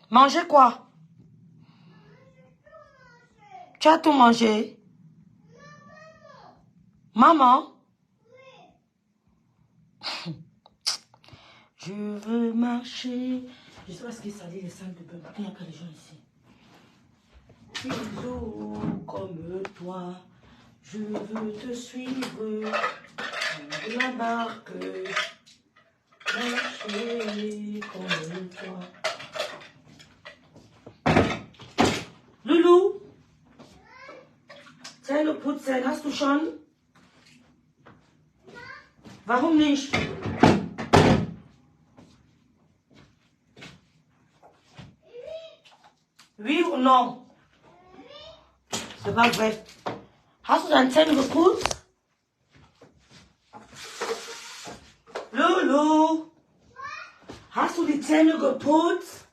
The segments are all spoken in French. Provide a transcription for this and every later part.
Manger quoi? Tu as tout mangé? Maman? Je veux marcher. Je sais pas ce que ça dit les salles de bain. Il n'y a pas de gens ici. Ciseaux comme toi, je veux te suivre de la barque, marcher comme toi. Loulou, c'est le put sein, hast du schon? Warum nicht? Oui ou non? C'est pas vrai. Hast du deine Zähne geputzt? Lulu, hast du die Zähne geputzt?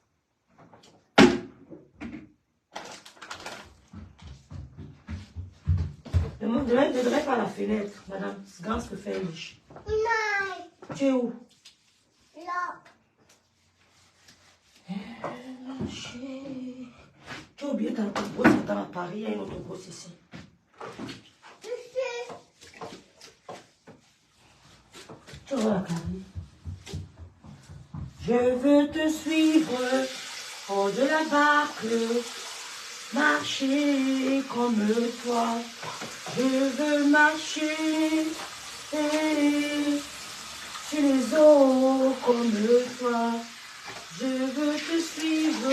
Ne devrait pas la fenêtre, madame. C'est ganz gefährlich. Nein. Tu es où? Là. Tu as oublié ta brosse dans à Paris, il y a une autre brosse ici. Tu vois la Paris. Je veux te suivre hors de la barque, marcher comme toi. Je veux marcher sur les eaux comme toi. Je veux te suivre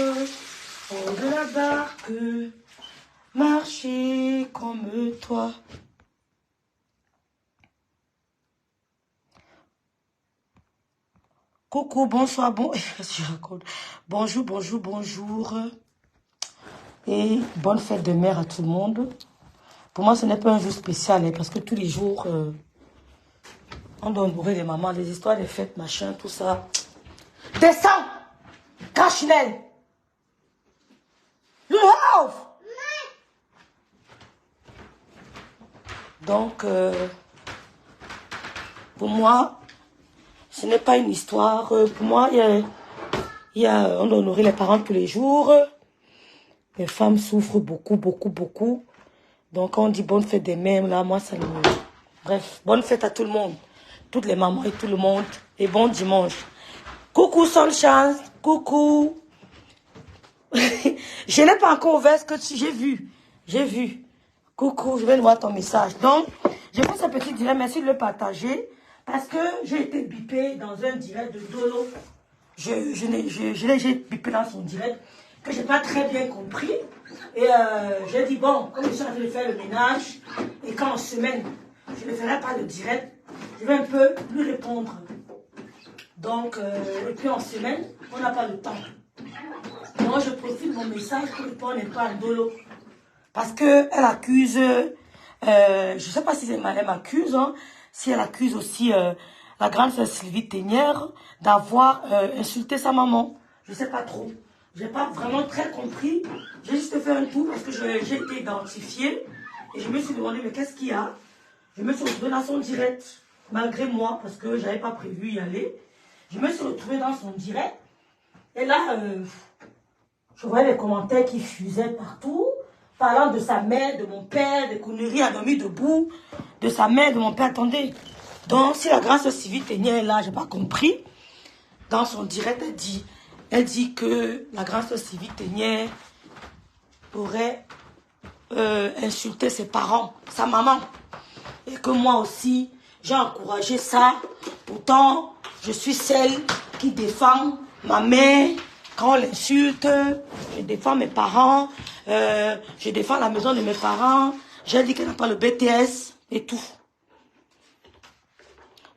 hors de la barque, marcher comme toi. Coucou, bonsoir, je raconte. Bonjour, bonjour, bonjour. Et bonne fête de mère à tout le monde. Pour moi, ce n'est pas un jour spécial, hein, parce que tous les jours, on doit honorer les mamans, les histoires des fêtes, machin, tout ça. Descends! Cachinelle! You have! Donc, pour moi, ce n'est pas une histoire. Pour moi, on doit honorer les parents tous les jours. Les femmes souffrent beaucoup, beaucoup, beaucoup. Donc, quand on dit bonne fête des mères, là, moi, ça me... Bref, bonne fête à tout le monde. Toutes les mamans et tout le monde. Et bon dimanche. Coucou, Sunshine. Coucou. Je n'ai pas encore ouvert ce que tu... J'ai vu. J'ai vu. Coucou, je viens de voir ton message. Donc, j'ai fait ce petit direct. Merci de le partager. Parce que j'ai été bipée dans un direct de Dolo. J'ai bipé dans son direct que j'ai pas très bien compris. Et j'ai dit, bon, comme je suis en train de faire le ménage, et quand en semaine, je ne ferai pas le direct, je vais un peu lui répondre. Donc, et puis en semaine, on n'a pas le temps. Moi, je profite de mon message pour répondre un peu à Dolo. Parce qu'elle accuse, je ne sais pas si c'est elle m'accuse, hein, si elle accuse aussi la grande sœur Sylvie Ténière d'avoir insulté sa maman. Je ne sais pas trop. Je n'ai pas vraiment très compris. J'ai juste fait un tour parce que j'ai été identifiée. Et je me suis demandé, mais qu'est-ce qu'il y a? Je me suis retrouvée dans son direct, malgré moi, parce que je n'avais pas prévu y aller. Je me suis retrouvée dans son direct. Et là, je voyais les commentaires qui fusaient partout, parlant de sa mère, de mon père, des conneries à dormir debout, de sa mère, de mon père. Attendez. Donc, si la grâce Sylvie Ténière est là, je n'ai pas compris. Dans son direct, elle dit que la grâce Sylvie Ténière aurait insulté ses parents, sa maman. Et que moi aussi, j'ai encouragé ça. Pourtant, je suis celle qui défend ma mère quand on l'insulte. Je défends mes parents. Je défends la maison de mes parents. J'ai dit qu'elle n'a pas le BTS et tout.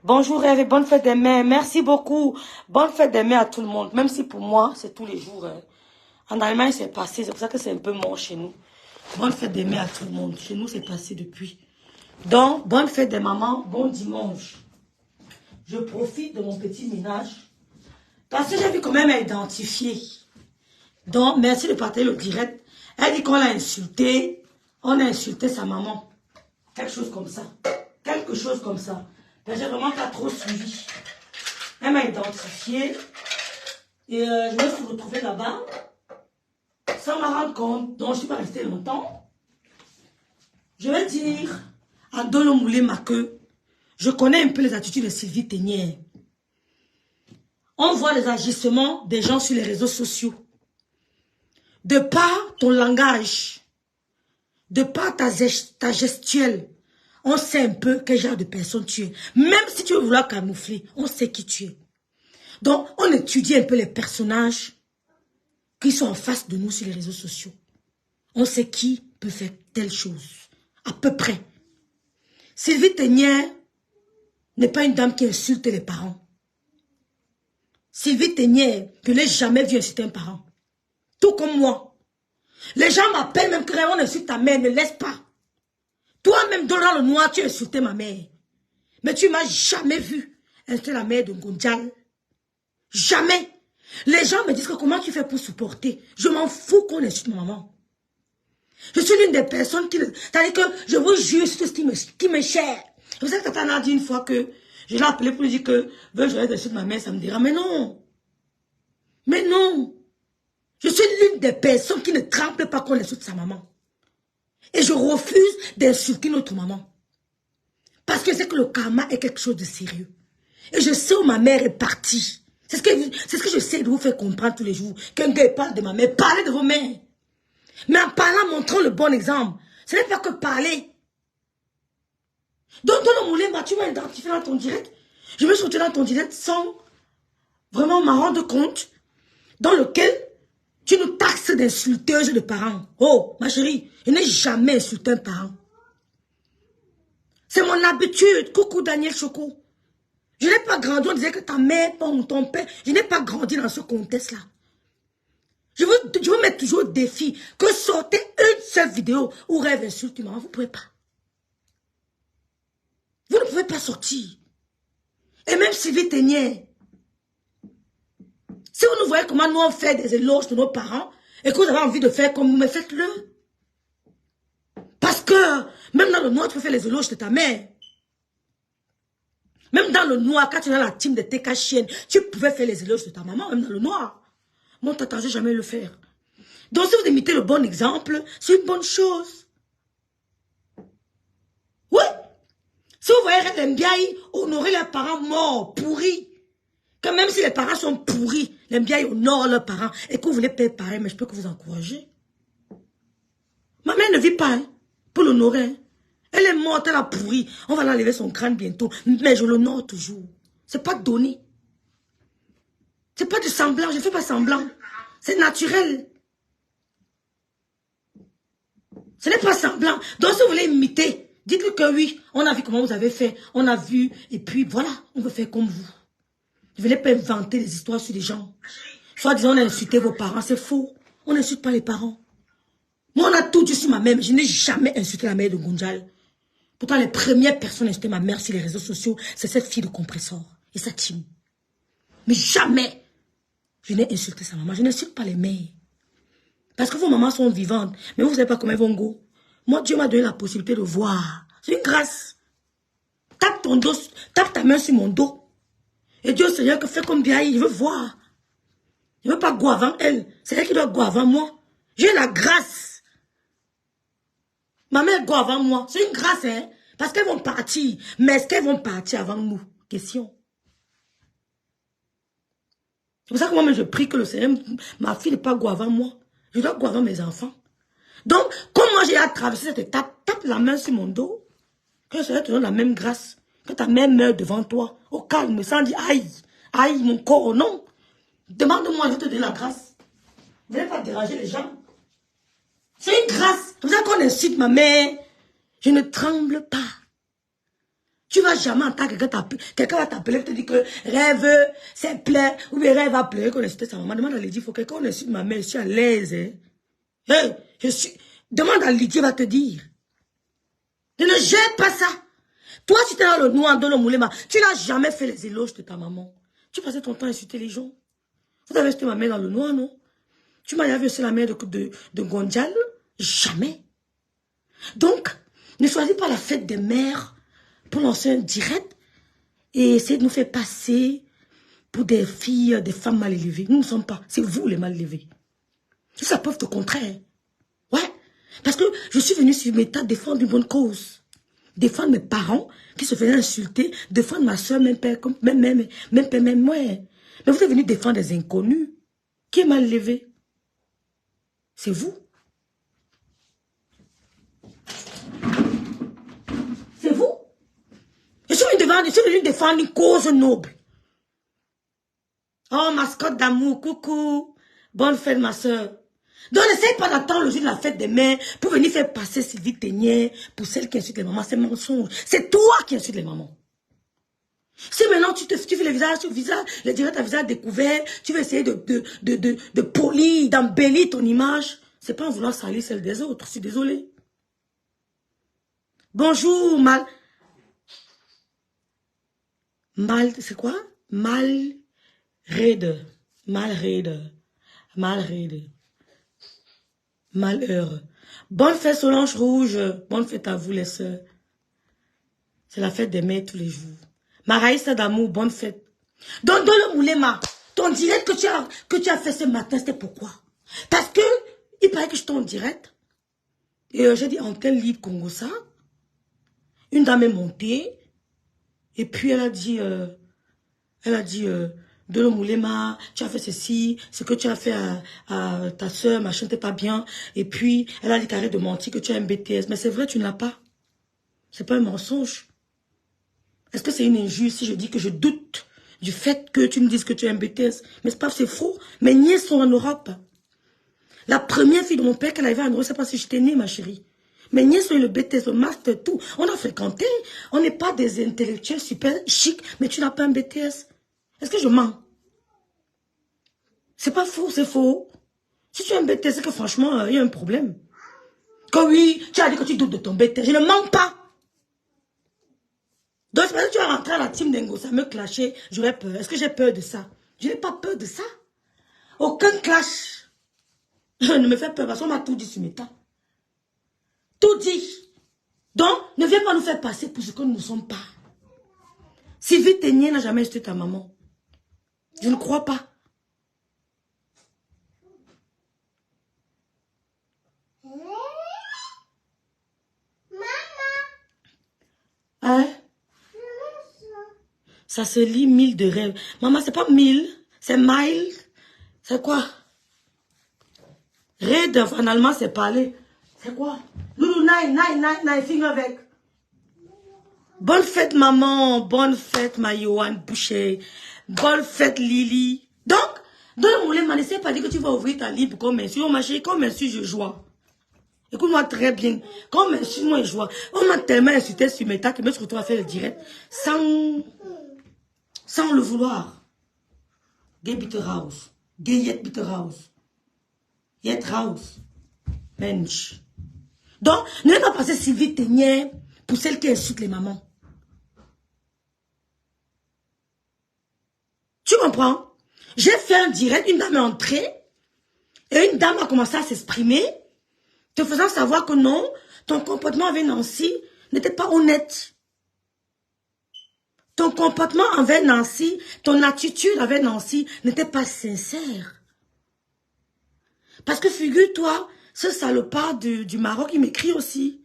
Bonjour Eve et bonne fête des mères. Merci beaucoup. Bonne fête des mères à tout le monde. Même si pour moi, c'est tous les jours. En Allemagne, c'est passé. C'est pour ça que c'est un peu mort chez nous. Bonne fête des mères à tout le monde. Chez nous, c'est passé depuis. Donc, bonne fête des mamans. Bon dimanche. Je profite de mon petit ménage. Parce que j'ai vu quand même elle identifiée. Donc, merci de partager le direct. Elle dit qu'on l'a insulté. On a insulté sa maman. Quelque chose comme ça. Quelque chose comme ça. Mais j'ai vraiment pas trop suivi. Elle m'a identifié. Et je me suis retrouvée là-bas. sans me rendre compte, donc je ne suis pas restée longtemps. Je vais dire à Dolo Moulema que je connais un peu les attitudes de Sylvie Ténière. On voit les agissements des gens sur les réseaux sociaux. De par ton langage, de par ta gestuelle, on sait un peu quel genre de personne tu es. Même si tu veux vouloir camoufler, on sait qui tu es. Donc, on étudie un peu les personnages qui sont en face de nous sur les réseaux sociaux. On sait qui peut faire telle chose, à peu près. Sylvie Ténière n'est pas une dame qui insulte les parents. Sylvie Ténière, je n'ai jamais vu insulter un parent. Tout comme moi. Les gens m'appellent même quand on insulte ta mère, ne laisse pas. Toi-même, dans le noir, tu as insulté ma mère. Mais tu m'as jamais vu insulter la mère de Ngondial. Jamais. Les gens me disent que comment tu fais pour supporter. Je m'en fous qu'on insulte ma maman. Je suis l'une des personnes qui... C'est-à-dire que je vous jure sur tout ce qui me cher. Vous savez que Tata a dit une fois que je l'ai appelé pour lui dire que je vais insulter ma mère, ça me dira, mais non. Mais non. Je suis l'une des personnes qui ne tremble pas qu'on insulte sa maman. Et je refuse d'insulter notre maman. Parce que c'est que le karma est quelque chose de sérieux. Et je sais où ma mère est partie. C'est ce que j'essaie de vous faire comprendre tous les jours. Qu'un gars parle de ma mère, parlez de vos mères. Mais en parlant, montrant le bon exemple. Ce n'est pas que parler. Donc, dans le moulin, tu m'as identifié dans ton direct. Je me suis retrouvée dans ton direct sans vraiment m'en rendre compte. Dans lequel tu nous taxes d'insulteuses de parents. Oh, ma chérie, je n'ai jamais insulté un parent. C'est mon habitude. Coucou Daniel Choco. Je n'ai pas grandi, on disait que ta mère, ton père. Je n'ai pas grandi dans ce contexte-là. Je vous mettre toujours au défi que sortez une seule vidéo où rêve insulte maman. Vous ne pouvez pas. Vous ne pouvez pas sortir. Et même Sylvie Ténière. Si vous nous voyez comment nous on fait des éloges de nos parents et que vous avez envie de faire comme nous, mais faites-le. Parce que même dans le noir, tu peux faire les éloges de ta mère. Même dans le noir, quand tu es dans la team de TK Chienne, tu pouvais faire les éloges de ta maman, même dans le noir. Moi, t'attends, je jamais le faire. Donc, si vous imitez le bon exemple, c'est une bonne chose. Oui. Si vous voyez les Mbiaï honorer leurs parents morts, pourris, que même si les parents sont pourris, les Mbiaï honorent leurs parents, et que vous voulez faire pareil, mais je peux que vous encourager. Ma mère ne vit pas hein, pour l'honorer. Hein. Elle est morte, elle a pourri. On va l'enlever son crâne bientôt. Mais je l'honore toujours. C'est pas donné. C'est pas du semblant. Je ne fais pas semblant. C'est naturel. Ce n'est pas semblant. Donc si vous voulez imiter, dites-le que oui. On a vu comment vous avez fait. On a vu. Et puis voilà. On veut faire comme vous. Ne venez pas inventer des histoires sur les gens. Soit disant on a insulté vos parents. C'est faux. On n'insulte pas les parents. Moi, on a tout dit sur ma mère. Mais je n'ai jamais insulté la mère de Ngondial. Pourtant, les premières personnes à insulter ma mère sur les réseaux sociaux, c'est cette fille de compresseur et sa team. Mais jamais, je n'ai insulté sa maman. Je n'insulte pas les mères. Parce que vos mamans sont vivantes. Mais vous ne savez pas comment elles vont go. Moi, Dieu m'a donné la possibilité de voir. C'est une grâce. Tape ton dos, tape ta main sur mon dos. Et Dieu, Seigneur, que fait comme bien, il veut voir. Il ne veut pas go avant elle. C'est elle qui doit go avant moi. J'ai la grâce. Ma mère go avant moi. C'est une grâce, hein. Parce qu'elles vont partir. Mais est-ce qu'elles vont partir avant nous? Question. C'est pour ça que moi, je prie que le Seigneur, ma fille n'est pas go avant moi. Je dois go avant mes enfants. Donc, comme moi, j'ai à traverser cette étape, tape la main sur mon dos. Que le Seigneur te donne la même grâce. Que ta mère meurt devant toi. Au calme, sans dire aïe. Aïe, mon corps, non. Demande-moi, je vais te donner la grâce. Ne venez pas déranger les gens. C'est une grâce. C'est pour ça qu'on insulte ma mère. Je ne tremble pas. Tu vas jamais entendre quelqu'un va t'appeler et te dire que rêve, c'est plein. Ou bien rêve va pleurer qu'on insulte sa maman. Demande à Lydie, il faut que quelqu'un insulte ma mère. Je suis à l'aise. Hein. Hey, demande à Lydie, elle va te dire. Ne jette pas ça. Toi, si tu es dans le noir, dans le moulema, tu n'as jamais fait les éloges de ta maman. Tu passais ton temps à insulter les gens. Vous avez insulté ma mère dans le noir, non? Tu m'as vu insulter la mère de Ngondial? Jamais. Donc, ne choisis pas la fête des mères pour lancer un direct et essayer de nous faire passer pour des filles, des femmes mal élevées. Nous ne sommes pas. C'est vous les mal élevés. Si ça preuve de contraire. Ouais. Parce que je suis venue sur mes tas défendre une bonne cause. Défendre mes parents qui se faisaient insulter. Défendre ma soeur, même père, même moi. Mais vous êtes venu défendre des inconnus. Qui est mal levé? C'est vous. C'est vous. Je suis venue défendre une cause noble. Oh, mascotte d'amour, coucou. Bonne fête, ma soeur. Donc, n'essaye pas d'attendre le jour de la fête des mères pour venir faire passer Sylvie Ténière pour celle qui insulte les mamans. C'est mensonge. C'est toi qui insulte les mamans. Si maintenant tu fais le visage sur le visage, le direct à visage découvert, tu veux essayer de polir, d'embellir ton image, c'est pas en vouloir salir celle des autres. Je suis désolée. Bonjour, c'est quoi? Malheur. Bonne fête Solange Rouge. Bonne fête à vous les sœurs. C'est la fête des mères tous les jours. Maraïsa d'amour, bonne fête. Donc, dans le Moulema, ton direct que tu as fait ce matin, c'était pourquoi? Parce que, il paraît que je suis en direct. Et j'ai dit, antenne libre Congo ça. Une dame est montée. Et puis, elle a dit, de le Moulema, tu as fait ceci, ce que tu as fait à ta soeur, machin, t'es pas bien. Et puis, elle a dit qu'arrête de mentir, que tu as un BTS. Mais c'est vrai, tu ne l'as pas. C'est pas un mensonge. Est-ce que c'est une injuste si je dis que je doute du fait que tu me dises que tu as un BTS? Mais c'est pas, c'est faux. Mes nièces sont en Europe. La première fille de mon père, qu'elle avait en Europe, c'est pas si je t'ai née, ma chérie. Mes nièces ont eu le BTS, le master, tout. On a fréquenté. On n'est pas des intellectuels super chics, mais tu n'as pas un BTS. Est-ce que je mens? C'est pas faux, c'est faux. Si tu as un BTS, c'est que franchement, il y a un problème. Que oui, tu as dit que tu doutes de ton BTS. Je ne mens pas. Donc, c'est parce que tu vas rentrer à la team d'Engo, ça me clasher, j'aurais peur. Est-ce que j'ai peur de ça? Je n'ai pas peur de ça. Aucun clash. Ne me fais peur parce qu'on m'a tout dit sur mes tas. Tout dit. Donc, ne viens pas nous faire passer pour ce que nous ne sommes pas. Sylvie Ténière n'a jamais été ta maman. Je ne crois pas. Hein? Ça se lit 1000 de rêve. Maman, c'est pas 1000, c'est mile. C'est quoi? Red en allemand, c'est parler. C'est quoi? Loulou, nine, finger avec. Bonne fête, maman. Bonne fête, ma Johan Boucher. Bonne fête, Lily. Donc, dans le moulin, n'essaie pas dire que tu vas ouvrir ta libre comme insu. Ma chérie, comme insu, je joue. Écoute-moi très bien. Comme insu, moi, je joue. On m'a tellement insulté sur mes tas que je me suis retrouvée à faire le direct sans le vouloir. Gay Bitterhouse. Gay Yet Bitterhouse. Yet House. Mensch. Donc, ne vais pas passer Sylvie Ténière pour celle qui insulte les mamans. Tu comprends? J'ai fait un direct, une dame est entrée et une dame a commencé à s'exprimer, te faisant savoir que non, ton comportement avec Nancy n'était pas honnête. Ton comportement envers Nancy, ton attitude avec Nancy n'était pas sincère. Parce que figure-toi, ce salopard du Maroc, il m'écrit aussi.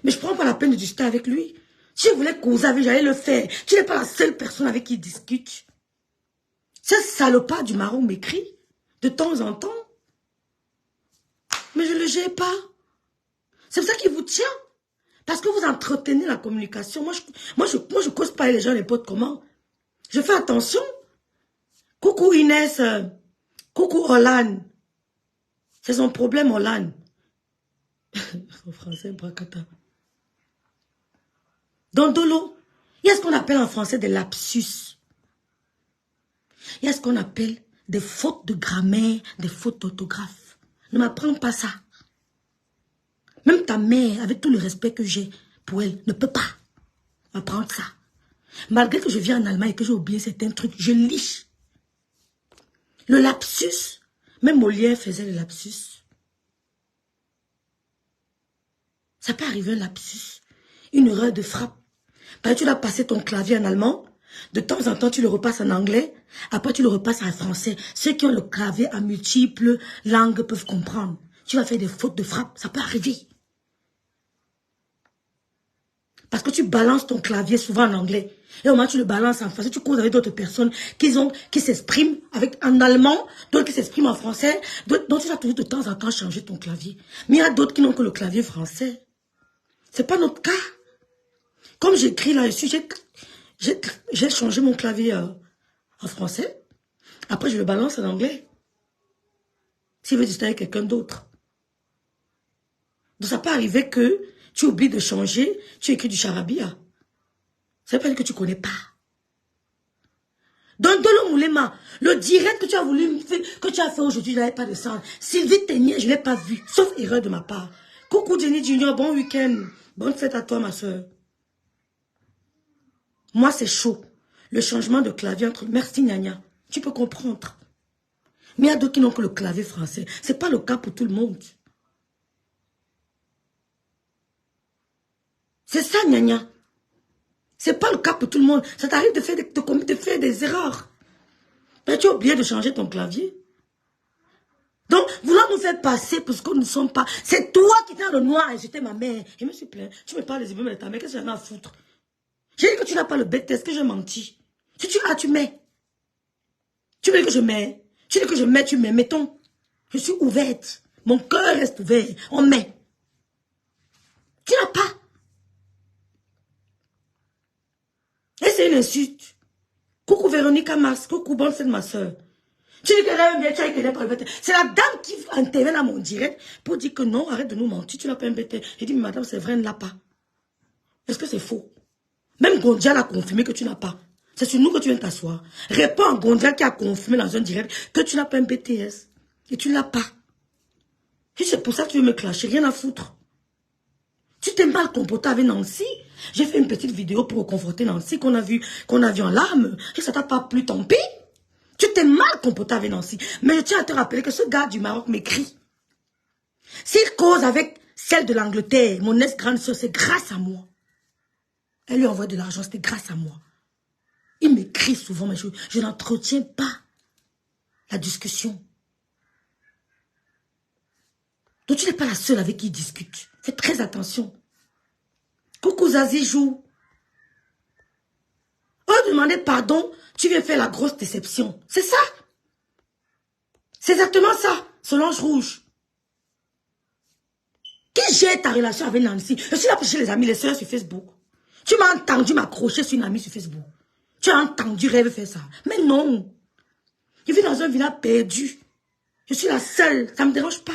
Mais je ne prends pas la peine de discuter avec lui. Si je voulais causer avec, j'allais le faire. Tu n'es pas la seule personne avec qui il discute. Ce salopard du Maroc m'écrit de temps en temps. Mais je ne le gère pas. C'est pour ça qu'il vous tient. Parce que vous entretenez la communication. Moi, je cause pas les gens, les potes, comment? Je fais attention. Coucou Inès. Coucou Hollande. C'est son problème, Hollande. En français, bracata. Dans Dolo, il y a ce qu'on appelle en français des lapsus. Il y a ce qu'on appelle des fautes de grammaire, des fautes d'orthographe. Ne m'apprends pas ça. Même ta mère, avec tout le respect que j'ai pour elle, ne peut pas m'apprendre ça. Malgré que je viens en Allemagne et que j'ai oublié certains trucs, je lis. Le lapsus, même Molière faisait le lapsus. Ça peut arriver un lapsus, une erreur de frappe. Parce que tu dois passer ton clavier en allemand, De temps en temps, tu le repasses en anglais. Après, tu le repasses en français. Ceux qui ont le clavier à multiples langues peuvent comprendre. Tu vas faire des fautes de frappe. Ça peut arriver. Parce que tu balances ton clavier souvent en anglais. Et au moment où tu le balances en français, tu causes avec d'autres personnes qui s'expriment en allemand, d'autres qui s'expriment en français. Donc tu vas toujours de temps en temps changer ton clavier. Mais il y a d'autres qui n'ont que le clavier français. C'est pas notre cas. Comme j'écris là-dessus, j'ai changé mon clavier en français. Après, je le balance en anglais. S'il veut distinguer quelqu'un d'autre. Donc ça peut arriver que tu oublies de changer, tu écris du charabia. Ça veut pas dire que tu ne connais pas. Donc, Dolo Moulema, le direct que tu as voulu faire, que tu as fait aujourd'hui, je n'avais pas de sens. Sylvie Ténier, je ne l'ai pas vu, sauf erreur de ma part. Coucou Jenny Junior, bon week-end. Bonne fête à toi, ma soeur. Moi, c'est chaud. Le changement de clavier entre... Merci, Nyanya. Tu peux comprendre. Mais il y a d'autres qui n'ont que le clavier français. Ce n'est pas le cas pour tout le monde. C'est ça, Nyanya. Ce n'est pas le cas pour tout le monde. Ça t'arrive de faire des erreurs. Mais tu as oublié de changer ton clavier. Donc, vouloir nous faire passer parce que nous ne sommes pas... C'est toi qui étais dans le noir et j'étais ma mère. Je me suis plaint. Tu me parles des immeubles de ta mère. Qu'est-ce que j'en ai à foutre? J'ai dit que tu n'as pas le bête test, que j'ai menti. Si tu as, tu mets. Tu veux que je mets. Tu veux que je mets, tu mets. Mettons. Je suis ouverte. Mon cœur reste ouvert. On met. Tu n'as pas. Et c'est une insulte. Coucou Véronique Mars. Coucou, bonne fête ma soeur. Tu dis qu'elle aime bien, tu as qu'elle est pas le bête. C'est la dame qui intervient dans mon direct pour dire que non, arrête de nous mentir, tu n'as pas un bête. J'ai dit, mais madame, c'est vrai, elle ne l'a pas. Est-ce que c'est faux? Même Gondia l'a confirmé que tu n'as pas. C'est sur nous que tu viens t'asseoir. Réponds à Gondia qui a confirmé dans un direct que tu n'as pas un BTS. Et tu ne l'as pas. Et c'est pour ça que tu veux me clasher, rien à foutre. Tu t'es mal comporté avec Nancy. J'ai fait une petite vidéo pour conforter Nancy qu'on a vu en larmes. Et ça t'a pas plu, tant pis. Tu t'es mal comporté avec Nancy. Mais je tiens à te rappeler que ce gars du Maroc m'écrit. S'il cause avec celle de l'Angleterre, mon ex-grande soeur, c'est grâce à moi. Elle lui envoie de l'argent, c'était grâce à moi. Il m'écrit souvent, mais je n'entretiens pas la discussion. Donc tu n'es pas la seule avec qui il discute. Fais très attention. Coucou Zazie Jou. Oh, demander pardon, tu viens faire la grosse déception. C'est ça. C'est exactement ça, Solange Rouge. Qui gère ta relation avec Nancy? Je suis là pour chercher les amis, les soeurs sur Facebook. Tu m'as entendu m'accrocher sur une amie sur Facebook. Tu as entendu rêve faire ça. Mais non. Je vis dans un village perdu. Je suis la seule. Ça ne me dérange pas.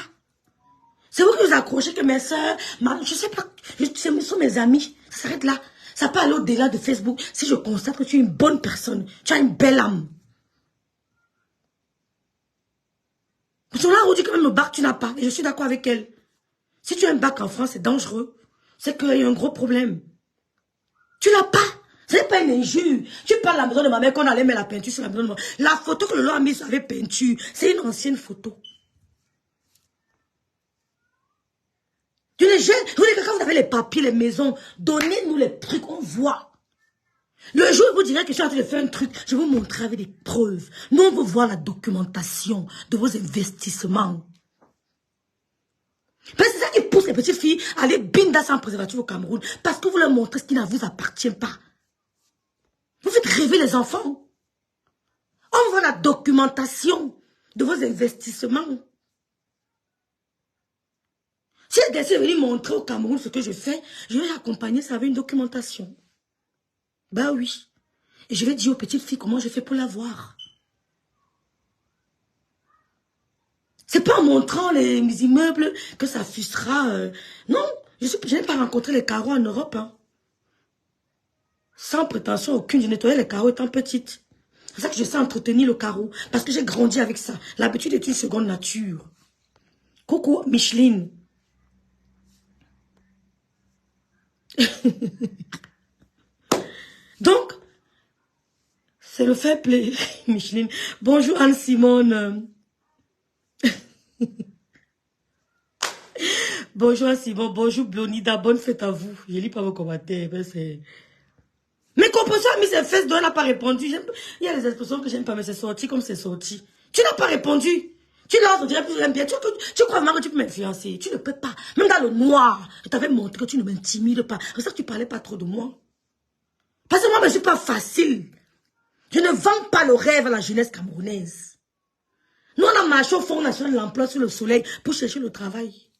C'est vous qui vous accrochez que mes soeurs, je sais pas, ce sont mes amis. Ça s'arrête là. Ça peut aller au-delà de Facebook. Si je constate que tu es une bonne personne, tu as une belle âme. Solange Rouge dit que même le bac, tu n'as pas. Et je suis d'accord avec elle. Si tu as un bac en France, c'est dangereux. C'est qu'il y a un gros problème. Tu l'as pas. Ce n'est pas une injure. Tu parles à la maison de ma mère qu'on allait mettre la peinture sur la maison de ma mère. La photo que le Lord a mise avec peinture, c'est une ancienne photo. Tu les jeunes, vous dites que quand vous avez les papiers, les maisons, donnez-nous les trucs, on voit. Le jour où vous direz que je suis en train de faire un truc, je vais vous montrer avec des preuves. Nous, on veut voir la documentation de vos investissements. C'est ça qui pousse les petites filles à aller binda sans préservatif au Cameroun. Parce que vous leur montrez ce qui ne vous appartient pas. Vous faites rêver les enfants. On voit la documentation de vos investissements. Si elle décide de venir montrer au Cameroun ce que je fais, je vais accompagner ça avec une documentation. Ben oui. Et je vais dire aux petites filles comment je fais pour l'avoir. C'est pas en montrant les immeubles que ça fusera. Non, je n'ai pas rencontré les carreaux en Europe. Hein. Sans prétention aucune, je nettoyais les carreaux étant petite. C'est ça que je sais entretenir le carreau. Parce que j'ai grandi avec ça. L'habitude est une seconde nature. Coucou, Micheline. Donc, c'est le fair play, Micheline. Bonjour Anne-Simone. Bonjour Anne-Simone, bonjour Blonida, bonne fête à vous. Je lis pas vos commentaires, mais c'est... Mes composants ont mis ses fesses, dont elle n'a pas répondu. Il y a des expressions que j'aime pas, mais c'est sorti comme c'est sorti. Tu n'as pas répondu. Tu l'as, on dirait que tu l'aimes bien. Tu crois vraiment que tu peux m'influencer. Tu ne peux pas. Même dans le noir, je t'avais montré que tu ne m'intimides pas. C'est ça que tu parlais pas trop de moi. Parce que moi, je ne suis pas facile. Je ne vends pas le rêve à la jeunesse camerounaise. Nous, on a marché au Fonds national de l'emploi sur le soleil pour chercher le travail.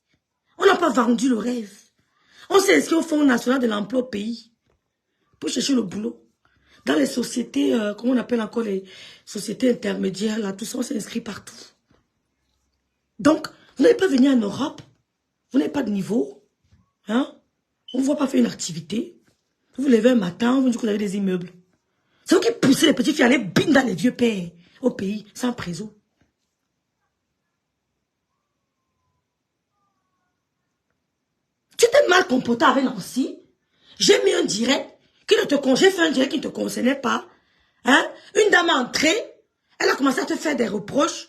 On n'a pas vendu le rêve. On s'est inscrit au Fonds national de l'emploi au pays pour chercher le boulot. Dans les sociétés, comment on appelle encore les sociétés intermédiaires, là, tout ça, on s'est inscrit partout. Donc, vous n'allez pas venir en Europe. Vous n'avez pas de niveau. Hein? On ne voit pas faire une activité. Vous vous levez un matin, vous dites que vous avez des immeubles. C'est vous qui poussez les petites filles à aller bing dans les vieux pères au pays, sans préso. Tu t'es mal comporté avec Nancy. J'ai mis un direct qui ne te j'ai fait un direct qui ne te concernait pas. Hein? Une dame est entrée, elle a commencé à te faire des reproches.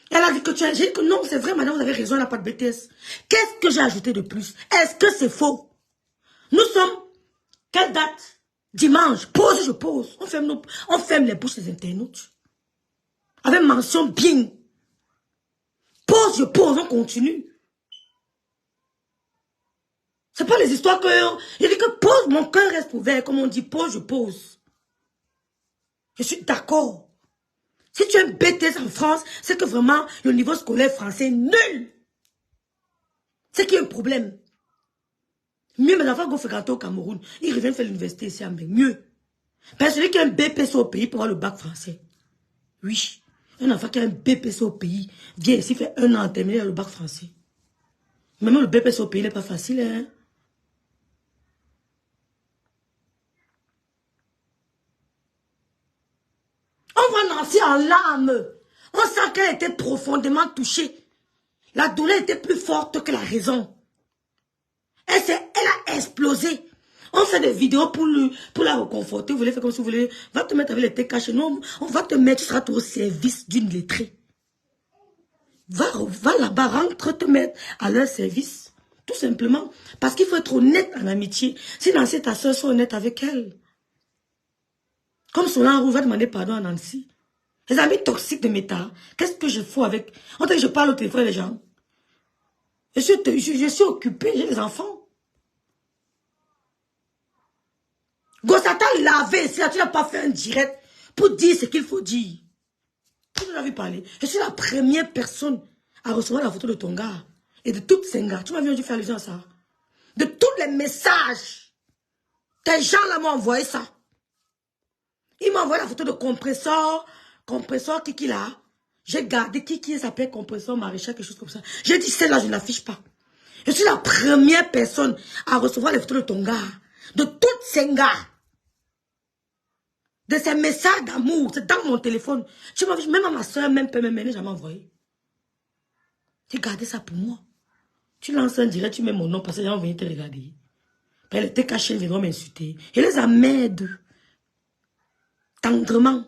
Elle a dit que j'ai dit que non, c'est vrai, madame, vous avez raison, elle n'a pas de BTS. Qu'est-ce que j'ai ajouté de plus? Est-ce que c'est faux? Nous sommes, quelle date? Dimanche, pause, je pose. On ferme les bouches des internautes. Avec mention bien. Pause, je pose, on continue. C'est pas les histoires que... Il dit que pose, mon cœur reste ouvert. Comme on dit, pose, je pose. Je suis d'accord. Si tu es un BTS en France, c'est que vraiment, le niveau scolaire français est nul. C'est qu'il y a un problème. Mieux, mes enfants vont faire au Cameroun. Ils reviennent faire l'université ici en Belgique. Mieux. Parce que celui qui a un BPC au pays pour avoir le bac français. Oui. Un enfant qui a un BPC au pays vient ici faire 1 an à terminer le bac français. Même le BPC au pays n'est pas facile, hein. On voit Nancy en larmes. On sent qu'elle était profondément touchée. La douleur était plus forte que la raison. Elle a explosé. On fait des vidéos pour la reconforter. Vous voulez faire comme si vous voulez. Va te mettre avec les têtes cachées. Non, on va te mettre, tu seras au service d'une lettrée. Va là-bas, rentre te mettre à leur service. Tout simplement. Parce qu'il faut être honnête en amitié. Si Nancy, ta soeur, sont honnêtes avec elle. Comme Solange va demander pardon à Nancy. Les amis toxiques de Meta, qu'est-ce que je fous avec... On dirait que je parle au téléphone les gens. Je suis occupée, j'ai des enfants. Gossata lavé, si là, tu n'as pas fait un direct pour dire ce qu'il faut dire. Tu nous as vu parler. Je suis la première personne à recevoir la photo de ton gars. Et de toutes ces gars. Tu m'as vu faire allusion à ça. De tous les messages. Tes gens là m'ont envoyé ça. Ils m'ont envoyé la photo de compresseur Kiki là. J'ai gardé Kiki, s'appelait compresseur Maréchal, quelque chose comme ça. J'ai dit celle-là, je ne l'affiche pas. Je suis la première personne à recevoir les photos de ton gars. De toutes ces gars. De ces messages d'amour. C'est dans mon téléphone. Tu m'as vu, même à ma soeur, même elle jamais envoyé. J'ai gardé ça pour moi. Tu lances un direct, tu mets mon nom parce que les gens vont venir te regarder. Puis elle était cachée, ils viendront m'insulter. Et les amède. Tendrement.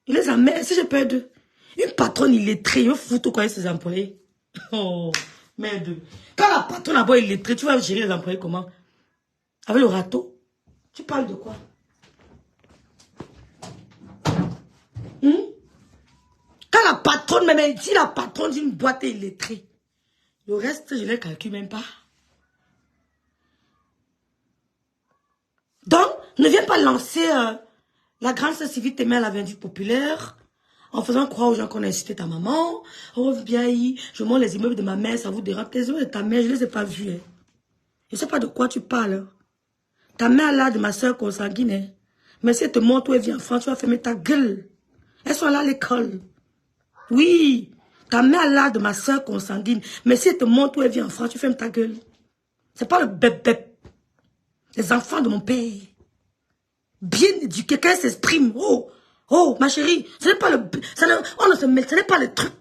Il les amène. Si j'ai peur d'eux. Une patronne illettrée, il fout tout quoi ses employés. Oh, merde. Quand la patronne là-bas illettrée, tu vas gérer les employés comment? Avec le râteau. Tu parles de quoi? Quand la patronne, même si la patronne d'une boîte est illettrée, le reste, je ne les calcule même pas. Donc, ne viens pas lancer la grande sœur civile t'aimer à la vindicte populaire en faisant croire aux gens qu'on a incité ta maman. Oh, bien, je montre les immeubles de ma mère, ça vous dérange. Les immeubles de ta mère, je ne les ai pas vus. Hein. Je ne sais pas de quoi tu parles. Ta mère là, de ma soeur consanguine. Hein. Mais si elle te montre où elle vient en France, tu vas fermer ta gueule. Elles sont là à l'école. Oui, ta mère là, de ma soeur consanguine. Mais si elle te montre où elle vient en France, tu fermes ta gueule. C'est pas le bébé. Les enfants de mon père. Bien éduqués, quand elles s'expriment. Oh, oh, ma chérie, ce n'est pas le... on ne se mêle, ce n'est pas le truc.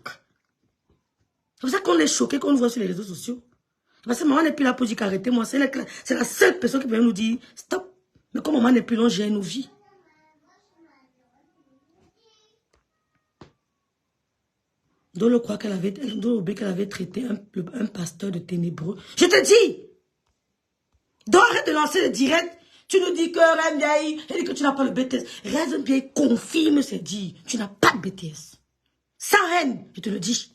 C'est pour ça qu'on est choqué quand on voit sur les réseaux sociaux. Parce que maman n'est plus là pour dire qu'arrêtez moi. C'est la seule personne qui peut nous dire stop. Mais comme maman n'est plus là, j'ai nos vies. Dolo croit qu'elle avait traité un pasteur de ténébreux. Je te dis. Donc arrête de lancer le direct Tu nous dis que Rendiaï, elle dit que tu n'as pas le BTS. Rendiaï confirme ses dires. Tu n'as pas de BTS. Sans haine, je te le dis.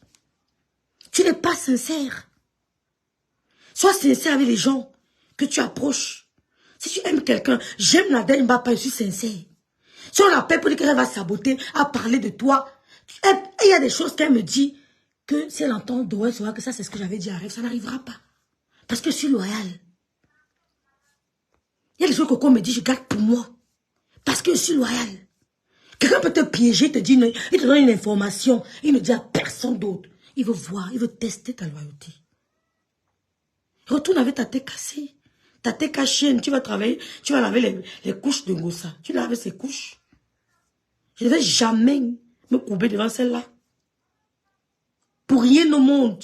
Tu n'es pas sincère. Sois sincère avec les gens que tu approches. Si tu aimes quelqu'un, j'aime Nadège Mbapa, je suis sincère. Si on l'appelle pour dire qu'elle va saboter, à parler de toi, il y a des choses qu'elle me dit, que si elle entend Doé, saura que ça c'est ce que j'avais dit à Rêve, ça n'arrivera pas. Parce que je suis loyale. Il y a des choses que Coco me dit, je garde pour moi. Parce que je suis loyale. Quelqu'un peut te piéger, il te donne une information, il ne dit à personne d'autre. Il veut voir, il veut tester ta loyauté. Retourne avec ta tête cassée. Ta tête cachée, tu vas travailler, tu vas laver les couches de Ngossa. Tu laves ses couches. Je ne vais jamais me courber devant celle-là. Pour rien au monde.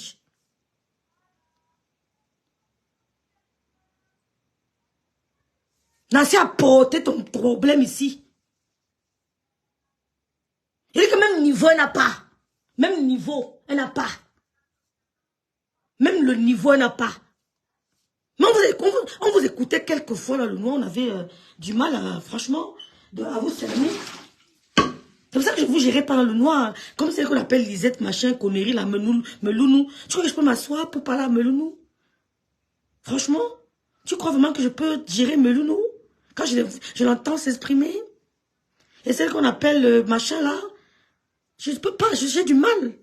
Nancy a porté ton problème ici. Il dit que même niveau, elle n'a pas. Même niveau, elle n'a pas. Même le niveau, elle n'a pas. Mais on vous écoutait quelquefois, là, le noir, on avait du mal, franchement, à vous cerner. C'est pour ça que je vous gérais pas dans le noir. Comme celle qu'on appelle Lisette, machin, connerie, la melounou. Tu crois que je peux m'asseoir pour parler à melounou? Franchement, tu crois vraiment que je peux gérer melounou? Quand je l'entends s'exprimer? Et celle qu'on appelle machin, là, je ne peux pas, j'ai du mal.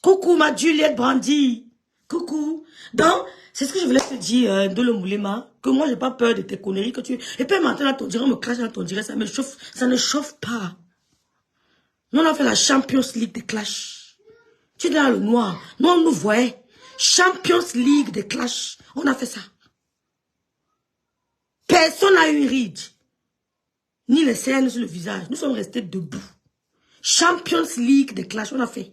Coucou, ma Juliette Brandy. Coucou. Donc, c'est ce que je voulais te dire, de le moulema, que moi, j'ai pas peur de tes conneries que tu... Et puis maintenant, ton direct, on me crache dans ton direct, ça me chauffe, ça ne chauffe pas. Nous, on a fait la Champions League des clashs. Tu es dans le noir. Nous, on nous voyait. Champions League des clashs. On a fait ça. Personne n'a eu une ride. Ni les cernes sur le visage. Nous sommes restés debout. Champions League des clashs, on a fait.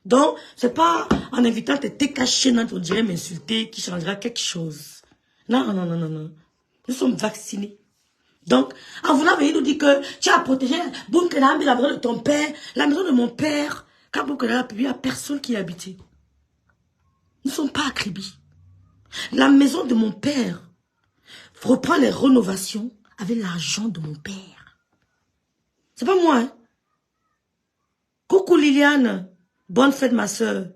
Donc, c'est pas en invitant tes cachés dans ton direct m'insulter qui changera quelque chose. Non, non, non, non, non. Nous sommes vaccinés. Donc, en voulant venir nous dire que tu as protégé Bunkenam, la maison de ton père, la maison de mon père, quand Bunkenam a publié, il n'y a personne qui y habitait. Nous ne sommes pas à Kribi. La maison de mon père reprend les rénovations avec l'argent de mon père. C'est pas moi, hein. Coucou Liliane. Bonne fête, ma soeur.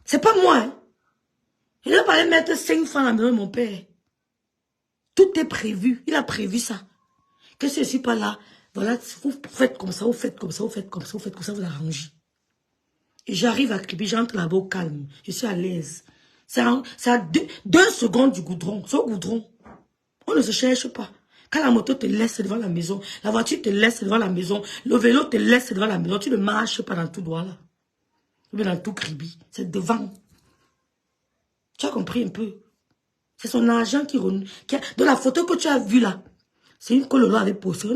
C'est pas moi, hein. Il n'a pas mettre 5 francs à la maison de mon père. Tout est prévu. Il a prévu ça. Que si je ne suis pas là, voilà, vous faites comme ça, vous faites comme ça, vous faites comme ça, vous faites comme ça, vous arrangez. Et j'arrive à Kribi, j'entre là-bas au calme. Je suis à l'aise. C'est à 2 secondes du goudron. C'est au goudron. On ne se cherche pas. Quand la moto te laisse devant la maison, la voiture te laisse devant la maison, le vélo te laisse devant la maison, tu ne marches pas dans tout droit là. Ou bien dans tout Kribi. C'est devant. Tu as compris un peu? C'est son argent qui... De la photo que tu as vue là, c'est une que le avait postée.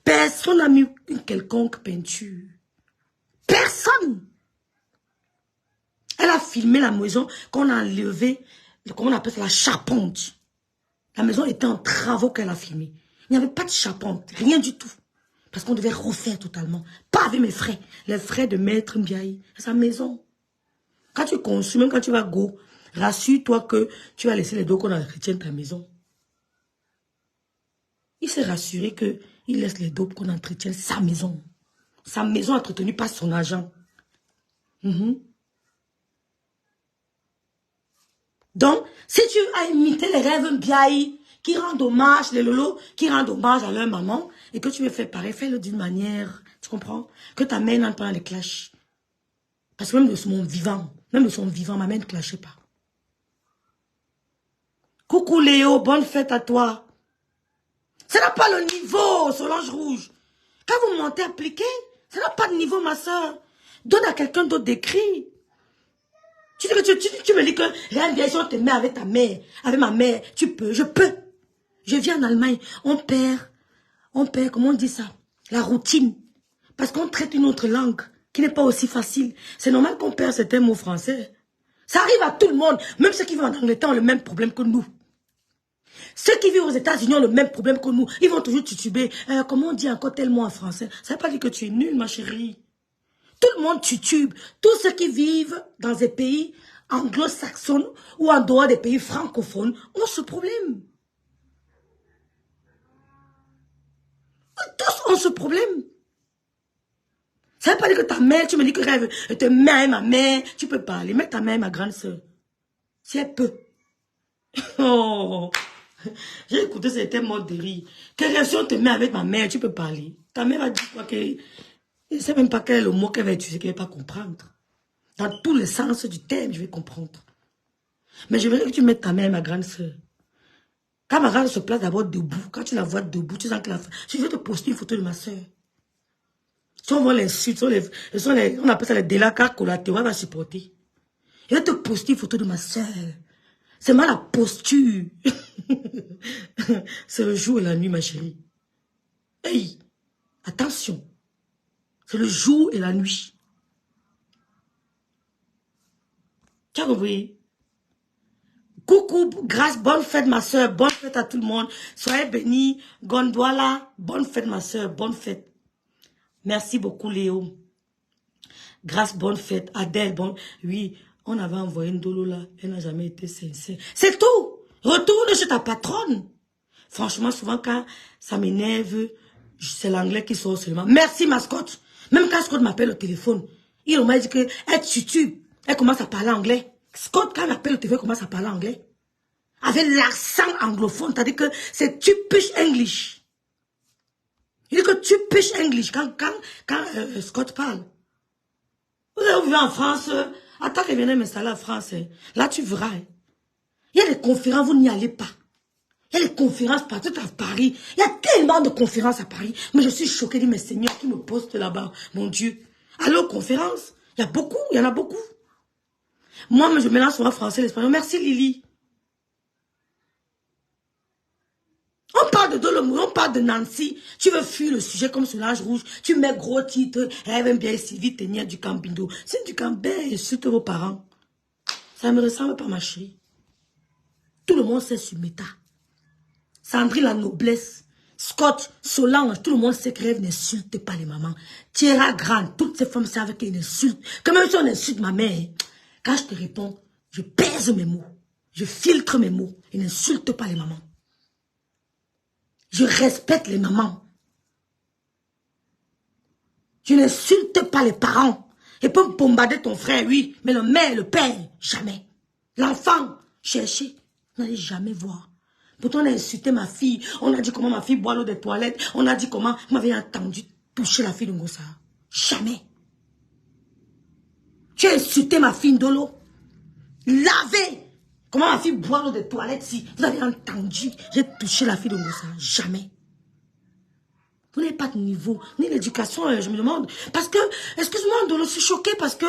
Personne n'a mis une quelconque peinture. Personne. Elle a filmé la maison qu'on a enlevé, comment on appelle ça, la charpente. La maison était en travaux qu'elle a filmé. Il n'y avait pas de charpente, rien du tout. Parce qu'on devait refaire totalement. Pas avec mes frais. Les frais de Maître Mbiaye. C'est sa maison. Quand tu consommes, même quand tu vas go, rassure-toi que tu vas laisser les dos qu'on entretient ta maison. Il s'est rassuré qu'il laisse les dos qu'on entretient sa maison. Sa maison entretenue par son argent. Donc, si tu as imité les rêves Mbiaye qui rendent hommage, les lolos qui rendent hommage à leur maman, et que tu veux faire pareil, fais-le d'une manière, tu comprends? Que ta main n'entre pas dans les clashs. Parce que même de son vivant, ma main ne clashait pas. Coucou Léo, bonne fête à toi. Ça n'a pas le niveau, Solange Rouge. Quand vous montez appliqué, ça n'a pas de niveau, ma soeur. Donne à quelqu'un d'autre d'écrire. Tu me dis que rien bien si on te met avec ta mère, avec ma mère, tu peux, je peux. Je viens en Allemagne, on perd, comment on dit ça? La routine. Parce qu'on traite une autre langue qui n'est pas aussi facile. C'est normal qu'on perd certains mots français. Ça arrive à tout le monde. Même ceux qui vivent en Angleterre ont le même problème que nous. Ceux qui vivent aux États-Unis ont le même problème que nous. Ils vont toujours tituber. Comment on dit encore tel mot en français? Ça ne veut pas dire que tu es nul, ma chérie. Tout le monde titube. Tous ceux qui vivent dans des pays anglo-saxonnes ou en dehors des pays francophones ont ce problème. Tous ont ce problème. Ça ne veut pas dire que ta mère, tu me dis que rêve, te mets ma mère, tu peux parler. Mets ta mère et ma grande soeur. Si elle peut. Oh, j'ai écouté certains mots de rire. Quelle réaction te met avec ma mère, tu peux parler. Ta mère va dire quoi qu'elle ne sait même pas quel est le mot qu'elle va utiliser, qu'elle ne va pas comprendre. Dans tous les sens du terme, je vais comprendre. Mais je veux que tu mettes ta mère et ma grande soeur. Quand ma grande se place d'abord debout, quand tu la vois debout, tu sens que la femme. Je vais te poster une photo de ma soeur. Si on voit les suites, on appelle ça les délacats collatéraux, elle va supporter. Je vais te poster une photo de ma soeur. C'est mal la posture. C'est le jour et la nuit, ma chérie. Hey, attention. C'est le jour et la nuit. Tu as compris? Coucou, grâce, bonne fête ma soeur, bonne fête à tout le monde. Soyez bénis. Gondouala, bonne fête ma soeur, bonne fête. Merci beaucoup Léo. Grâce, bonne fête. Adèle, bon. Oui, on avait envoyé une dolo là. Elle n'a jamais été sincère. C'est tout. Retourne chez ta patronne. Franchement, souvent quand ça m'énerve, c'est l'anglais qui sort seulement. Merci mascotte. Même quand Scott m'appelle au téléphone, il m'a dit que elle tutue. Elle commence à parler anglais. Scott, quand il appelle au téléphone, il commence à parler anglais. Avec l'accent anglophone, c'est-à-dire que c'est typish English. Il dit que tu piches English quand Scott parle. Vous avez vu en France, attends qu'elle vienne m'installer en France. Là, tu verras. Il y a des conférences, vous n'y allez pas. Il y a des conférences partout à Paris. Il y a tellement de conférences à Paris. Mais je suis choquée, dit mes seigneurs qui me postent là-bas. Mon Dieu. Alors, conférences, il y a beaucoup, il y en a beaucoup. Moi, je mélange souvent français et l'espagnol. Merci Lily. On parle de Dolomo, on parle de Nancy. Tu veux fuir le sujet comme Solange Rouge. Tu mets gros titre. Elle aime bien Sylvie tenir du Campindo. C'est du Campin, insulte vos parents. Ça me ressemble pas, ma chérie. Tout le monde sait sur Meta. Sandrine, la noblesse. Scott, Solange, tout le monde sait que Rêve n'insulte pas les mamans. Thierry Grande, toutes ces femmes savent qu'elles insultent. Quand même si on insulte ma mère, quand je te réponds, je pèse mes mots. Je filtre mes mots. Je n'insulte pas les mamans. Je respecte les mamans. Je n'insulte pas les parents. Et peut bombarder ton frère, oui. Mais le mère, le père, jamais. L'enfant, chercher, n'allez jamais voir. Pourtant, on a insulté ma fille. On a dit comment ma fille boit l'eau des toilettes. On a dit comment vous m'avez entendu toucher la fille de Ngossa. Jamais. Tu as insulté ma fille Ndolo. Laver. Comment ma fille boit l'eau des toilettes si vous avez entendu, j'ai touché la fille de Ngossa. Jamais. Vous n'avez pas de niveau, ni l'éducation, je me demande. Parce que, excuse-moi, Ndolo, je suis choquée parce que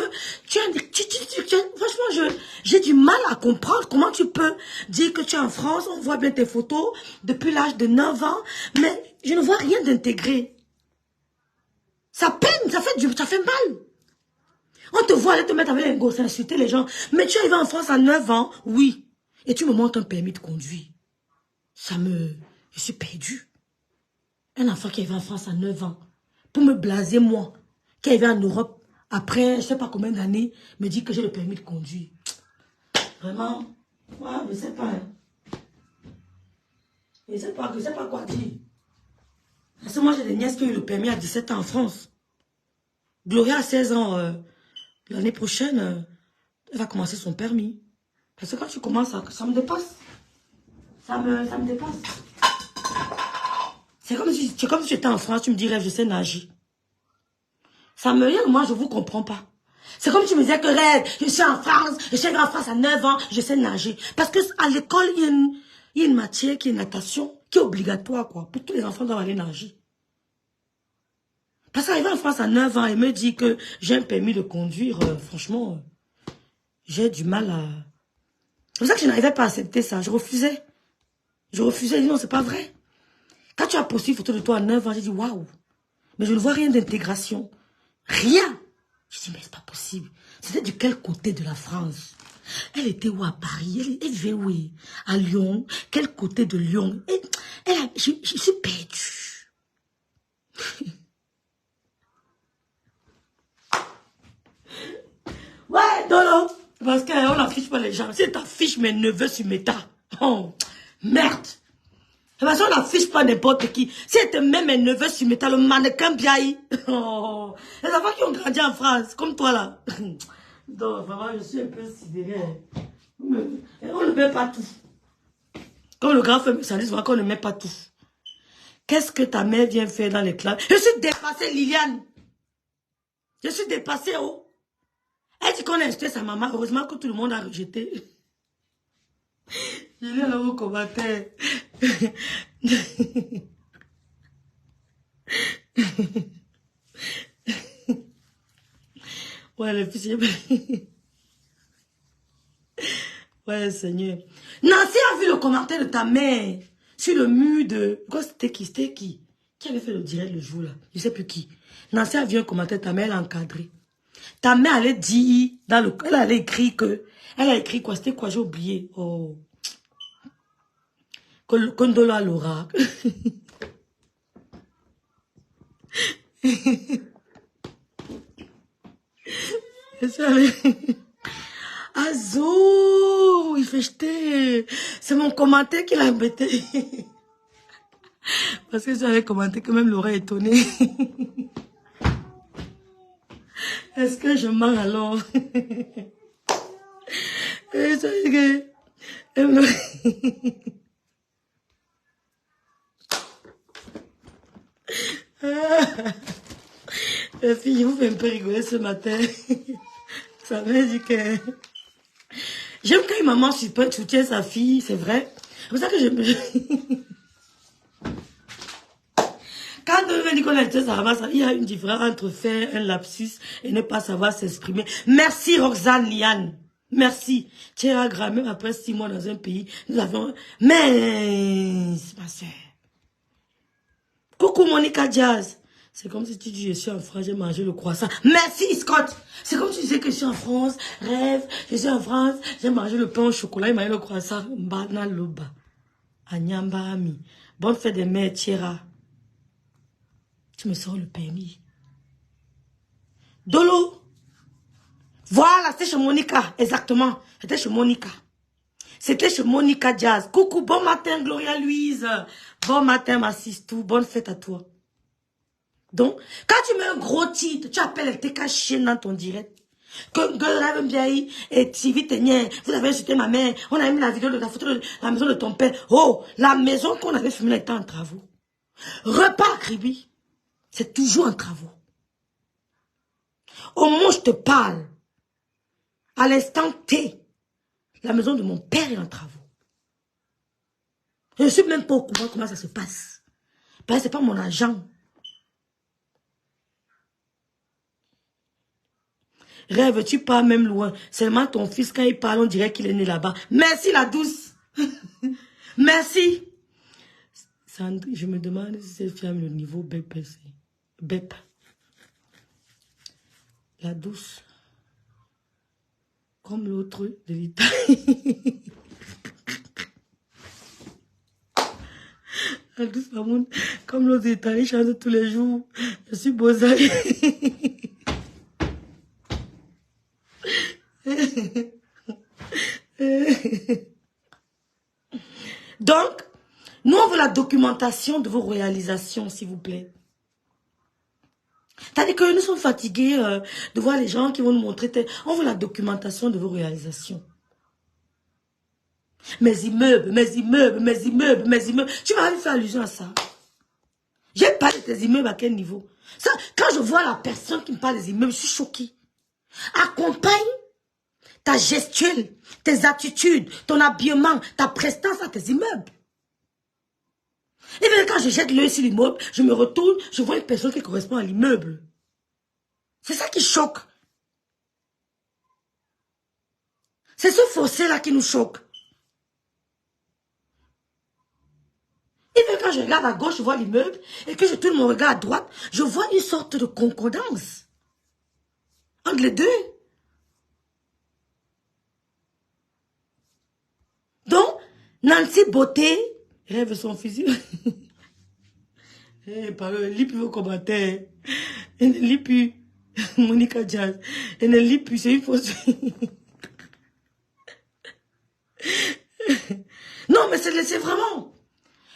franchement, j'ai du mal à comprendre comment tu peux dire que tu es en France, on voit bien tes photos depuis l'âge de 9 ans, mais je ne vois rien d'intégrer. Ça peine, ça fait mal. On te voit aller te mettre avec un gosse, insulter les gens. Mais tu es arrivé en France à 9 ans, oui. Et tu me montres un permis de conduire. Je suis perdue. Un enfant qui est arrivé en France à 9 ans, pour me blaser moi, qui est arrivé en Europe, après, je ne sais pas combien d'années, me dit que j'ai le permis de conduire. Vraiment, moi, je ne sais pas. Hein. Je ne sais pas quoi dire. Parce que moi, j'ai des nièces qui ont eu le permis à 17 ans en France. Gloria a 16 ans. L'année prochaine, elle va commencer son permis. Parce que quand tu commences, ça me dépasse. Ça me dépasse. C'est comme si j'étais en France, tu me dirais, je sais nager. Moi, je ne vous comprends pas. C'est comme si tu me disais que Rêve, je suis en France, je suis en France à 9 ans, je sais nager. Parce qu'à l'école, il y a une matière qui est natation, qui est obligatoire, quoi. Pour tous les enfants doivent aller nager. Parce qu'arriver en France à 9 ans et me dire que j'ai un permis de conduire, franchement, j'ai du mal à... C'est pour ça que je n'arrivais pas à accepter ça. Je refusais. Je dis non, c'est pas vrai. Quand tu as posté une photo de toi à 9 ans, j'ai dit waouh. Mais je ne vois rien d'intégration. Rien. Je dis mais c'est pas possible. C'était de quel côté de la France? Elle était où à Paris? Elle vivait où? À Lyon? Quel côté de Lyon? Je suis perdue. Ouais, non. Parce qu'on a n'affiche pas les gens. Si tu affiches mes neveux sur Meta. Oh, merde. De toute façon, on n'affiche pas n'importe qui. Si tu mets mes neveux sur Meta, le mannequin Biaï. Oh, les enfants qui ont grandi en France, comme toi là. Donc, vraiment, je suis un peu sidéré. On ne met pas tout. Comme le grand frère me salue, on ne met pas tout. Qu'est-ce que ta mère vient faire dans les classes? Je suis dépassée, Liliane. Je suis dépassée, oh. Elle dit qu'on a acheté sa maman. Heureusement que tout le monde a rejeté. Je lis là au commentaire. Ouais, le fils. Ouais, Seigneur. Nancy a vu le commentaire de ta mère sur le mur de... Quoi, c'était qui? C'était qui? Qui avait fait le direct le jour là? Je ne sais plus qui. Nancy a vu un commentaire, ta mère l'a encadré. Ta mère allait dire, dans le... Elle allait écrire que... Elle a écrit quoi? C'était quoi? J'ai oublié. Oh. Condola Laura. Azo, il fait jeter. C'est mon commentaire qui l'a embêté. Parce que j'avais commenté que même Laura est étonnée. Est-ce que je mens alors? Et ça dit que... Les filles, je vous fais un peu rigoler ce matin. Ça veut dire que... J'aime quand une maman soutient sa fille, c'est vrai. C'est pour ça que j'aime... Quand on veut dire qu'on a été ça va, il y a une différence entre faire un lapsus et ne pas savoir s'exprimer. Merci Roxane Liane. Merci. Tu es agréable, même après 6 mois dans un pays, nous avons... Mais... ma soeur. Coucou Monica Jazz. C'est comme si tu dis, je suis en France, j'ai mangé le croissant. Merci Scott. C'est comme si tu disais que je suis en France, rêve, je suis en France, j'ai mangé le pain au chocolat, j'ai mangé le croissant. Mbana Loba. Anyamba Ami. Bonne fête des mères, Tierra. Tu me sors le permis. Dolo. Voilà, c'était chez Monica, exactement. C'était chez Monica. C'était chez Monica Jazz. Coucou, bon matin Gloria Louise. Bon matin ma sister, bonne fête à toi. Donc, quand tu mets un gros titre, tu appelles tes cachets dans ton direct. Que rêve bien et Tivi Tenien, vous avez insulté ma mère, on a mis la vidéo de la photo de la maison de ton père. Oh, la maison qu'on avait filmée était en travaux. Repas Kribi, c'est toujours en travaux. Au moment où je te parle, à l'instant T, la maison de mon père est en travaux. Je ne suis même pas au courant comment ça se passe. Parce que ce n'est pas mon agent. Rêve, tu pars même loin. Seulement ton fils, quand il parle, on dirait qu'il est né là-bas. Merci la douce. Merci. Sandrine, je me demande si cette femme le niveau BPC. BEP. La douce. Comme l'autre de l'Italie. La douce, comme l'autre de l'Italie, chante tous les jours. Je suis Bozali. Donc, nous on veut la documentation de vos réalisations, s'il vous plaît. C'est-à-dire que nous sommes fatigués de voir les gens qui vont nous montrer. On veut la documentation de vos réalisations. Mes immeubles, mes immeubles, mes immeubles, mes immeubles. Tu m'as fait allusion à ça. J'ai parlé de tes immeubles à quel niveau? Ça, quand je vois la personne qui me parle des immeubles, je suis choquée. Accompagne ta gestuelle, tes attitudes, ton habillement, ta prestance à tes immeubles. Et bien quand je jette l'œil sur l'immeuble, je me retourne, je vois une personne qui correspond à l'immeuble. C'est ça qui choque. C'est ce fossé-là qui nous choque. Et bien quand je regarde à gauche, je vois l'immeuble, et que je tourne mon regard à droite, je vois une sorte de concordance entre les deux. Donc, Nancy Beauté rêve son fusil. Eh, pardon, lis plus vos commentaires. Elle ne lit plus Monica Jazz. Elle ne lit plus, c'est une fausse. Non, mais c'est vraiment.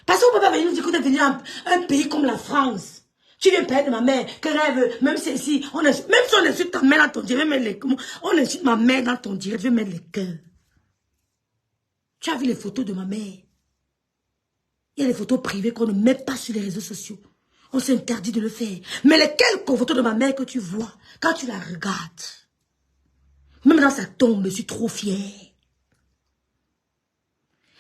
Parce qu'on ne peut pas venir nous dire qu'on est venu à un pays comme la France. Tu viens parler de ma mère, que rêve, même si ici, même si on insulte ta mère dans ton direct, on insulte ma mère dans ton direct, je vais mettre les cœurs. Tu as vu les photos de ma mère? Il y a des photos privées qu'on ne met pas sur les réseaux sociaux. On s'interdit de le faire. Mais les quelques photos de ma mère que tu vois, quand tu la regardes, même dans sa tombe, je suis trop fière.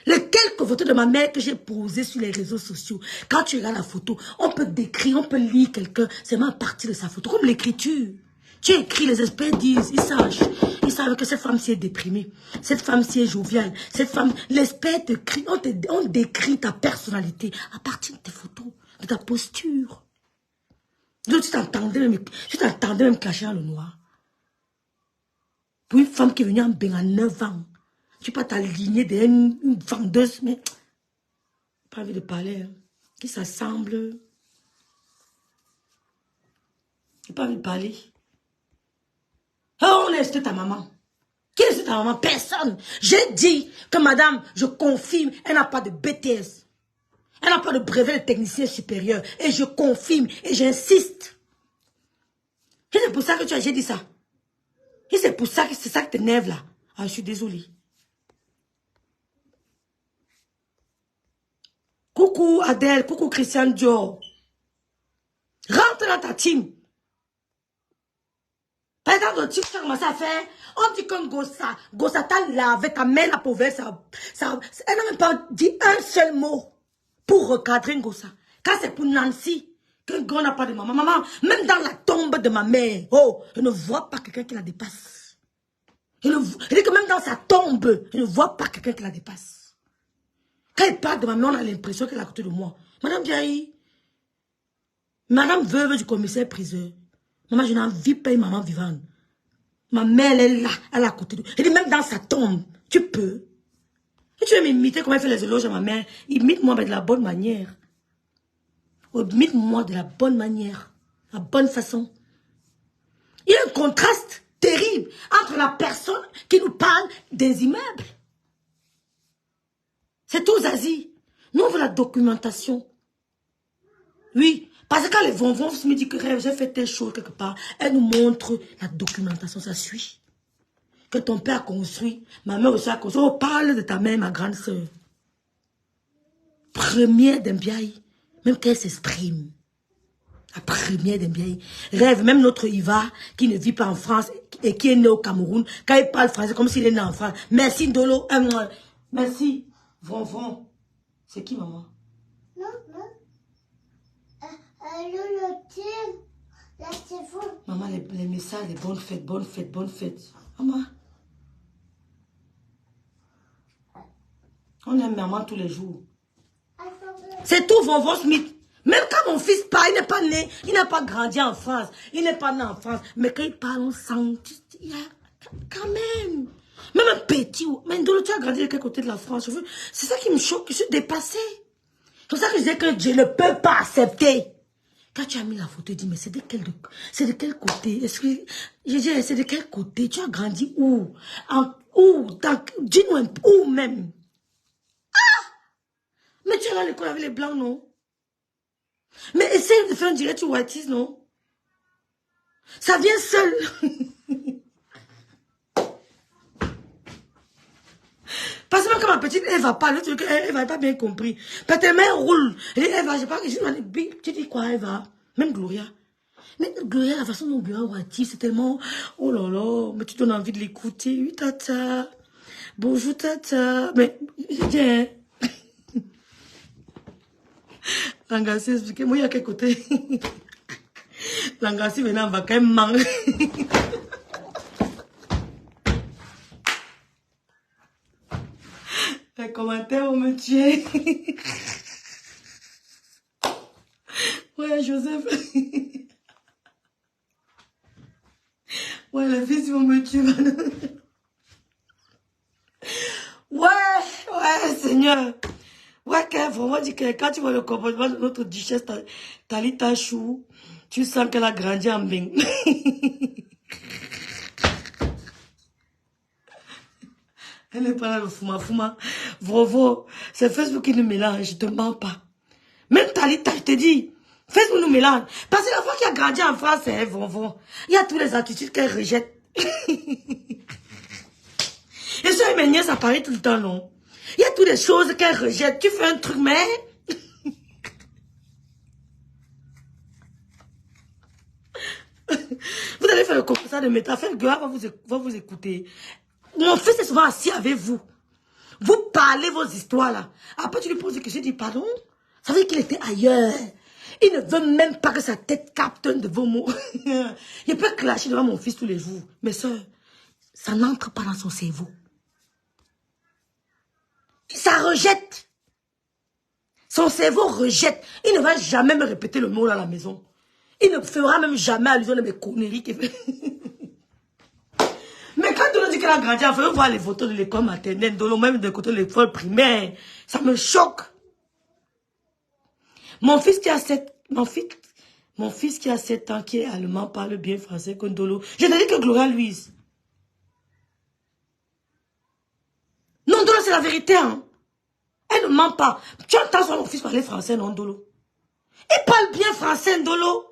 Les quelques photos de ma mère que j'ai posées sur les réseaux sociaux, quand tu regardes la photo, on peut décrire, on peut lire quelqu'un, c'est même à partir de sa photo, comme l'écriture. Tu écris, les experts disent, ils savent que cette femme-ci est déprimée, cette femme-ci est joviale, cette femme, l'expert écrit, on décrit ta personnalité à partir de tes photos, de ta posture. Donc tu t'entendais même cacher dans le noir. Pour une femme qui est venue en bain à 9 ans, tu peux t'aligner d'une vendeuse, mais pas envie de parler, hein. Qui s'assemble. J'ai pas envie de parler. Oh, on est ta maman. Qui est ta maman? Personne. J'ai dit que madame, je confirme, elle n'a pas de BTS. Elle n'a pas de brevet de technicien supérieur. Et je confirme et j'insiste. Et c'est pour ça que j'ai dit ça. Et c'est pour ça que c'est ça qui t'énerve là. Ah, je suis désolée. Coucou Adèle, coucou Christian Dior. Rentre dans ta team. Par exemple, dans le team, tu as commencé à faire. On dit qu'un Gossa t'a lavé ta main la pauvre. Elle n'a même pas dit un seul mot pour recadrer un Gossa. Quand c'est pour Nancy, qu'un gars n'a pas de maman. Maman, même dans la tombe de ma mère, oh, je ne vois pas quelqu'un qui la dépasse. Je dis que même dans sa tombe, je ne vois pas quelqu'un qui la dépasse. Quand elle parle de ma mère, on a l'impression qu'elle est à côté de moi. Madame Diaye, madame veuve du commissaire priseur. Maman, je n'en vis pas une maman vivante. Ma mère, elle est là, elle est à côté de... Elle dit même dans sa tombe, tu peux. Et tu veux m'imiter comment elle fait les éloges à ma mère, imite-moi de la bonne manière. Imite-moi de la bonne manière, la bonne façon. Il y a un contraste terrible entre la personne qui nous parle des immeubles. C'est tout, Zazie. Nous, on veut la documentation. Oui, parce que quand les vonvons me disent que j'ai fait telle chose quelque part, elle nous montre la documentation, ça suit. Que ton père a construit, ma mère aussi a construit. On parle de ta mère, ma grande soeur. Première d'Mbiaye, même qu'elle s'exprime. La première d'Mbiaye. Rêve, même notre Iva, qui ne vit pas en France et qui est né au Cameroun, quand il parle français comme s'il est né en France. Merci Ndolo, merci. Vonvon. C'est qui, maman? Non. Maman, les messages, les bonnes fêtes, bonnes fêtes, bonnes fêtes. Maman. On aime maman tous les jours. C'est tout, Vonvon Smith. Même quand mon fils parle, il n'est pas né, il n'a pas grandi en France, il n'est pas né en France. Mais quand il parle, on sent, il y a quand même. Même un petit, mais Ndolo, tu as grandi de quel côté de la France? C'est ça qui me choque, je suis dépassée. C'est pour ça que je disais que je ne peux pas accepter. Quand tu as mis la photo, tu dis, mais c'est de quel côté? Est-ce que, je dis, c'est de quel côté? Tu as grandi où? Dis-nous un peu, où même? Ah! Mais tu es là à l'école avec les blancs, non? Mais essaye de faire un direct sur Whatis, non? Ça vient seul. Parce que même quand ma petite, elle va pas, elle va pas bien compris. Parce que elle roule. Elle va, je sais pas, tu dis quoi, elle va? Même Gloria. Mais Gloria, la façon dont Gloria Whatis, c'est tellement, oh là là, mais tu donnes envie de l'écouter. Oui, tata. Bonjour, tata. Mais, je dis, hein. Langassi, expliquez-moi, il y a quel côté? Langassi, maintenant, on va quand même manger. Les commentaires vont me tuer. Ouais, Joseph. Ouais, les fils vont me tuer. Ouais, Seigneur. Ouais, vraiment dit que quand tu vois le comportement de notre duchesse Talita Chou, tu sens qu'elle a grandi en bain. Elle n'est pas là, le Fouma. Vrovo, c'est Facebook qui nous mélange, je te mens pas. Même Talita, je te dis, Facebook nous mélange. Parce que la fois qui a grandi en France, c'est Vrovo. Il y a toutes les attitudes qu'elle rejette. Et sur mes nièces, ça paraît tout le temps, non? Il y a toutes les choses qu'elle rejette. Tu fais un truc, mais... Vous allez faire le commentaire de méta. Fait le gars va vous écouter. Mon fils est souvent assis avec vous. Vous parlez vos histoires là. Après, tu lui poses des questions, tu dis pardon. Ça veut dire qu'il était ailleurs. Il ne veut même pas que sa tête capte un de vos mots. Il peut clasher devant mon fils tous les jours. Mais soeur, ça n'entre pas dans son cerveau. Ça rejette. Son cerveau rejette. Il ne va jamais me répéter le mot là à la maison. Il ne fera même jamais allusion à mes conneries qu'il fait. Mais quand on dit qu'elle a grandi, on veut voir les photos de l'école maternelle, même de côté de l'école primaire. Ça me choque. Mon fils qui a 7 ans, qui est allemand, parle bien français comme Dolo. Je te dis que Gloria Louise. Non, Dolo, c'est la vérité, hein. Elle ne ment pas. Tu entends son fils parler français, non, Dolo? Il parle bien français, Dolo.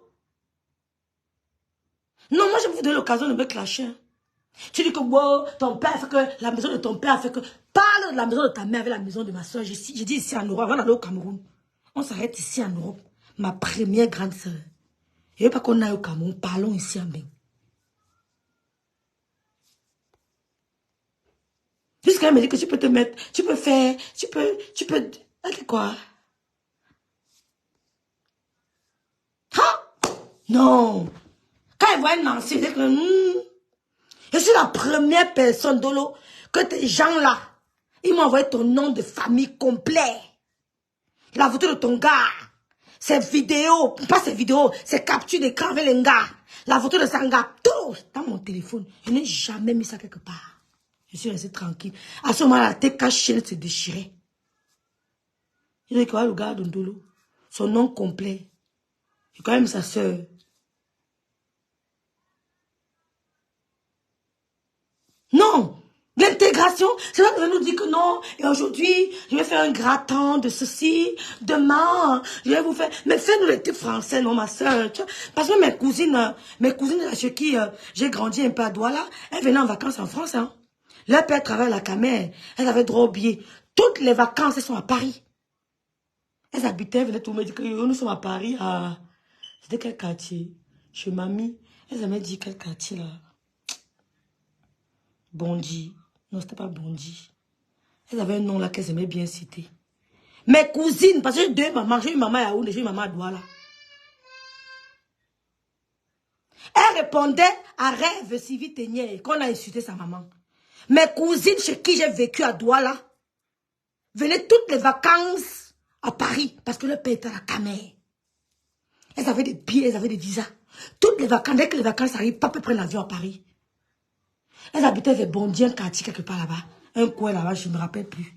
Non, moi, je vais vous donner l'occasion de me clasher. Tu dis que wow, ton père fait que la maison de ton père fait que... Parle de la maison de ta mère avec la maison de ma soeur. Je dis ici en Europe, avant d'aller au Cameroun. On s'arrête ici en Europe. Ma première grande soeur. Je ne veux pas qu'on aille au Cameroun. Parlons ici en Bénin. Jusqu'à elle me dit que tu peux te mettre... Tu peux faire... Tu peux... C'est quoi? Hein? Non. Quand elle voit une Nancy, elle dit que... Je suis la première personne, Dolo, que tes gens-là, ils m'ont envoyé ton nom de famille complet. La photo de ton gars. Ces vidéos, pas ces vidéos, ces captures d'écran avec les gars. La photo de son gars, tout dans mon téléphone. Je n'ai jamais mis ça quelque part. Je suis restée tranquille. À ce moment-là, la tête cachée, elle se déchirait. Il dit que le gars de Dolo, son nom complet. Et quand même sa soeur. Non, l'intégration, c'est là que nous dit que non, et aujourd'hui, je vais faire un gratin de ceci, demain, je vais vous faire, mais fais-nous le truc français, non, ma soeur, parce que mes cousines chez qui j'ai grandi un peu à Douala, elles venaient en vacances en France, hein. Leur père travaille à la Camer, elles avaient droit au billet. Toutes les vacances, elles sont à Paris. Elles habitaient, elles venaient tout me dire que nous sommes à Paris, c'était quel quartier? Chez mamie, elles avaient dit quel quartier là? Bondy. Non, c'était pas Bondy. Elles avaient un nom là qu'elles aimaient bien citer. Mes cousines, parce que j'ai deux mamans. J'ai une maman à Yaoundé, j'ai une maman à Douala. Elle répondait à Rêve Sylvie Ténier, qu'on a insulté sa maman. Mes cousines chez qui j'ai vécu à Douala venaient toutes les vacances à Paris parce que le père était à la Camer. Elles avaient des billets, elles avaient des visas. Toutes les vacances, dès que les vacances arrivent, papa prend l'avion à Paris. Elles habitaient vers Bondy, un quartier quelque part là-bas. Un coin là-bas, je ne me rappelle plus.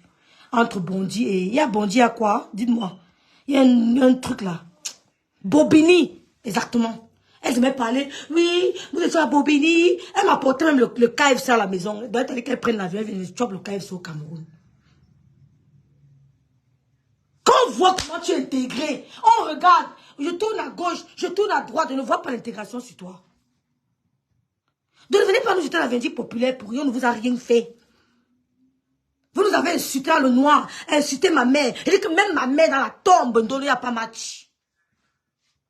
Entre Bondy et... Il y a Bondy à quoi? Dites-moi. Il y a un truc là. Bobigny. Exactement. Elles aimaient parler. Oui, vous êtes à Bobigny. Elle m'apportait même le KFC à la maison. Elle doit être allée qu'elle prenne l'avion. Elle vient choper le KFC au Cameroun. Quand on voit comment tu es intégré, on regarde. Je tourne à gauche, je tourne à droite. Je ne vois pas l'intégration sur toi. Ne venez pas nous jeter la vindicte populaire pour rien, on ne vous a rien fait. Vous nous avez insulté à le noir, insulté ma mère. Je dis que même ma mère dans la tombe, il n'y a pas match.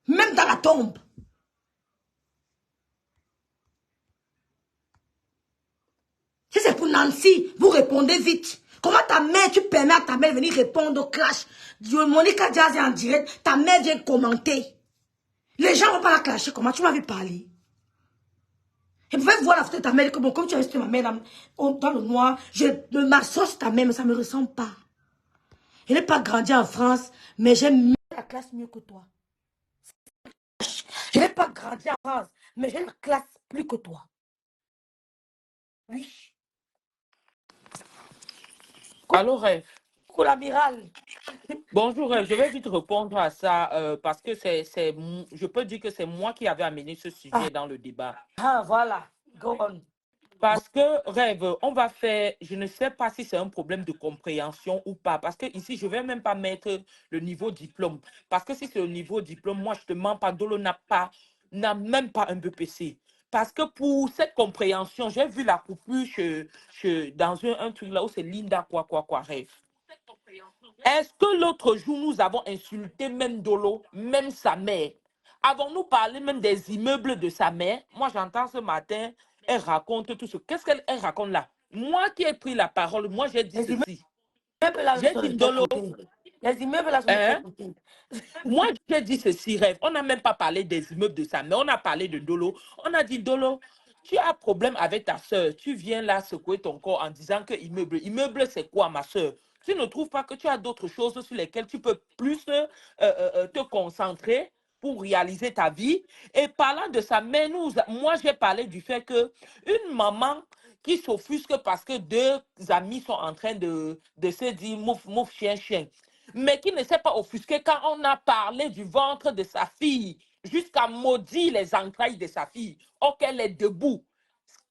Même dans la tombe. Si c'est pour Nancy, vous répondez vite. Comment ta mère, tu permets à ta mère de venir répondre au clash? Monica Diaz est en direct, ta mère vient commenter. Les gens ne vont pas la clasher, comment tu m'avais parlé? Je pouvais voir la photo de ta mère, que bon, comme tu as insulté ma mère dans le noir, je me m'assois sur ta mère, mais ça ne me ressemble pas. Je n'ai pas grandi en France, mais j'aime la classe mieux que toi. Je n'ai pas grandi en France, mais j'ai la classe plus que toi. Oui. Allô, Rêve. Coucou l'amiral. Bonjour, Rêve. Je vais vite répondre à ça parce que je peux dire que c'est moi qui avais amené ce sujet dans le débat. Ah, voilà. Go on. Parce que, rêve, on va faire, je ne sais pas si c'est un problème de compréhension ou pas, parce que ici, je ne vais même pas mettre le niveau diplôme. Parce que si c'est le niveau diplôme, moi, je te mens pas, Dolo n'a même pas un BPC. Parce que pour cette compréhension, j'ai vu la coupure dans un truc là où c'est Linda, rêve. Est-ce que l'autre jour, nous avons insulté même Dolo, même sa mère? Avons-nous parlé même des immeubles de sa mère? Moi, j'entends ce matin, elle raconte tout ce. Qu'est-ce qu'elle raconte là? Moi qui ai pris la parole, moi j'ai dit Les ceci. immeubles là J'ai sont dit de quel Dolo, côté? Les immeubles là sont de quel hein? côté? Moi, j'ai dit ceci, rêve. On n'a même pas parlé des immeubles de sa mère. On a parlé de Dolo. On a dit, Dolo, tu as un problème avec ta soeur. Tu viens là secouer ton corps en disant que immeuble. Immeuble, c'est quoi, ma soeur? Tu ne trouves pas que tu as d'autres choses sur lesquelles tu peux plus te concentrer pour réaliser ta vie? Et parlant de sa mère, moi, j'ai parlé du fait que une maman qui s'offusque parce que deux amis sont en train de se dire mouf, mouf, chien, chien, mais qui ne s'est pas offusqué quand on a parlé du ventre de sa fille, jusqu'à maudire les entrailles de sa fille. Oh, qu'elle est debout.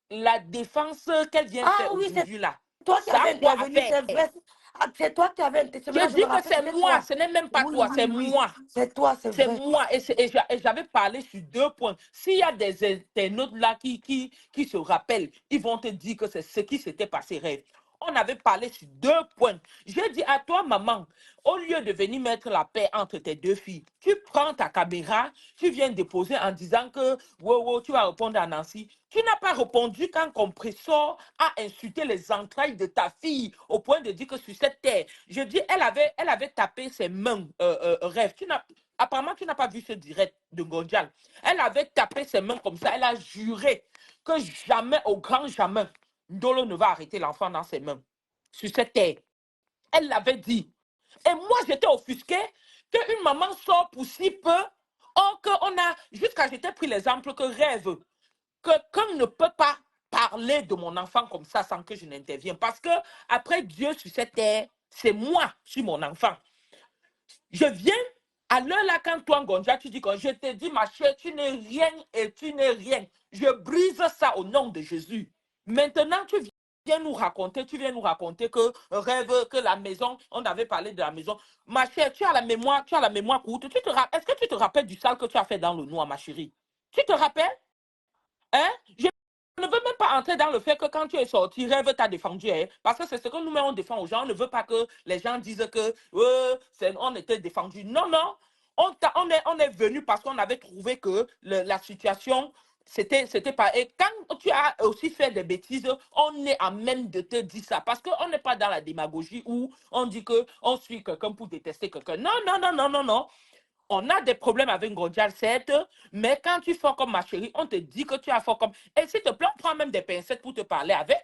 La défense qu'elle vient Ah faire oui, c'est aujourd'hui là, toi qui ça a avais quoi à intervenu, faire? c'est vrai. Ah, c'est toi qui avais intervenu. Je Je me dis que rappelle, c'est c'était moi, toi. ce n'est même pas Oui, toi, c'est oui, oui. moi. C'est toi, c'est C'est vrai. moi. Et j'avais parlé sur 2 points. S'il y a des internautes là qui se rappellent, ils vont te dire que c'est ce qui s'était passé, rêve. On avait parlé sur 2 points. J'ai dit à toi, maman, au lieu de venir mettre la paix entre tes deux filles, tu prends ta caméra, tu viens déposer en disant que wow, wow, tu vas répondre à Nancy. Tu n'as pas répondu quand Compressor a insulté les entrailles de ta fille au point de dire que sur cette terre, je dis, elle avait tapé ses mains, rêve. Apparemment, tu n'as pas vu ce direct de Gondial. Elle avait tapé ses mains comme ça. Elle a juré que jamais, au grand jamais, Ndolo ne va arrêter l'enfant dans ses mains. Sur cette terre. Elle l'avait dit. Et moi, j'étais offusquée qu'une maman sort pour si peu. Or, qu'on a, jusqu'à, j'étais pris l'exemple que rêve, que qu'on ne peut pas parler de mon enfant comme ça sans que je n'intervienne. Parce que, après Dieu sur cette terre, c'est moi sur mon enfant. Je viens à l'heure là, quand toi, Ngonja, tu dis que je te dis, ma chère, tu n'es rien et tu n'es rien. Je brise ça au nom de Jésus. Maintenant, tu viens nous raconter que rêve, que la maison, on avait parlé de la maison. Ma chère, tu as la mémoire courte. Est-ce que tu te rappelles du sale que tu as fait dans le noir, ma chérie? Tu te rappelles? Hein? Je ne veux même pas entrer dans le fait que quand tu es sorti, Rêve t'a défendu, hein, parce que c'est ce que nous-mêmes on défend aux gens. On ne veut pas que les gens disent que on était défendu. Non, non. On est venu parce qu'on avait trouvé que la situation, c'était pas. Et quand tu as aussi fait des bêtises, on est à même de te dire ça. Parce qu'on n'est pas dans la démagogie où on dit qu'on suit quelqu'un pour détester quelqu'un. Non, non, non, non, non, non. On a des problèmes avec Ngondial, certes, mais quand tu fais comme ma chérie, on te dit que tu as fait comme. Et s'il te plaît, on prend même des pincettes pour te parler avec.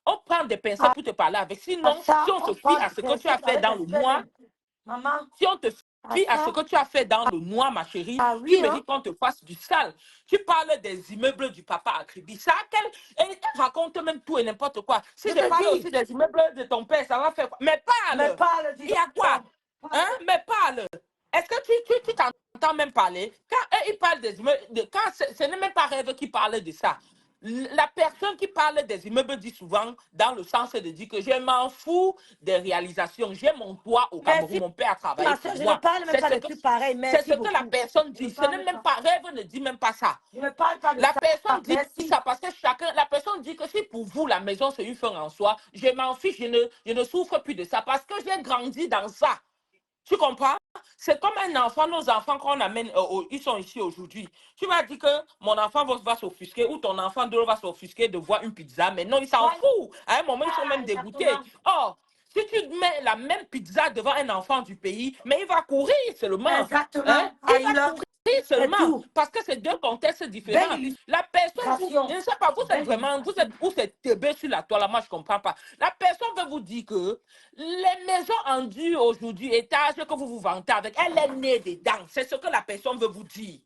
On prend des pincettes Ah, pour te parler avec. à Sinon, si ça, on se on fie prend à des ce que tu as pincettes fait avec dans les le noir, spelling. Maman, si on te à fie à ce ça, que tu as fait dans le noir, ma chérie, ah tu oui, hein. mérites qu'on te fasse du sale. Tu parles des immeubles du papa à Kribi. Ça, et elle raconte même tout et n'importe quoi. Si Je je te parle dis, aussi des immeubles de ton père, ça va faire quoi? Mais mais parle! parle, Il dis y a quoi? donc. Hein? Parle. Mais parle! Est-ce que tu t'entends même parler? Quand ils parlent des immeubles, quand ce n'est même pas Rêve qui parle de ça. La personne qui parle des immeubles dit souvent, dans le sens de dire que je m'en fous des réalisations. J'ai mon toit au Cameroun, Merci, mon père a travaillé ma pour soeur, je ne moi. parle même pas de trucs pareils. C'est Merci ce que la beaucoup. personne Je ne dit. Ce n'est parle même pas. pas, Rêve ne dit même pas ça. Je ne parle pas de La ça. personne dit Merci. ça parce que la personne dit que si pour vous, la maison, c'est une fin en soi, je m'en fiche, je ne souffre plus de ça parce que j'ai grandi dans ça. Tu comprends? C'est comme un enfant, nos enfants qu'on amène, ils sont ici aujourd'hui. Tu vas dire que mon enfant va s'offusquer ou ton enfant va s'offusquer de voir une pizza, mais non, il s'en Ouais. fout. À un moment, ils sont Ah, même dégoûtés. exactement. Or, si tu mets la même pizza devant un enfant du pays, mais il va courir seulement. Hein? Exactement. Il Ah, va courir c'est seulement tout. parce que c'est deux contextes Belle différents. La personne, je illustration. ne sais pas, vous êtes Belle vraiment, illustration. vous êtes teubé sur la toile, moi je ne comprends pas. La personne veut vous dire que les maisons en dur aujourd'hui, étage que vous vous vantez avec, elle est née dedans. C'est ce que la personne veut vous dire.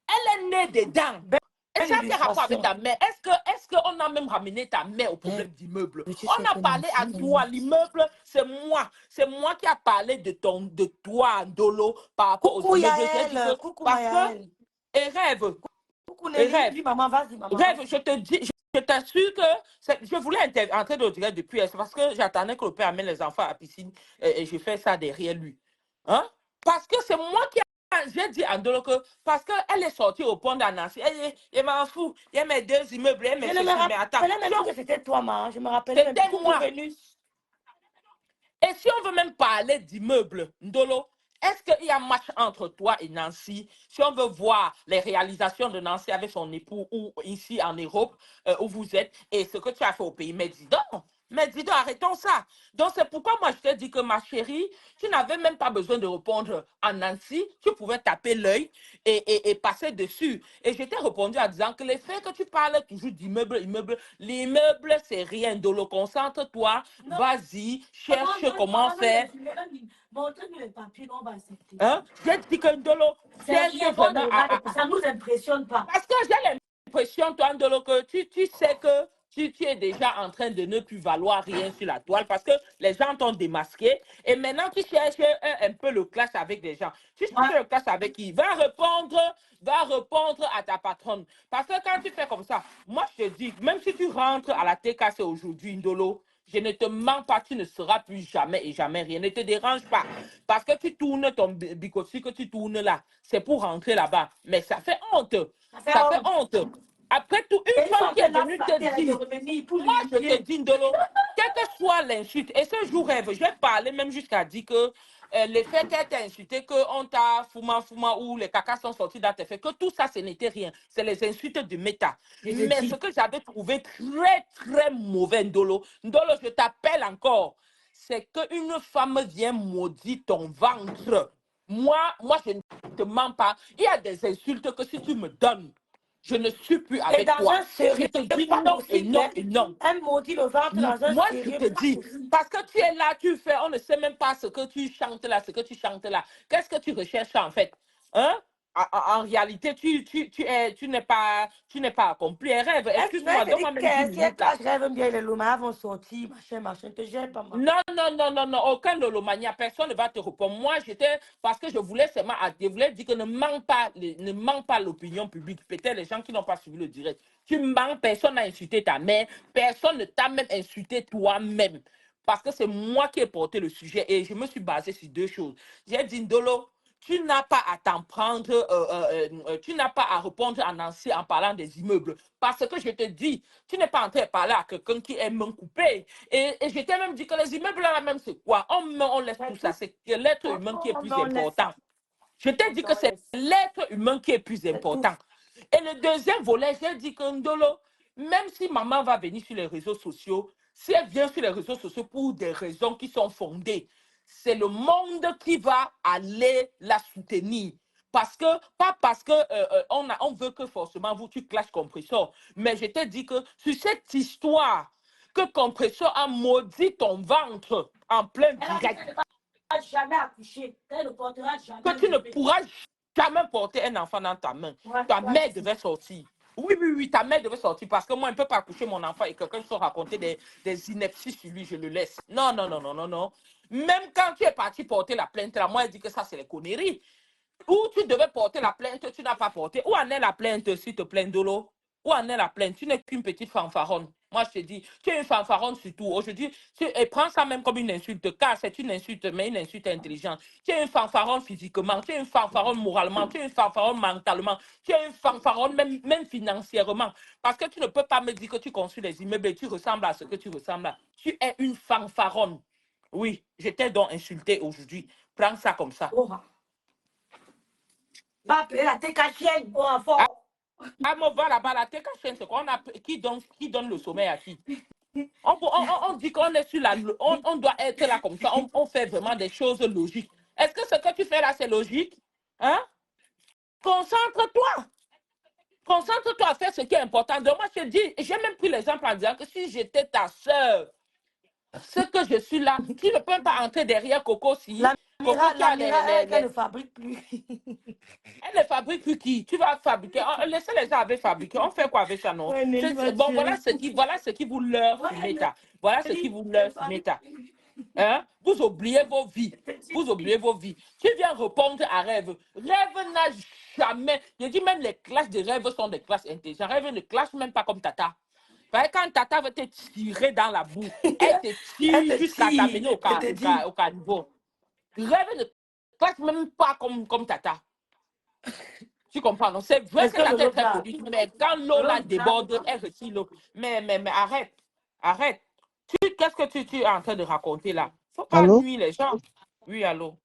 Elle est née dedans. Belle Et ça a quel rapport avec illustration. ta mère? Est-ce qu'on a même ramené ta mère au problème d'immeuble? Peux-tu On a souhaiter parlé à Nancy? toi, l'immeuble, c'est moi. C'est moi qui a parlé de toi, Dolo, par rapport aux Coucou immeubles. J'ai dit Yael. que, Coucou parce que, Mayael. et rêve, Coucou Nelly, Rêve. dis maman, vas-y, maman. Rêve, je te dis, je t'assure que je voulais entrer dans le direct depuis hier, c'est parce que j'attendais que le père amène les enfants à la piscine et je fais ça derrière lui. Hein? Parce que c'est moi qui j'ai dit à Ndolo que parce qu'elle est sortie au pont d'Anansi, elle m'en fout, il y a mes 2 immeubles, elle Je me ne me ceci, mais attends, rappelais même plus que c'était toi, maman. Je me rappelais même plus. c'était Coucou moi. Vénus. Et si on veut même parler d'immeubles, Ndolo, est-ce qu'il y a match entre toi et Nancy? Si on veut voir les réalisations de Nancy avec son époux ou ici en Europe, où vous êtes, et ce que tu as fait au pays, mais dis donc, arrêtons ça. Donc c'est pourquoi moi je t'ai dit que ma chérie, tu n'avais même pas besoin de répondre à Nancy, tu pouvais taper l'œil et passer dessus. Et je t'ai répondu en disant que les faits que tu parles toujours d'immeuble, l'immeuble c'est rien, Ndolo, concentre-toi, vas-y, cherche comment faire. Montre-nous les papiers, on va accepter. Hein? J'ai dit que Ndolo, cherche vraiment ça ne nous impressionne pas. Parce que j'ai l'impression, toi, Ndolo, que tu sais que tu es déjà en train de ne plus valoir rien sur la toile parce que les gens t'ont démasqué et maintenant tu cherches un peu le clash avec des gens. Tu cherches le clash avec qui? Va répondre à ta patronne. Parce que quand tu fais comme ça, moi je te dis, même si tu rentres à la TKC aujourd'hui, Ndolo, je ne te mens pas, tu ne seras plus jamais et jamais rien. Ne te dérange pas. Parce que tu tournes ton bicotsi que tu tournes là. C'est pour rentrer là-bas. Mais ça fait honte. Ça fait honte. Après tout, une femme qui est venue te dire, moi je te dis, Ndolo, quelle que soit l'insulte, et ce jour rêve, j'ai parlé même jusqu'à dire que les faits qu'elle t'a insulté, qu'on t'a fouma ou les cacas sont sortis dans tes faits, que tout ça ce n'était rien. C'est les insultes du méta. Mais ce que j'avais trouvé très, très mauvais, Ndolo, je t'appelle encore, c'est qu'une femme vient maudire ton ventre. Moi, je ne te mens pas. Il y a des insultes que si tu me donnes, je ne suis plus avec toi. Je te dis non et non et non. Elle maudit le ventre dans un Moi, je te dis, parce que tu es là, tu fais, on ne sait même pas ce que tu chantes là, ce que tu chantes là. Qu'est-ce que tu recherches en fait? Hein? En réalité, tu n'es pas accompli un rêve. Excuse-moi, donne-moi même 10 minutes là. Je rêve bien, les lomas vont sortir, machin, te gère pas, moi. Non, aucun lolomania, personne ne va te répondre. Moi, parce que je voulais seulement, je voulais dire que ne manque pas l'opinion publique. Peut-être les gens qui n'ont pas suivi le direct. Tu mens, personne n'a insulté ta mère, personne ne t'a même insulté toi-même. Parce que c'est moi qui ai porté le sujet et je me suis basé sur 2 choses. J'ai dit, Ndolo, tu n'as pas à t'en prendre, tu n'as pas à répondre à Nancy en parlant des immeubles. Parce que je te dis, tu n'es pas en train de parler à quelqu'un qui aime me couper. Et je t'ai même dit que les immeubles là même, c'est quoi? On laisse tout ça. C'est l'être humain qui est plus important. Je t'ai dit que c'est l'être humain qui est plus important. Et le deuxième volet, j'ai dit que Ndolo, même si maman va venir sur les réseaux sociaux, si elle vient sur les réseaux sociaux pour des raisons qui sont fondées, c'est le monde qui va aller la soutenir. Pas parce que on veut que forcément vous, tu clashes Compressor. Mais je t'ai dit que sur cette histoire, que Compressor a maudit ton ventre en plein direct. Jamais accoucher. Elle ne portera jamais. Que tu ne pourras jamais porter un enfant dans ta main. Ta mère devait sortir. Oui, ta mère devait sortir parce que moi, je ne peux pas accoucher mon enfant et quelqu'un se raconter des inepties sur lui, je le laisse. Non. Même quand tu es parti porter la plainte, là, moi, je dis que ça, c'est les conneries. Où tu devais porter la plainte, tu n'as pas porté. Où en est la plainte, s'il te plaît, Ndolo? Où en est la plainte? Tu n'es qu'une petite fanfaronne. Moi, je te dis, tu es une fanfaronne surtout. Aujourd'hui, et prends ça même comme une insulte, car c'est une insulte, mais une insulte intelligente. Tu es une fanfaronne physiquement, tu es une fanfaronne moralement, tu es une fanfaronne mentalement, tu es une fanfaronne même financièrement. Parce que tu ne peux pas me dire que tu construis les immeubles et tu ressembles à ce que tu ressembles à. Tu es une fanfaronne. Oui, je t'ai donc insulté aujourd'hui. Prends ça comme ça. Va appeler la TKCN pour enfant. Ah, mon va là-bas, la TKCN, c'est quoi? Qui donne le sommeil à qui? On dit qu'on est sur la... On doit être là comme ça. On fait vraiment des choses logiques. Est-ce que ce que tu fais là, c'est logique? Hein? Concentre-toi. Concentre-toi à faire ce qui est important. Donc, moi, je te dis, j'ai même pris l'exemple en disant que si j'étais ta soeur, ce que je suis là, tu ne peux pas entrer derrière Coco si... Elle ne fabrique plus. Elle ne fabrique plus qui? Tu vas fabriquer. Laissez les gens avec fabriquer. On fait quoi avec ça, non? Bon, voilà ce qui vous leur sur Meta. Voilà ce qui vous leur sur Meta. Hein? Vous oubliez vos vies. Vous oubliez vos vies. Tu viens répondre à rêve. Rêve n'a jamais. Je dis même les classes de rêve sont des classes intelligentes. Rêve ne classe même pas comme Tata. Parce que quand Tata veut te tirer dans la boue, elle te Elle tire te jusqu'à t'amener tire, elle te dit. au caniveau. Rêve ne classe même pas comme Tata. Tu comprends, non? C'est vrai Est-ce que que Tata est l'autre très là? polie, mais quand l'eau là déborde, elle retire l'eau. Mais arrête. Arrête. Qu'est-ce que tu es en train de raconter là? Faut pas Allô? nuire les gens. Oui, allô.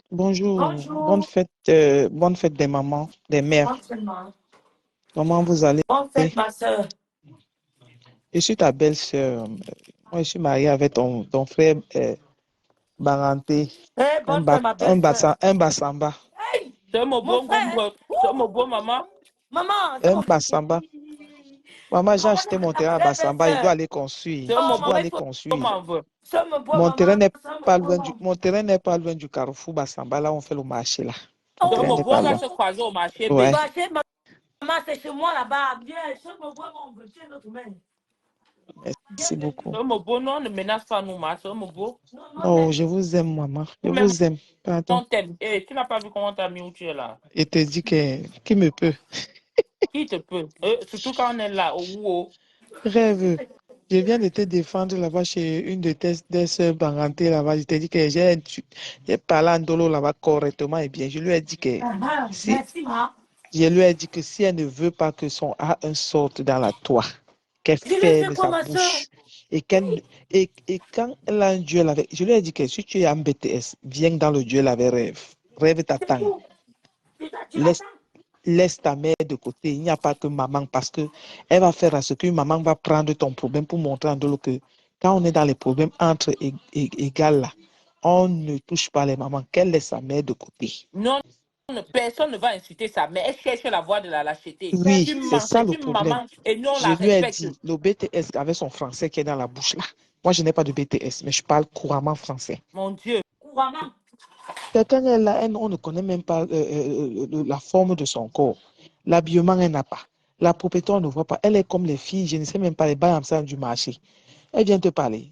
Bonjour. Bonjour. Bonne fête des mamans, des mères. Bonne Comment vous allez? fête, ma soeur. Je suis ta belle-sœur. Moi, je suis mariée avec ton frère Baranté, Eh, bonne fête, ma belle-soeur. Un Bassamba. Hey, C'est mon mon bon frère. gomme. C'est mon bon maman. Maman, c'est Un mon frère. Bassamba. Maman, j'ai Maman, acheté c'est mon ta terrain à très Bassamba. Il doit belle-soeur. aller construire. C'est Oh, mon Il doit maman, bon il aller faut. construire. maman. C'est mon beau, Mon maman. terrain n'est C'est mon pas beau, loin maman. mon terrain n'est pas loin du carrefour Bassamba. Là, on fait le marché là. Mon C'est terrain mon n'est Oh, pas bon, on va loin. se croiser au marché au Ouais. B. marché, maman, c'est chez moi là-bas. Viens, c'est mon beau, on veut tuer notre mère. Viens, Merci viens, beaucoup. C'est mon bon, non, ne menace pas nous, ma. C'est mon beau. non, non, Oh, je vous aime, maman. Je Même vous aime. Pardon. on t'aime. Eh, tu n'as pas vu comment t'as mis où tu es là. Et te dis que qui me peut. Qui te peut? Surtout quand on est là, au Rêve. Je viens de te défendre là-bas chez une de des sœurs Banganté là-bas. Je t'ai dit que j'ai parlé en Dolo là-bas correctement et bien. Je lui ai dit que si, merci, ma. je lui ai dit que si elle ne veut pas que son A1 sorte dans la toit, qu'elle Je lui ai fait ferme quoi, sa ma soeur? bouche. Et quand elle a un duel avec, je lui ai dit que si tu es en BTS, viens dans le duel avec Rêve. Rêve C'est t'attend. tout. Tu Laisse, l'attends? laisse ta mère de côté. Il n'y a pas que maman parce que elle va faire à ce que maman va prendre ton problème pour montrer en Dolo que quand on est dans les problèmes entre égales là, on ne touche pas les mamans. Qu'elle laisse sa mère de côté. Non, personne ne va insulter ça, mais elle cherche la voie de la lâcheté. Oui, Tu c'est mens, ça c'est le une problème. maman et nous on Je la lui ai respecte. dit, le BTS avec son français qui est dans la bouche là. Moi, je n'ai pas de BTS, mais je parle couramment français. Mon Dieu. Couramment. Quelqu'un est là, on ne connaît même pas la forme de son corps. L'habillement, elle n'a pas. La propriété, on ne voit pas. Elle est comme les filles, je ne sais même pas les bails du marché. Elle vient te parler.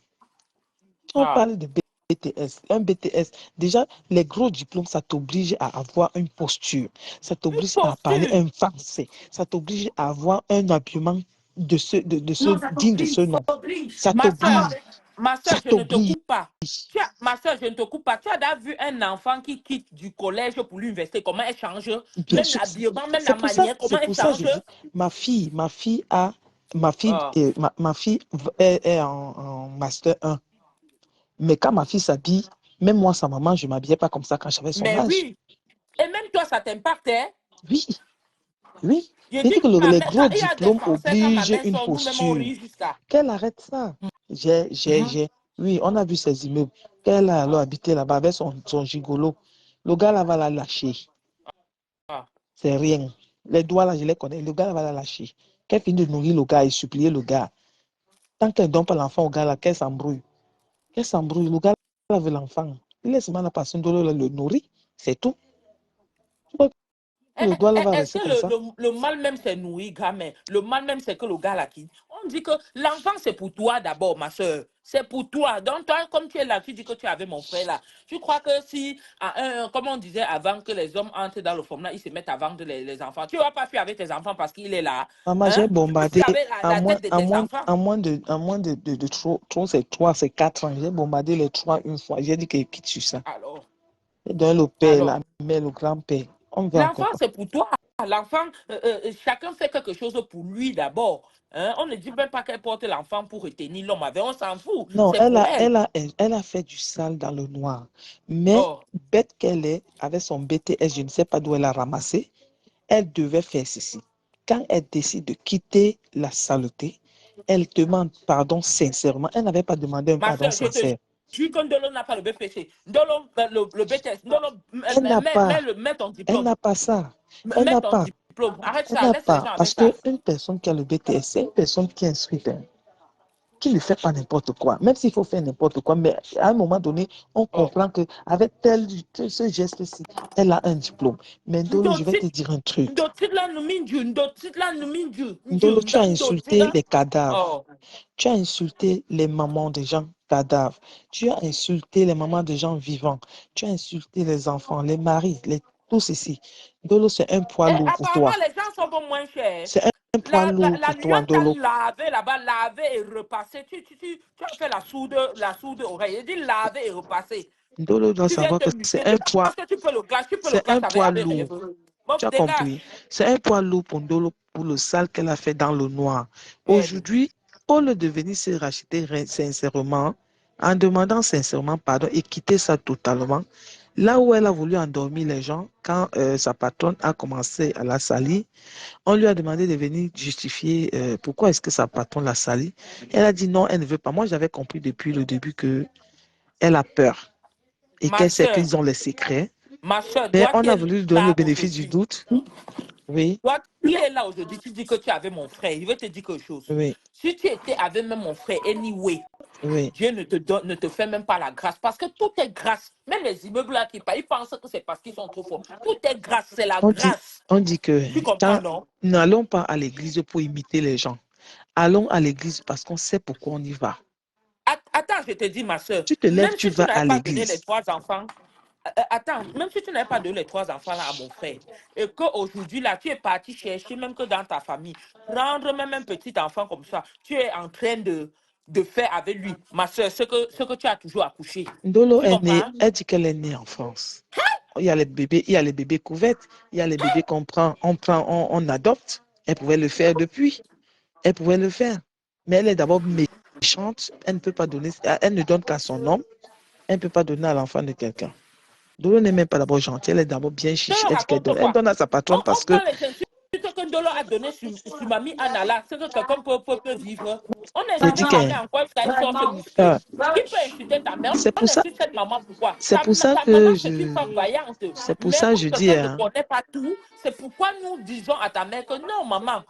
On Ah. parle de BTS. Un BTS, déjà, les gros diplômes, ça t'oblige à avoir une posture. Ça Une t'oblige à parler posture. un français. Ça t'oblige à avoir un habillement Non, ça digne de ce t'oblige, ça nom. t'oblige. Ça Ma soeur, t'oblige. Ça je ne te t'oblige. coupe pas. Ma soeur, je ne te coupe pas. Tu as déjà vu un enfant qui quitte du collège pour l'université, comment elle change? Bien Même sûr. l'habillement, même la manière, comment C'est elle pour ça que je change? dis, Ah. ma fille est en master 1. Mais quand ma fille s'habille, même moi, sa maman, je ne m'habillais pas comme ça quand j'avais son Mais âge. oui. Et même toi, ça t'impacte, hein? Oui, oui. Je C'est dis, dit que les gros il y a des diplômes Français, quand ma obligent mère une sort, nous-mêmes, on posture. rit jusqu'à. Qu'elle arrête ça. Mhm. Oui, on a vu ces immeubles. Qu'elle a alors habité là-bas avec son gigolo. Le gars là va la lâcher. Ah. C'est rien. Les doigts là, je les connais. Le gars là va la lâcher. Qu'elle finit de nourrir le gars et supplier le gars. Tant qu'elle ne donne pas l'enfant au gars là, qu'elle s'embrouille. Qu'elle s'embrouille. Le gars là veut l'enfant. Il laisse mal la personne de le nourrir. C'est tout. Tu crois que le doigt là va Est-ce rester que comme ça? le mal même c'est nourrir, gamin? Le mal même c'est que le gars là qui. On dit que l'enfant c'est pour toi d'abord, ma soeur. C'est pour toi. Donc toi, comme tu es là, tu dis que tu avais mon frère là. Tu crois que si, comme on disait avant que les hommes entrent dans le format, ils se mettent à vendre les enfants. Tu ne vas pas fuir avec tes enfants parce qu'il est là. Maman, Hein? j'ai Tu peux bombardé fuir avec la tête de tes enfants. en moins de trop, c'est 3, c'est 4 ans. J'ai bombardé les 3 une fois. J'ai dit que quitte sur ça. Alors, J'ai donné le père, la alors. mère, le grand-père. On veut L'enfant, encore quoi? c'est pour toi. L'enfant, chacun fait quelque chose pour lui d'abord. Hein? On ne dit même pas qu'elle porte l'enfant pour retenir l'homme avec. On s'en fout. Non, C'est pour elle. elle a fait du sale dans le noir. Mais Oh. bête qu'elle est, avec son BTS, je ne sais pas d'où elle a ramassé, elle devait faire ceci. Quand elle décide de quitter la saleté, elle demande pardon sincèrement. Elle n'avait pas demandé un Ma pardon soeur, je te sincère. jure que Ndolo n'a pas le BPC. Ndolo, le BTS. Ndolo, Elle n'a pas. mets ton Elle diplôme. n'a pas ça. Elle Mets n'a ton pas. diplôme. Arrête Elle ça. n'a Laisse les pas. gens Parce avec ça. qu'une personne qui a le BTS, c'est une personne qui est instruite, hein, qui ne fait pas n'importe quoi. Même s'il faut faire n'importe quoi, mais à un moment donné, on Oh. comprend qu'avec ce geste-ci, elle a un diplôme. Mais Ndolo, je vais te dire un truc. Ndolo, tu as insulté les cadavres. Oh. Tu as insulté les mamans des gens. cadavre. Tu as insulté les mamans de gens vivants. Tu as insulté les enfants, les maris, tous ici. Ndolo, c'est un poids Et lourd pour apparemment, toi. les gens sont pas moins chers. C'est un poids lourd La pour toi, nuance t'a Ndolo. lavé là-bas, lavé et repassé. Tu as fait la sourde oreille. Il dit laver et repasser. Ndolo doit Tu viens savoir te que muter. Parce que tu peux le c'est un cacher poids avec lourd. Rêve. Bon, Tu as dégage. compris? C'est un poids lourd pour Ndolo, pour le sale qu'elle a fait dans le noir. Merde. Aujourd'hui, au lieu de venir se racheter sincèrement, en demandant sincèrement pardon et quitter ça totalement, là où elle a voulu endormir les gens, quand sa patronne a commencé à la salir, on lui a demandé de venir justifier pourquoi est-ce que sa patronne l'a salie. Elle a dit non, elle ne veut pas. Moi, j'avais compris depuis le début que elle a peur et Ma qu'elle sait soeur, qu'ils ont les secrets. toi Mais on qui a es voulu lui donner le là bénéfice du aujourd'hui, doute. Oui, toi qui es là aujourd'hui, tu dis que tu avais mon frère. Je vais te dire quelque chose. oui, Si tu étais avec même mon frère, anyway, oui. Dieu ne te fait même pas la grâce. Parce que tout est grâce. Même les immeubles là qui payent, ils pensent que c'est parce qu'ils sont trop forts. Tout est grâce, c'est la grâce. On dit que Tu comprends, non? n'allons pas à l'église pour imiter les gens. Allons à l'église parce qu'on sait pourquoi on y va. Attends, je te dis, ma soeur, Tu te lèves, même tu si tu vas n'avais à pas donné les l'église. 3 enfants, attends, même si tu n'avais pas donné les 3 enfants là à mon frère, et qu'aujourd'hui là, tu es parti chercher, même que dans ta famille, prendre même un petit enfant comme ça, tu es en train de faire avec lui, ma soeur, ce que tu as toujours accouché. Ndolo Tu est née, comprends? elle dit qu'elle est née en France. Il y a les bébés couvettes, il y a les bébés on adopte. Elle pouvait le faire depuis. Elle pouvait le faire. Mais elle est d'abord méchante. Elle ne peut pas donner, elle ne donne qu'à son homme. Elle ne peut pas donner à l'enfant de quelqu'un. Ndolo n'est même pas d'abord gentille, elle est d'abord bien Je chiche. le Elle dit qu'elle raconte donne. Elle quoi? donne à sa patronne On parce que prend les insultes que Ndolo a donné sur Mamie Anala, ce que quelqu'un peut vivre. On je dis insulte ta qu'elle. mère encore, ça sort se muscler. euh, Qui peut insulter ta mère? c'est On pour ça, insulte cette maman pourquoi? c'est pour ça Ta maman, que c'est une femme vaillante. c'est pour Mais ça que comme je dis, quelqu'un ne hein, connaît pas tout, c'est pourquoi nous disons à ta mère que non, maman,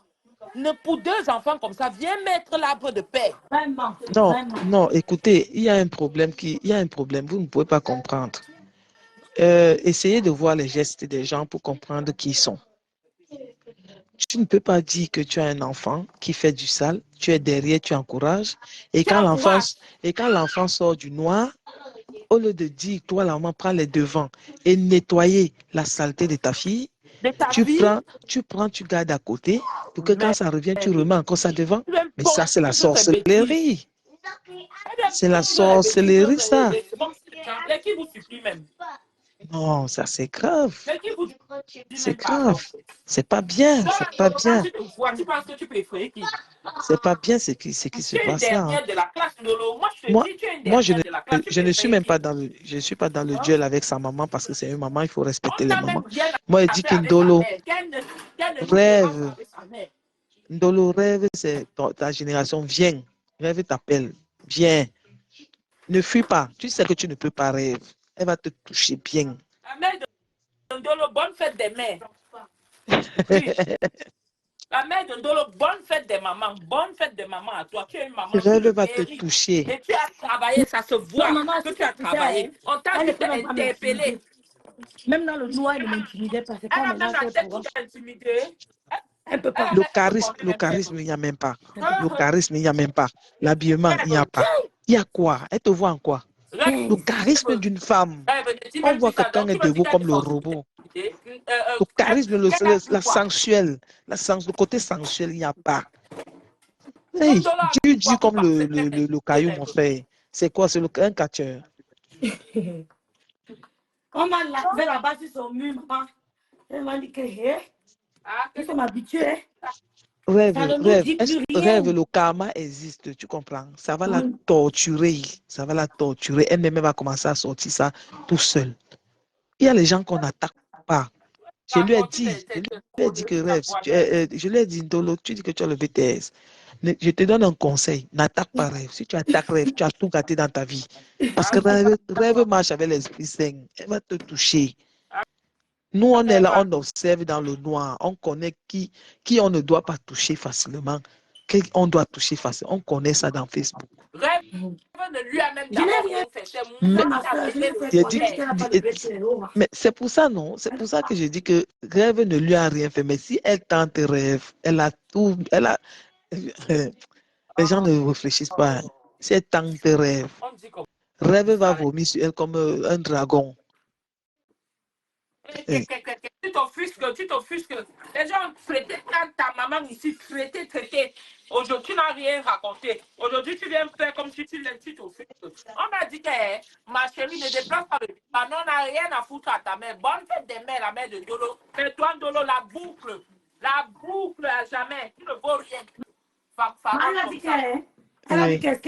pour 2 enfants comme ça, viens mettre l'arbre de paix. Vraiment, non, vraiment. non, écoutez, il y a un problème il y a un problème, vous ne pouvez pas comprendre. Essayez de voir les gestes des gens pour comprendre qui ils sont. Tu ne peux pas dire que tu as un enfant qui fait du sale, tu es derrière, tu encourages, Tu encourages et quand l'enfant sort du noir, au lieu de dire, toi, la maman, prends les devants et nettoyer la saleté de ta fille, de ta fille, tu gardes à côté pour que quand mais ça revient, tu remets encore ça devant. tu viens Mais ça, c'est la poser tes bêtises. sorcellerie. Elle vient C'est la poser les bêtises. sorcellerie, ça. Les qui vous supplie même. Non, ça, c'est grave. Les qui vous dit C'est même pardon. grave. C'est pas bien. Donc, C'est pas quand bien. tu te vois, tu penses que tu peux effrayer qui? C'est pas bien ce qui se Tu es une passe là, hein. dernière de la classe, Lolo. Moi, je te Moi, dis, tu es une moi, dernière de la classe. Tu je peux ne suis effrayer même qui? pas je suis pas dans le Hein? duel avec sa maman parce que c'est une maman, il faut respecter On les t'a mamans. même bien Moi, je dis appelé avec sa qu'Indolo mère. Qu'elle ne nous dérange pas rêve. avec sa mère. Ndolo rêve, c'est ta génération. Viens. Rêve t'appelle. Viens. Ne fuis pas. Tu sais que tu ne peux pas rêver. Elle va te toucher bien. La mère de Ndolo, bonne fête des mères. Oui. La mère de Ndolo, bonne fête des mamans. Bonne fête des mamans à toi. Tu es une maman qui Rêve le va te mérite. toucher. Et tu as travaillé, ça se Non, voit maman, que si tu as c'est pour ça, travaillé. On t'a elle ne dit peut même pas m'intimider. interpellé. Même dans le noir, elle ne m'intimidait pas. C'est Elle quand a même maintenant la qu'elle tête pourra. toute intimidée. Elle ne peut Elle pas. a même Le même fait. charisme, il n'y a même pas. Elle ne peut Le pas. charisme, il n'y a même pas. L'habillement, il n'y a pas. Il y a quoi? Elle te voit en quoi? Le charisme d'une femme. Dis On même plus voit ça. quelqu'un Donc, est tu me dis debout qu'elle comme est le robot. sensibilité. Le charisme, Qu'elle a pris la quoi? sensuelle, le côté sensuel, il n'y a pas. Un Hey, dollar a Dieu pris dit quoi pour comme passer le des caillou, mon rêves? frère. C'est quoi? C'est un catcheur. On m'a lavé là-bas sur son mur, maman. Elle m'a dit que, hé, Ah, il faut m'habituer. Rêve, Ça ne nous rêve. dit plus Rêve, rien. le karma existe, tu comprends? Ça va la Oui. torturer. Ça va la torturer. Elle-même va commencer à sortir ça tout seul. Il y a les gens qu'on n'attaque pas. Je lui ai dit que rêve. Je lui ai dit, Ndolo, tu dis que tu as le BTS. Je te donne un conseil. N'attaque pas rêve. Si tu attaques rêve, tu as tout gâté dans ta vie. Parce que rêve marche avec l'esprit saint. Elle va te toucher. Nous, on est là, on observe dans le noir. On connaît qui on ne doit pas toucher facilement. Qui on doit toucher facilement. On connaît ça dans Facebook. Rêve ne lui a même Je n'ai d'abord rien rien fait. C'est Mais, moi qui a je mené l'ai le fait connaître problème. qu'elle n'a pas de BTO. mais c'est pour ça, non? C'est pour ça que je dis que rêve ne lui a rien fait. Mais si elle tente rêve, elle a tout. Les gens ne réfléchissent pas. C'est tant de rêve. On dit comme Rêve va ça. vomir sur elle comme un dragon. Tu t'offusques. Les gens traitaient quand ta maman ici, traité. Aujourd'hui, tu n'as rien raconté. Aujourd'hui, tu viens faire comme si tu t'offusques. On a dit que ma chérie ne déplace pas le divan. On n'a rien à foutre à ta mère. Bonne fête des mères, la mère de Dolo. Mais toi, Dolo, la boucle à jamais. Tu ne vaux rien. Elle a dit qu'est-ce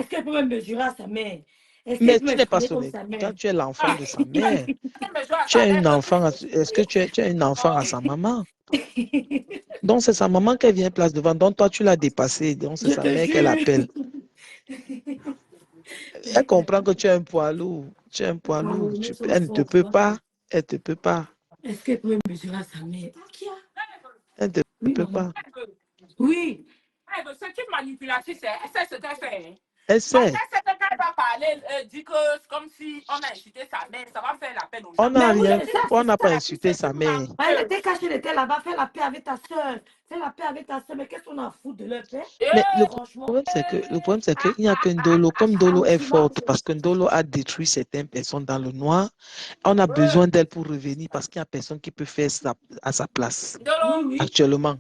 qu'elle peut me mesurer à sa mère? Est-ce Mais qu'elle peut tu n'es pas m'exprimer son comme sa mère? Quand tu es l'enfant de sa mère, À tu sa es mère, une enfant. Est-ce que tu es une enfant à sa maman? Donc, c'est sa maman qui vient place devant. Donc, toi, tu l'as dépassé. Donc, c'est Je sa te mère qu'elle appelle. jure. Elle comprend que tu es un poids lourd. Tu es un poids lourd. Elle ne te peut pas. Elle ne te peut pas. Est-ce qu'elle peut mesurer à sa mère? Elle ne te Oui, peut maman. pas. Oui. C'est une manipulatrice, elle sait ce qu'elle fait. Elle Elle sait. sait que quand elle va parler, dit que c'est comme si on a incité sa mère, ça va faire la peine aux gens. On n'a Mais oui, rien. ça, On c'est n'a pas ça. insulté sa mère. Elle était cachée, elle était là-bas, fais la paix avec ta soeur. Fais la paix avec ta soeur. Mais qu'est-ce qu'on a à foutre de leur paix? Mais Franchement. le problème, c'est qu'il n'y a qu'un Ndolo. Comme Ndolo est forte, parce que Ndolo a détruit certaines personnes dans le noir, on a besoin d'elle pour revenir parce qu'il n'y a personne qui peut faire ça à sa place Ndolo, actuellement.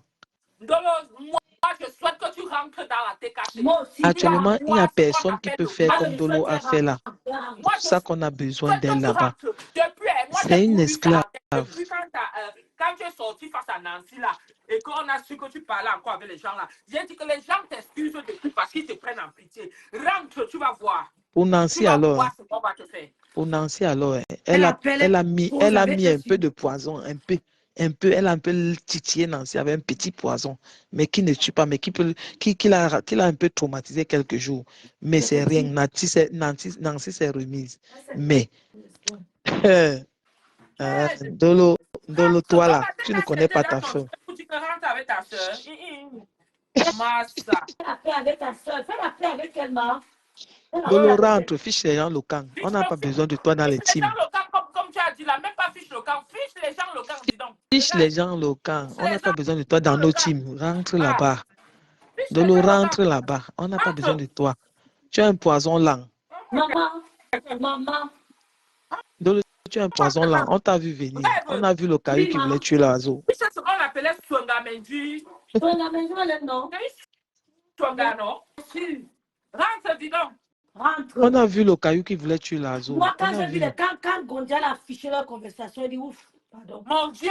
Ndolo, moi, je souhaite que tu rentres dans la TKC. Moi aussi. Actuellement, il n'y a Moi, ce qu'on personne qui appelle peut le faire mal. comme Ndolo a fait là. Moi, C'est pour je ça qu'on a besoin souhaite d'elle que tu là-bas. rentres. Depuis, moi, C'est j'ai une voulu esclave. ça. Depuis quand tu es sorti face à Nancy là, et qu'on a su que tu parlais encore avec les gens là, j'ai dit que les gens t'excusent depuis parce qu'ils te prennent en pitié. Rentre, tu vas voir. Pour Tu Nancy vas alors, voir ce qu'on va te faire. pour Nancy alors, Elle appelle, elle a mis un dessus. peu de poison, elle a un peu titillé Nancy avec un petit poison, mais qui ne tue pas, mais qui l'a un peu traumatisé quelques jours. Mais c'est rien, Nancy s'est remise. Mais, Dolo, toi là, tu ne connais pas ta femme. Tu te rentres avec ta soeur. Massa. Fais la paix avec ta soeur. Fais la paix avec elle, maman. Dolo rentre, fiche les gens locaux. On n'a pas besoin de toi dans les Fiche les teams. gens locaux, comme tu as dit là, même pas fiche local. Fiche les gens locaux, dis donc. Fiche les gens locaux. On n'a pas besoin de toi dans nos teams. Rentre là-bas. Fiche les Dolo gens rentre locaux. là-bas. On n'a pas besoin de toi. Tu es un poison lent. Maman. Dolo, tu es un poison lent. On t'a vu venir. On a vu le caillou qui voulait tuer l'oiseau. C'est ce qu'on appelait Swangamendi. Non. Swanga, non? Rentre, dis donc. Rentre. On a vu le caillou qui voulait tuer l'oiseau. Moi, quand j'ai vu quand Gondial a affiché leur conversation, il dit ouf, pardon. Mon Dieu.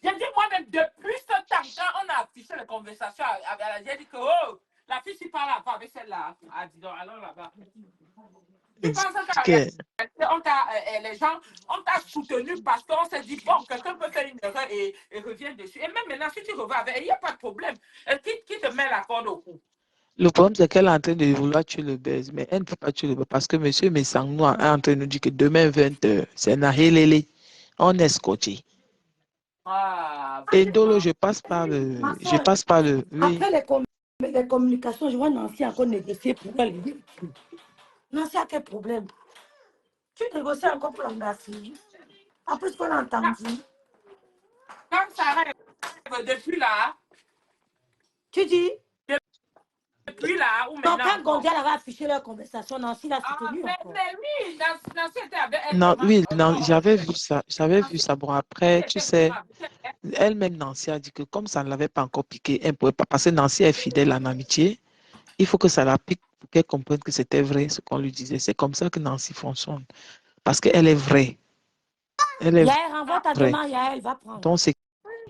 J'ai dit moi-même, depuis ce temps, quand on a affiché la conversation avec elle, j'ai dit que oh, la fille qui parle encore avec celle-là. Ah, dis donc, alors là-bas. Tu penses que les gens, on t'a soutenu parce qu'on s'est dit, bon, quelqu'un peut faire une erreur et revient dessus. Et même maintenant, si tu reviens avec elle, il n'y a pas de problème. Qui te met la corde au cou? Le problème, c'est qu'elle est en train de vouloir tuer le buzz, mais elle ne peut pas tuer le buzz parce que M. Messangnois est en train de nous dire que demain, 20h, c'est Nahélélé. On est scotché. Ah, Et Dolo, je passe par le. Oui. Après les communications, je vois Nancy encore négocier pour elle. Nancy a quel problème? Tu négocies encore pour l'embrasser. Après ce qu'on a entendu. quand ça arrive, depuis là, Tu dis? depuis là, ou Donc, maintenant. quand Gondial avait affiché leur conversation, Nancy l'a soutenu encore. Mais lui, Nancy était avec elle. Non, oui, non, j'avais vu ça. Bon, après, tu sais, elle-même, Nancy a dit que comme ça ne l'avait pas encore piqué, elle ne pouvait pas. Parce que Nancy est fidèle en amitié. Il faut que ça la pique pour qu'elle comprenne que c'était vrai ce qu'on lui disait. C'est comme ça que Nancy fonctionne. Parce qu'elle est vraie. Yael, renvoie ta demande, Yael va prendre. Donc, c'est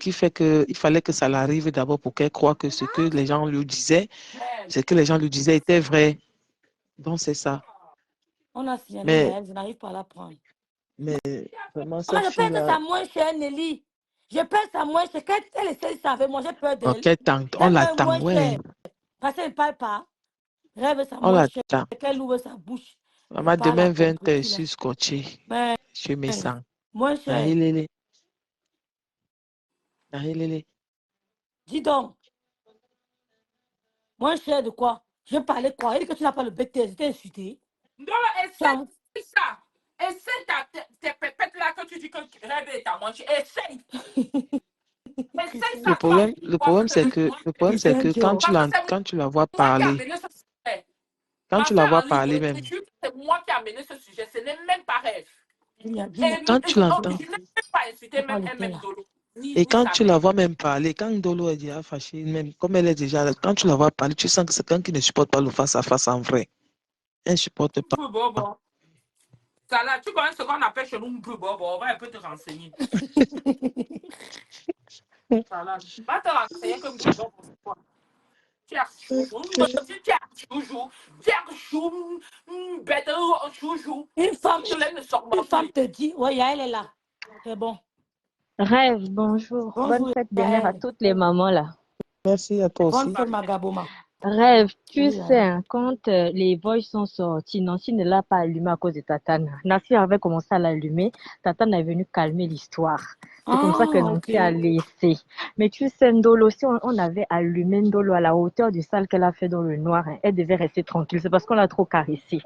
qui fait qu'il fallait que ça l'arrive d'abord pour qu'elle croie que ce que les gens lui disaient, était vrai. Donc, c'est ça. On a signalé Yael, je n'arrive pas à la prendre. Mais vraiment, je pense que ça moins cher, Nelly. Je pense à moins cher. Quand elle essaie de savoir, moi j'ai peur d'elle. Ok, on l'attend, ouais. Parce qu'elle ne parle pas. Rêve ça On moins cher. l'attend. Qu'elle ouvre sa bouche. Maman, demain 20h, je suis scotché. Je me sens. Moins cher. Nahélélé. Dis donc. Moins cher de quoi? Je parlais quoi? Elle dit que tu n'as pas le BTS, j'étais insulté. Non, essaye ça. Essaye tes pépettes là que tu dis que rêve est à manger. Essaye. Le problème, c'est que quand tu la vois parler, Quand Ma tu la soeur vois en parler rigole. même, C'est moi qui ai amené ce sujet. Ce n'est même pas rêve. quand tu l'entends, Je n'ai même pas insulté même un même Dolo, et ni quand sa tu la mère. vois même parler, quand Ndolo est déjà fâché, même comme elle est déjà là, quand tu la vois parler, tu sens que c'est quelqu'un qui ne supporte pas le face-à-face en vrai. Elle ne supporte pas. Bon. Ça là, tu connais ce qu'on appelle chez nous un peu bon. On va un peu te renseigner. Ça là, va te renseigner comme tu bon. Tu as toujours, better toujours. Une femme, Tu l'aimes une sûrement femme plus. te dit, ouais, elle est là. C'est bon. Rêve, bonjour. Bonne Bonjour, fête des mères à Yael. toutes les mamans là. Merci à toi Bonne aussi. fête, Magaboma. Rêve, tu Oui, sais, Yael. hein, quand les voix sont sortis, Nancy ne l'a pas allumé à cause de Tatane. Nancy avait commencé à l'allumer. Tatane est venu calmer l'histoire. C'est comme ça que Ah, ok. Nancy a laissé. Mais tu sais, Ndolo, si on avait allumé Ndolo à la hauteur du sale qu'elle a fait dans le noir, hein, elle devait rester tranquille. C'est parce qu'on l'a trop caressée.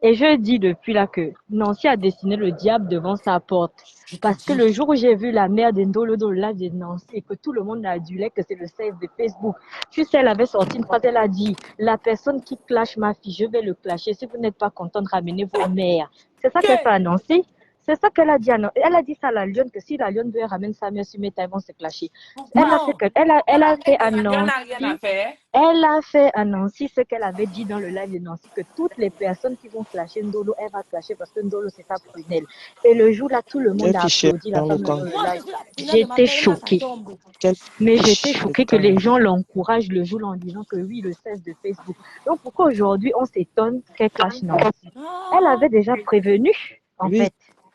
Et je dis depuis là que Nancy a dessiné le diable devant sa porte. Je te Parce que le dis. jour où j'ai vu la mère de Ndolo dans le live de Nancy et que tout le monde a adulé que c'est le 16 de Facebook, tu sais, elle avait sorti une phrase, elle a dit, la personne qui clash ma fille, je vais le clasher. Si vous n'êtes pas content, ramenez vos mères. C'est ça qu'elle fait Que, à Nancy. C'est ça qu'elle a dit à Nancy. Elle a dit ça à la lionne, que si la lionne veut ramène sa mère sur Meta, ils vont se clasher. Elle a fait, non. que, elle a fait à Il n'y en a rien à Nancy faire. elle a fait à Nancy ce qu'elle avait dit dans le live de Nancy, que toutes les personnes qui vont clasher Ndolo, elle va clasher parce que Ndolo, c'est sa prunelle. Et le jour là, tout le monde Quel a fichier applaudi la dans le femme dans camp? le Moi, live. j'ai vu la prunelle de ma J'étais tellement ça choquée. tombe. Quel Mais j'étais fichier choquée que dans le les camp? gens l'encouragent le jour là en disant que oui, le 16 de Facebook. Donc pourquoi aujourd'hui on s'étonne qu'elle clash Nancy? Elle Ah, avait déjà prévenu, en Oui, fait.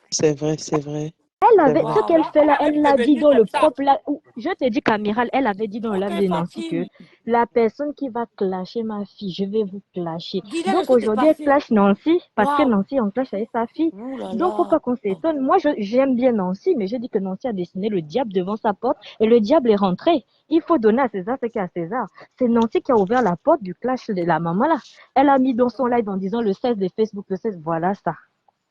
c'est vrai, c'est vrai, Elle c'est avait, vrai. ce waouh. qu'elle fait Elle là, avait elle l'a dit prévenu dans le comme ça. propre live. Je te dis qu'Amiral, elle avait dit dans le Ok, live de Nancy que Fatine. la personne qui va clasher ma fille, je vais vous clasher. Dis-le le Donc site est aujourd'hui, elle passé. clash Nancy parce que Waouh. Nancy en clash avec sa fille. Ouh là Donc faut là. pas qu'on s'étonne. Moi, j'aime bien Nancy, mais je dis que Nancy a dessiné le diable devant sa porte et le diable est rentré. Il faut donner à César ce qu'il y a à César. C'est Nancy qui a ouvert la porte du clash de la maman là. Elle a mis dans son live en disant le 16 de Facebook, le 16, voilà ça.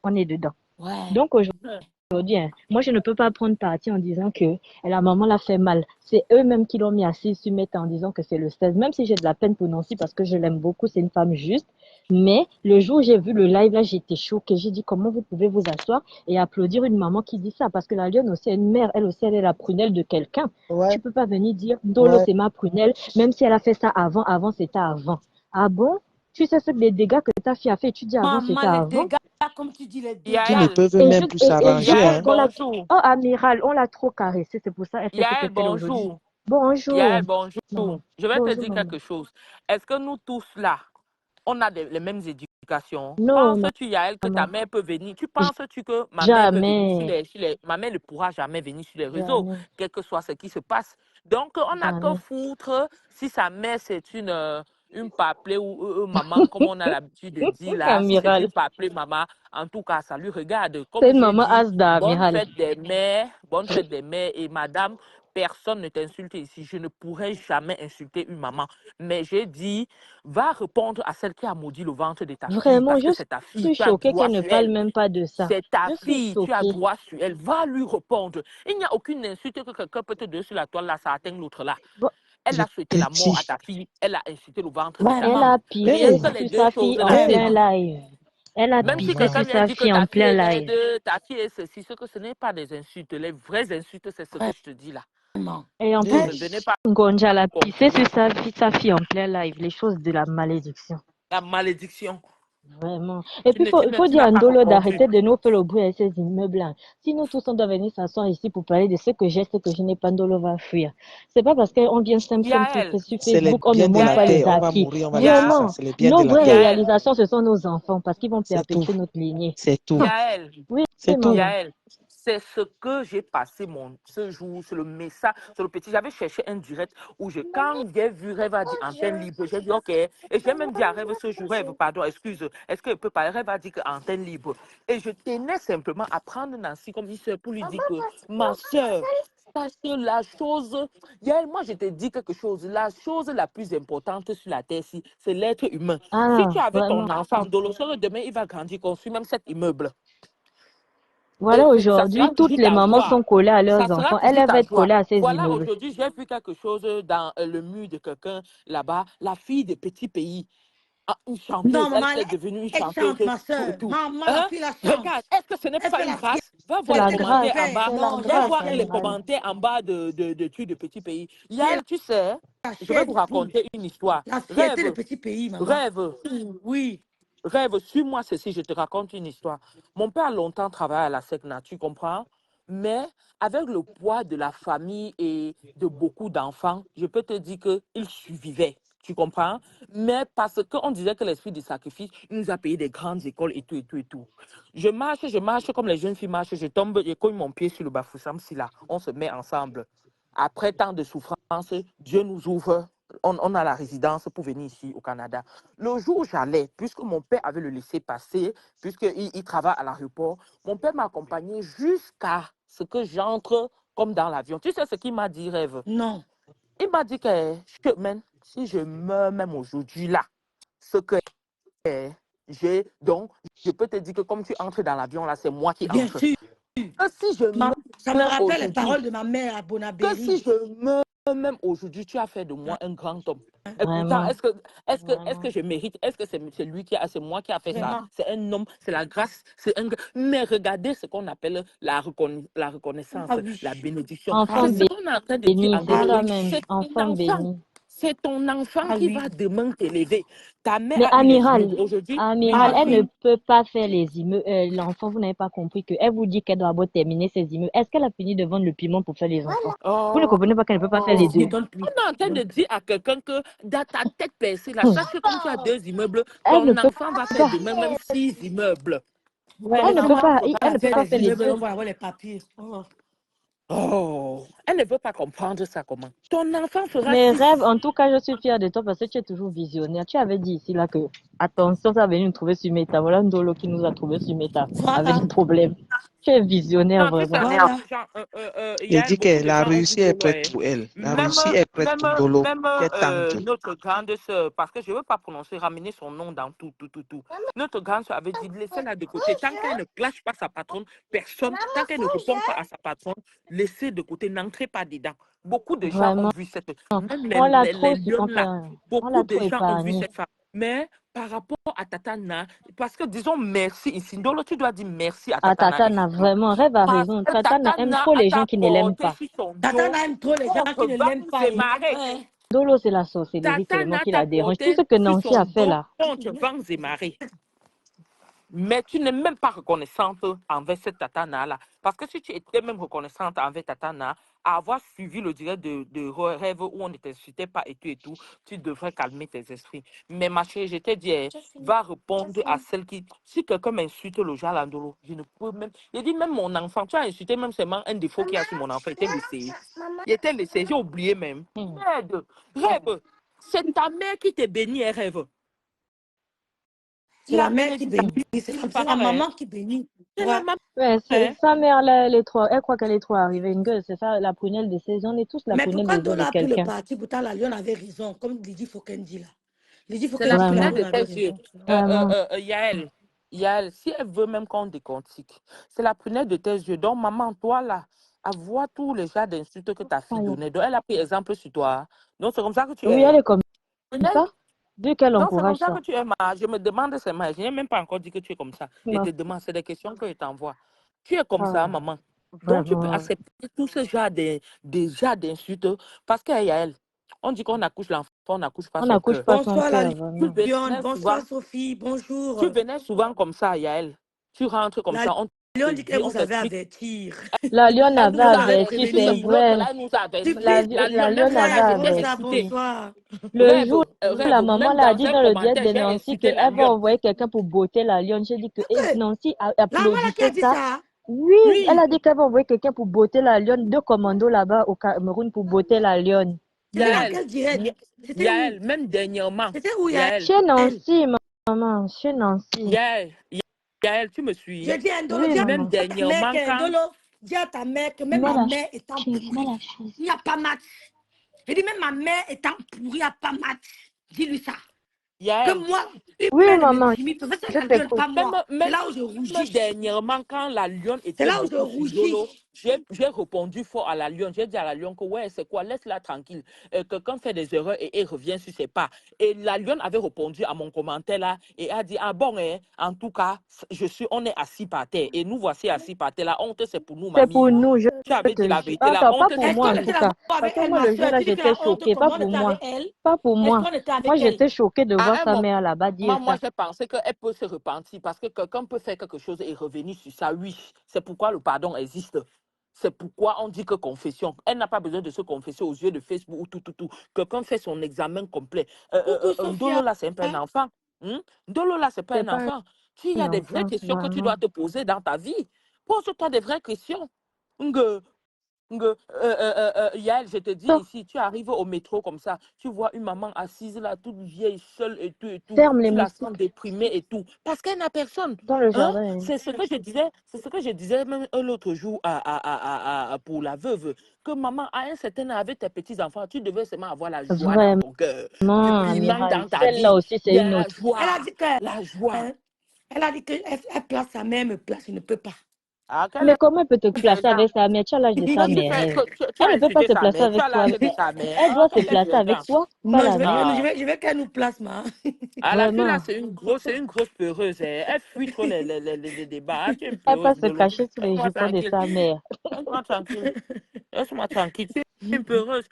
On est dedans. Ouais. Donc aujourd'hui, hein, moi, je ne peux pas prendre parti en disant que la maman l'a fait mal. C'est eux-mêmes qui l'ont mis assis sur mettre en disant que c'est le 16. Même si j'ai de la peine pour Nancy parce que je l'aime beaucoup, c'est une femme juste. Mais le jour où j'ai vu le live, là, j'étais choquée. J'ai dit comment vous pouvez vous asseoir et applaudir une maman qui dit ça. Parce que la lionne aussi est une mère. Elle aussi, elle est la prunelle de quelqu'un. Ouais, Tu peux pas venir dire Ndolo, ouais. c'est ma prunelle. Même si elle a fait ça avant, avant, c'était avant. Ah bon? Tu sais ce que les dégâts que ta fille a fait, tu dis avant, Maman, c'était les avant. dégâts, comme tu dis, les Qui ne dégâts. Yael, peuvent Et je, même plus et je s'arranger, pense Yael, hein. qu'on l'a... bonjour. Oh, Amiral, on l'a trop caressé. C'est pour ça qu'elle fait ce Yael, qu'elle fait aujourd'hui. bonjour. Bonjour. Yael, bonjour. Maman. Je vais te Bonjour, dire maman. quelque chose. Est-ce que nous tous là, on a les mêmes éducations? Non, Penses-tu, Yael, que ta maman. mère peut venir? Tu penses-tu que ma mère peut venir Jamais. ma mère ne pourra jamais venir sur les réseaux, Jamais. quel que soit ce qui se passe. Donc, on n'a que Jamais. foutre si sa mère, c'est une paplée ou maman, comme on a l'habitude de dire là. Si c'est Amiral. une paplée maman, en tout cas, ça lui regarde. C'est Comme une j'ai maman dit, Asda, Amiral. bonne fête des mères et madame. Personne ne t'insulte ici. Je ne pourrais jamais insulter une maman. Mais j'ai dit, va répondre à celle qui a maudit le ventre de ta fille Vraiment, parce je que c'est ta fille. suis Tu as choquée droit qu'elle ne sur parle elle. même pas de ça. C'est ta Je suis fille. Tu as choquée. droit sur elle. Va lui répondre. Il n'y a aucune insulte que quelqu'un peut te donner sur la toile là, ça atteint l'autre là. Bon, Elle Je a souhaité te la mort à dis. ta fille. Elle a insulté le ventre de ta elle Vraiment. fille. a Rien piré Hey, que les sur deux sa choses fille en là, c'est plein hey. tout. live. Elle a Même si pissé quelqu'un sur Maman. vient sa dire que fille en ta fille plein est live. laide, ta fille est ceci, ce que ce n'est pas des insultes. Les vraies insultes, c'est ce que je te dis là. Vraiment. Et en Ne plus, Hey. me venez pas Gonja l'a pissé comprendre. sur sa fille en plein live. Les choses de la malédiction. La malédiction. Vraiment. Et puis, faut Tu dire n'as à pas Ndolo répondu. d'arrêter de nous faire le bruit avec ces immeubles là. Si nous tous, on doit venir s'asseoir ici pour parler de ce que j'ai, ce que je n'ai pas, Ndolo va fuir. C'est pas parce qu'on vient simple Yael, sur C'est les Facebook, on ne biens de montre la pas les Yael, terre. On va acquis. mourir, on va laisser ça. Vraiment. C'est les biens de Nos la vraies terre. Yael, réalisations, ce sont nos enfants parce qu'ils vont C'est tout. perpétuer notre lignée. C'est tout. Yael, Oui, C'est tout. maman. Yael, c'est ce que j'ai passé ce jour, c'est le message, c'est le petit. J'avais cherché un direct où quand j'ai vu Rêve a dit antenne libre, j'ai dit OK. Et j'ai même dit à Rêve ce jour, Rêve, pardon, excuse, est-ce qu'elle peut parler? Rêve a dit que antenne libre. Et je tenais simplement à prendre Nancy comme une soeur pour lui dire que ma soeur, parce que la chose, Yael, moi je te dis quelque chose, la chose la plus importante sur la terre, c'est l'être humain. Si tu Ah, avais ton vraiment. enfant, Dolo, demain il va grandir, construire même cet immeuble. Voilà, Et ça sera aujourd'hui, toutes toujours les ta mamans joie. sont collées à Ça leurs sera enfants. Elle toujours va ta être joie. collée à ses Voilà, immeubles. aujourd'hui, j'ai vu quelque chose dans le mur de quelqu'un là-bas, la fille des petits pays. une Non, chanteuse, elle maman, est devenue une elle chanteuse, chante, ma tout et soeur. tout. Maman, la Hein? fille, la chante. Regarde, est-ce que ce n'est Elle pas fait une la grâce? Va C'est voir fierté la les de mon grâce, commentaires en père. bas. c'est la Non, Va j'ai grâce, voir fait les Amiral. commentaires en bas de trucs de petits pays. qui est Yael, tu sais, la je vais chair vous de poule. raconter une histoire. La fierté de Rêve, petit pays, maman. rêve. Oui. Rêve, suis-moi ceci, je te raconte une histoire. Mon père a longtemps travaillé à la SECNA, tu comprends? Mais avec le poids de la famille et de beaucoup d'enfants, je peux te dire qu'il survivait, tu comprends? Mais parce qu'on disait que l'esprit du sacrifice, il nous a payé des grandes écoles et tout, et tout, et tout. Je marche comme les jeunes filles marchent, je tombe, je cogne mon pied sur le bafoussam, si là, on se met ensemble. Après tant de souffrance, Dieu nous ouvre, on a la résidence pour venir ici au Canada. Le jour où j'allais, puisque mon père avait le laissé passer, puisqu'il travaille à l'aéroport, mon père m'a accompagné jusqu'à ce que j'entre comme dans l'avion. Tu sais ce qu'il m'a dit, Rêve? Non. Il m'a dit que même si je meurs même aujourd'hui là, ce que j'ai, donc je peux te dire que comme tu entres dans l'avion là, c'est moi qui Bien entre. sûr. Que si je Ça me meurs rappelle les aujourd'hui, paroles de ma mère à que si Bonabéry. je meurs même aujourd'hui, tu as fait de moi un grand homme. Et pourtant, Vraiment, est-ce que vraiment. je mérite? Est-ce que c'est moi qui a fait ça? Vraiment. C'est un homme, c'est la grâce, mais regardez ce qu'on appelle la reconnaissance, Ah oui. la bénédiction. Ah Enfant C'est ce oui. qu'on est en train de dire, béni, c'est Ah Andolo. ça oui. même. C'est Enfant ton enfant. béni. C'est ton enfant Ah qui oui. va demain t'élever. Ta mère Mais a eu les amiral, immeubles aujourd'hui. amiral, Ah Oui. elle ne oui. peut pas faire les immeubles. L'enfant, vous n'avez pas compris que elle vous dit qu'elle doit d'abord terminer ses immeubles. Est-ce qu'elle a fini de vendre le piment pour faire les enfants? Vous ne Oh. comprenez pas qu'elle ne peut pas faire les Ne deux. donne On plus. est en train de dire à quelqu'un que dans ta tête percée, là, Hmm. sache que comme tu as 2 immeubles, Elle ne ton peut enfant va faire pas. demain même 6 immeubles. Ouais, Ton mais Elle ne si peut moi, enfant pas. je peux Elle pas ne peut faire pas les faire les immeubles, deux. on va avoir les papiers. Oh. Oh, elle ne veut pas comprendre ça comment. Ton enfant fera Mais rêve, 6. en tout cas, je suis fière de toi parce que tu es toujours visionnaire. Tu avais dit ici là que, attention, ça va venir nous trouver sur Meta. Voilà Ndolo qui nous a trouvé sur Meta avec des Voilà. problèmes. Tu es visionnaire Non, tu sais, vraiment. beaucoup Voilà. de gens, Il Yael, dit beaucoup que de la gens ont vu Russie est Dolo, prête hein. pour elle. La Même, Russie est prête pour Dolo. Quel tanké. notre grande sœur, parce que je ne veux pas prononcer, ramener son nom dans tout, tout, tout, tout. Notre grande sœur avait dit, laissez-la de côté. Tant qu'elle ne clash pas sa patronne, personne, tant qu'elle ne répond pas à sa patronne, laissez de côté, n'entrez pas dedans. Beaucoup de gens ont Vraiment. vu cette, même On l'a les trop, lions là, on beaucoup l'a de trop gens ont vu épargné. cette femme. Mais par rapport à Tatana, parce que disons merci ici, Ndolo, tu dois dire merci à Ah, Tatana Tata ici. vraiment, rêve a Parce raison. que Tata aime Tatana trop a les gens qui ne l'aiment t'apporté pas. sur son dos Tata aime trop les gens qui contre ne l'aiment vents pas. et Hein. marées. Ouais. Dolo, c'est la sorcellerie seulement Tatana qui t'a la dérange. Tout ce porté que sur Nancy son a fait dos là. contre vents et marées. Mais tu n'es même pas reconnaissante envers cette Tatana-là. Parce que si tu étais même reconnaissante envers Tatana, à avoir suivi le direct de rêve où on ne t'insultait pas et tout, tu devrais calmer tes esprits. Mais ma chérie, je t'ai dit, va répondre à celle qui... Si quelqu'un m'insulte le Jalandolo, je ne peux même... Il dit même mon enfant, tu as insulté même seulement un défaut qu'il y a sur mon enfant. Il était laissé. Il était laissé, j'ai oublié même. Hmm. Merde, rêve, c'est ta mère qui te bénit, rêve. C'est La la mère qui bénédiction, bénit. C'est une la parole, hein. maman qui bénit. C'est la Ouais. maman, Ouais, hein. sa mère là, elle est trop, elle croit qu'elle est trop arrivée. Une gueule, c'est ça, la prunelle de ses, on est tous la Mais prunelle pourquoi des yeux Dolo de a pris le quelqu'un. parti? Pourtant, la Lyon avait raison, comme Lydie Fokendi là. Lydie C'est la Fokendi dit que la prunelle Vraiment, de Lyon tes avait yeux. raison. vraiment. Yael, Yael, si elle veut même qu'on décontique, c'est la prunelle de tes yeux. Donc, maman, toi là, à voir tous les genres d'insultes que ta fille Aïe. donnait. Donc, elle a pris exemple sur toi. Donc, c'est comme ça que tu Oui, elle es. est comme Prunelle. ça. Dieu qu'elle Donc, c'est comme encourage ça ça. que tu es, ma. Je me demande seulement, je n'ai même pas encore dit que tu es comme ça. Je Ma- te demande, c'est des questions que je t'envoie. Tu es comme ça, ah, maman. Donc, tu peux vraiment. accepter tout ce genre des genres d'insultes. Parce que, Yael, on dit qu'on accouche l'enfant, on n'accouche pas On son n'accouche cœur. pas son Bonsoir la cœur, Tu vraiment. Lyon, venais souvent, bonsoir Sophie, bonjour. tu venais souvent comme ça, Yael. Tu rentres comme La ça, on te Lyon dit dit, qu'elle on vous avait t'explique. avertir. La lionne Elle avait nous Lyon a avait averti, averti, ce c'est prévenu. bloc vrai. là, elle nous a averti. Suffit. La La même lionne fois là, avait Claire, j'étais bonsoir, averti. excitée. bonsoir. Le Rêve, jour où la rêve, maman même l'a dans dit un dans le direct commentaire, de j'ai Nancy insulté la qu'elle va lionne. envoyer quelqu'un pour botter la lionne, j'ai dit que et Hey, Nancy la maman là qui a applaudissait dit ça. ça? Oui, elle Oui. a dit qu'elle va envoyer quelqu'un pour botter la lionne. Deux commandos là-bas au Cameroun pour botter la lionne. C'était dans Yael, quel direct? C'était où? Yael, même dernièrement, C'était où, Yael? Yael, Chez Nancy, maman, chez Nancy. Yael, Yael, tu me Je suis. dis à Ndolo, Oui, dis Même maman. à ta mère dernièrement, que quand Ndolo, dis à ta mère que même Mets ma la mère étant chaise, mets pourrie, la chaise. il n'y a pas match. Je dis même ma mère étant pourrie, il n'y a pas match. Dis-lui ça. Que Yael, moi, une Oui, mère ne maman, m'intimide. Ça je n'intéresse t'écoute. pas même, moi. C'est même, là où je même rougis. dernièrement, quand la lionne C'est était là où je beaucoup sur Dolo, rougis. j'ai répondu fort à la lionne. J'ai dit à la lionne que ouais, c'est quoi, laisse-la tranquille. Quelqu'un fait des erreurs et revient sur ses pas. Et la lionne avait répondu à mon commentaire là et a dit, ah bon, en tout cas, on est assis par terre. Et nous voici assis par terre. La honte, c'est pour nous, C'est pour mamie. nous, je Tu avais dit te la jure. vérité. La Attends, pas honte, pour c'est Est-ce moi qu'on en toi. tout était cas. là-bas Parce avec que elle, moi, ma le jour soeur? là, Tu dis que j'étais la honte, choquée. Pas comment on pour était moi. avec elle? Pas pour Est-ce moi. qu'on était Moi, avec elle? j'étais choquée de À voir un sa moment, mère là-bas dire moi, ça. j'ai pensé qu'elle peut se repentir parce que quelqu'un peut faire quelque chose et revenir sur ça. Oui, c'est pourquoi le pardon existe. C'est pourquoi on dit que confession. Elle n'a pas besoin de se confesser aux yeux de Facebook ou tout. Quelqu'un fait son examen complet. Coucou Ndolo, Sophia. là, c'est pas un enfant. Ndolo, là, c'est pas C'est un pas enfant. Il y un a des vraies enfant, questions que tu vraiment. dois te poser dans ta vie. Pose-toi des vraies questions. Yael, je te dis Donc, ici, tu arrives au métro comme ça, tu vois une maman assise là, toute vieille, seule et tout, ferme les tu la sens moustiques déprimée et tout, parce qu'elle n'a personne. dans le Hein? jardin. Hein. C'est ce que je disais même l'autre jour pour la veuve, que maman, à un certain âge, avec tes petits-enfants, tu devais seulement avoir la joie dans Vraiment, ton cœur. Il manque Amiral. dans ta Celle-là vie, aussi, il c'est y a une la autre. Elle a joie, dit que, la joie. elle a dit que elle place sa mère, me place, je ne peux pas. Ah, Mais comment elle peut te placer déjà, avec sa mère? Tu as l'âge de sa que mère. Hein. tu Elle as ne peut pas insulté se sa placer mère, tu avec as toi. l'âge de sa mère. Elle Ah, doit se qu'est-ce que tu placer veux avec dire? toi, pas Non, la mère. je vais qu'elle nous place, ma. Ah, la fille là, Vraiment. c'est une grosse peureuse. Elle fuit trop les débats. Ah, tu es une Elle peureuse, peut se Ndolo. cacher sous les Laisse-moi jupons de tranquille. sa mère. Laisse-moi tranquille. Laisse-moi tranquille. Tu es une peureuse.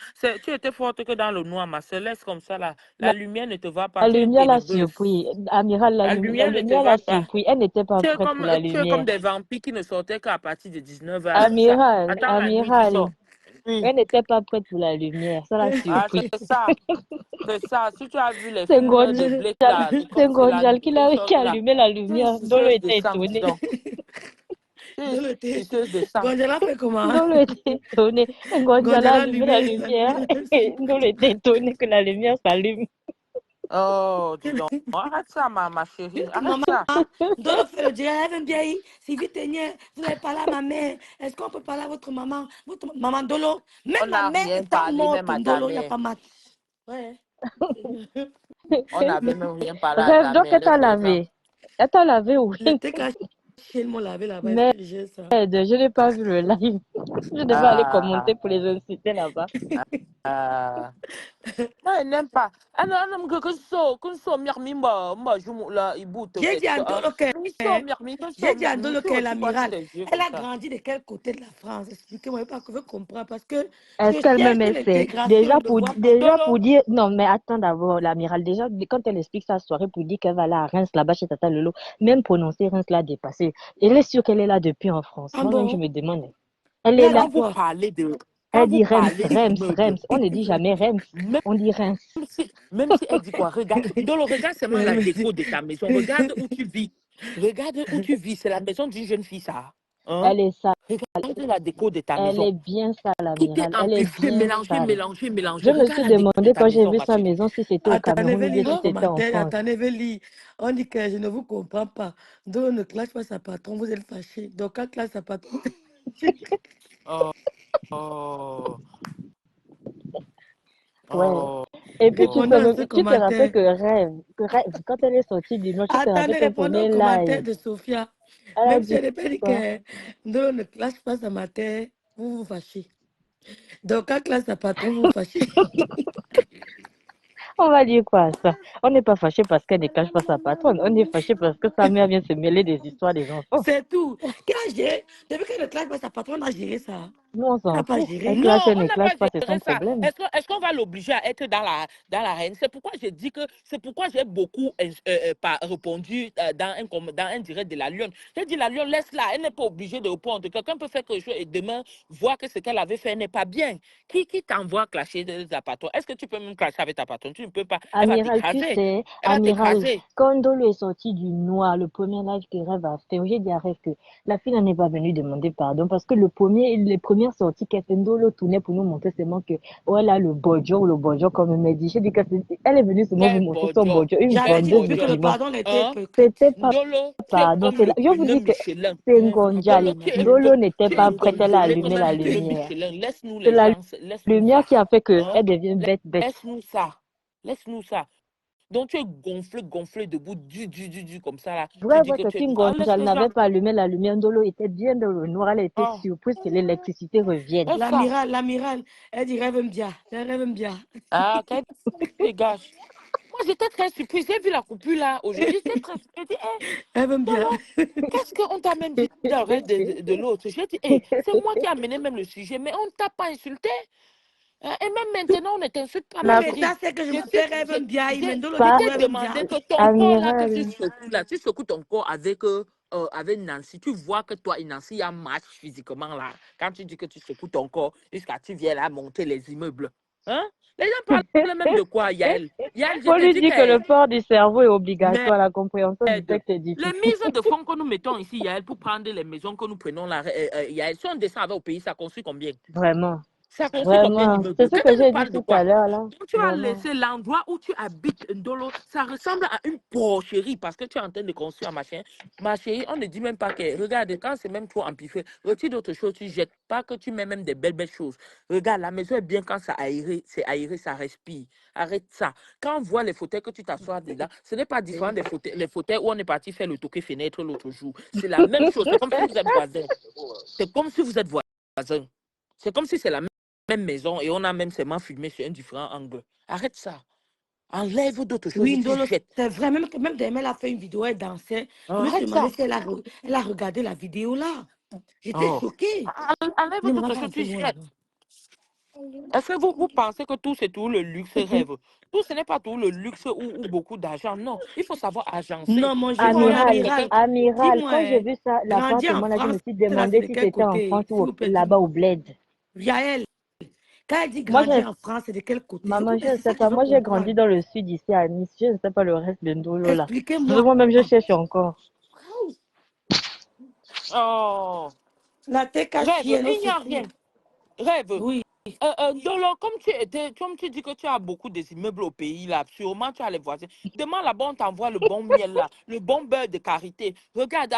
Tu étais forte que dans le noir, ma soeur. Laisse comme ça là. La lumière ne te va pas. La Tu es une lumière l'a ténébreuse. surpris. Amiral, La la lumière ne te lumière l'a va pas. surpris. Elle n'était pas prête pour la Tu es comme lumière. des vampires qui ne sortaient qu'à partir de 19h. C'est ça. Amiral, Attends la nuit, tu amiral. sors. Oui. Elle n'était pas prête pour la lumière. Ça l'a Ah, surpris. c'est ça. C'est ça. Si tu as vu les C'est films de Ngonjal, Blake là, c'est quand c'est la Ngonjal nuit qui qu'elle a, sort qui a là, allumé la tu es une lumière. Dolo suceuse de était sang, dis étonné. donc. Tu es une Dans le thé. suceuse de sang. Gonjala fait comment? Dolo était étonné. Ngonjal a Gonjala allumé la allumé la lumière lumière. et Dolo était étonné que la lumière s'allume. Oh, dis donc. Arrête ça, ma chérie. Arrête Maman, ça. Dolo fait le dire, elle vient bien, si vite vous avez parlé à ma mère. Est-ce qu'on peut parler à votre maman? Votre maman Dolo, On même ma n'a mère rien étant parlé, morte, même à ta Dolo, il n'y a mère. pas match. Ouais. On n'avait même rien parlé à Rêve, ta donc mère. elle t'a Laisse les gens. lavé. Elle t'a lavé, oui. J'étais cachée, ils m'ont lavé là-bas, est-ce Merde, que j'ai ça? je n'ai pas vu le live. Je devais aller Ah, commenter pour les inciter là-bas. ah. Non, elle n'aime pas. Elle n'aime que so, mirmi, joue là, il boute J'ai dit quelque à chose. Dolo que Mirmi, J'ai dit à Ndolo tu qu'elle est aussi quoi sur l'amiral. tes yeux Elle comme a ça. grandi de quel côté de la France? Expliquez-moi, pas que je comprends. Parce que Est-ce je qu'elle-même cherche elle sait? l'intégration, je ne vois pas. Déjà Dolo, pour dire, non, mais attends d'abord, l'amiral, déjà, quand elle explique sa soirée pour dire qu'elle va là à Reims, là-bas chez Tata Lolo, même prononcer Reims l'a dépassé. Elle est sûre qu'elle est là depuis en France. Ah Moi-même, je bon? me demande. Elle Elle est a là. dit quoi? quand Elle vous dit Reims, parlez Reims, de, Reims. On ne dit jamais Reims. même On dit Reims. même si elle dit quoi, regarde, Dolo, regarde seulement la déco de ta maison. Regarde où tu vis. Regarde où tu vis. C'est la maison d'une jeune fille, ça. Hein? Elle est sale. Regarde la déco de ta Elle maison. est bien sale, Tout est l'amiral. Elle est amplifié, bien mélangé, sale. mélangé, Je mélangé. me Regarde suis la déco de demandé ta quand j'ai maison, vu ma sa chérie. maison si c'était au Attendez, Cameroun ou bien lire si les Hein? c'était en commentaires. France. Attendez, lire. On dit que je ne vous comprends pas. Ndolo ne clash pas sa patron, vous êtes fâchés. Donc, quand clash sa patron, Oh, oh, Ouais. oh, Et puis tu répondez sais à même, ce tu te rappelles commentaire. que Rêve, quand elle est sortie du Nord, tu te rappelles Attendez, qu'elle répondez au prenait commentaire live. de Sophia. Elle a Même si dit elle n'est pas dit quoi? que Ndolo ne clash pas sa mater, vous vous fâchez. Donc, quand clash sa patron, vous vous fâchez. On va dire quoi ça? On n'est pas fâché parce qu'elle ne cache pas sa patronne. On est fâché parce que sa mère vient se mêler des histoires des enfants. C'est tout. Qui a géré? Depuis qu'elle ne clash pas sa patronne, on a géré ça. Nous, on Elle s'en n'a pas fout. Elle géré. non, clash, elle on ne n'a pas clash pas, c'est son géré ça. problème. Est-ce qu'on va l'obliger à être dans la reine? C'est pourquoi j'ai dit que c'est pourquoi j'ai beaucoup répondu dans un direct de la Lionne. J'ai dit la Lionne, laisse-la, elle n'est pas obligée de répondre. Quelqu'un peut faire quelque chose et demain voir que ce qu'elle avait fait n'est pas bien. Qui t'envoie clasher de ta patronne? Est-ce que tu peux même clasher avec ta patronne? Tu ne peux pas. Elle va Amiral, tu t'écraser. sais, Elle va Amiral, t'écraser. quand Ndolo est sorti du noir, le premier live que Rêve a fait, j'ai dit à Rêve que la fille n'en est pas venue demander pardon parce que les premières sorties qu'elle fait, Ndolo tournait pour nous montrer seulement que, oh elle a le bojo, comme elle m'a dit. J'ai dit elle est venue seulement vous Quel montrer son bojo. bojo, une J'avais Quel dit vendeuse de depuis que bojo. le piment. pardon était Hein? hypocrite. C'était pas Ndolo, tu es pardon, comme c'est le je vous pneu dis que Michelin. c'est Ouais, vraiment, Ngonjal. Ndolo, vraiment. Ndolo n'était tu es pas prête, elle a congelé allumé comme la un pneu lumière. Michelin. Laisse-nous C'est les la gens, laisse-nous lumière ça. qui a fait que Hein? elle devient bête, bête. Laisse-nous ça. Laisse-nous ça. Donc, tu es gonflé debout, comme ça, là. Tu Vrai, dis vrai, que c'est tu es... une Ah, gonzesse. laisse Elle les gens. n'avait pas allumé la lumière. Ndolo était bien dans le noir. Elle était Ah, surprise que l'électricité revienne. laisse ça. L'amiral, elle dit rêve bien, elle rêve bien. Ah, qu'elle dégage. Moi, j'étais très surprise. J'ai vu la coupure, là, aujourd'hui. J'étais très surprise. J'ai dit, hé, Rêve bien. Lolo, qu'est-ce qu'on t'a même dit dans le reste de l'autre? J'ai dit, hé, c'est moi qui ai amené même le sujet, mais on ne t'a pas insulté. Hein, et même maintenant, on ne t'insulte pas, Oui, ma La mais ça, chérie. c'est que je Je m'appelle suis, rêve bien. Imendolo je dit pas que t'ai rêve bien. demandé que ton corps là, que tu amiral. secoues là, tu secoues ton corps avec Nancy. Tu vois que toi et Nancy, il y a un match physiquement là. Quand tu dis que tu secoues ton corps jusqu'à tu viens là monter les immeubles. Hein? Les gens parlent même de quoi, Yael? Yael, je Faut te lui dis dire que le que port du cerveau est mais obligatoire. La compréhension du aide. texte est Les difficile. mises de fonds que nous mettons ici, Yael, pour prendre les maisons que nous prenons là, Yael, si on descend avec au pays, ça construit combien? Vraiment. Ça construit combien Vraiment. C'est d'immeubles? ce Quelqu'un que nous j'ai dit parle de tout quoi? à l'heure, là. Donc, tu as Vraiment. laissé l'endroit où tu habites, Ndolo, ça ressemble à une porcherie parce que tu es en train de construire un machin. Ma chérie, on ne dit même pas que, regarde, quand c'est même trop amplifié, retire d'autres choses, tu jettes pas que tu mets même des belles choses. Regarde, la maison est bien quand c'est aéré, ça respire. Arrête ça. Quand on voit les fauteuils que tu t'assois dedans, ce n'est pas différent des fauteuils, les fauteuils où on est parti faire le toqué fenêtre l'autre jour. C'est la même chose. C'est comme si vous êtes voisins. C'est comme si vous êtes voisins. C'est comme si c'est la même maison et on a même seulement filmé sur un différent angle. Arrête ça. Enlève d'autres choses Oui, et tu Ndolo, jettes. c'est vrai. Même Demain, elle a fait une vidéo, elle dansait. Je me suis Arrête demandé ça. si elle a regardé la vidéo là. J'étais Oh. choquée. Enlève Ne me va d'autres pas un choses, peu tu loin jettes. là-bas. Est-ce que vous pensez que tout, c'est tout le luxe rêve? Tout, ce n'est pas tout le luxe ou beaucoup d'argent. Non, il faut savoir agencer. Non, Il faut même être Amiral, quelqu'un. amiral, Dis-moi, quand j'ai vu ça, grandir en l'appartement là, je me France, suis elle a fait demandé de si quel c'était en côté? France S'il ou vous plaît, là-bas au dis-moi. bled. Yael, quand elle dit Moi, je, grandir en France, c'est de quel côté? S'il maman, vous je plaît, ne c'est sais ça que pas. je veux Moi, j'ai grandi comprendre. dans le sud ici à Nice. Je ne sais pas le reste de Ndolo là. Expliquez-moi. Moi-même, je cherche encore. Oh, La tête rêve, chienne au il n'y a secours. rien. Rêve. Oui. Dolo, comme tu dis que tu as beaucoup des immeubles au pays, là, sûrement tu as les voisins. Demain, là-bas, on t'envoie le bon miel, là, le bon beurre de karité. Regarde,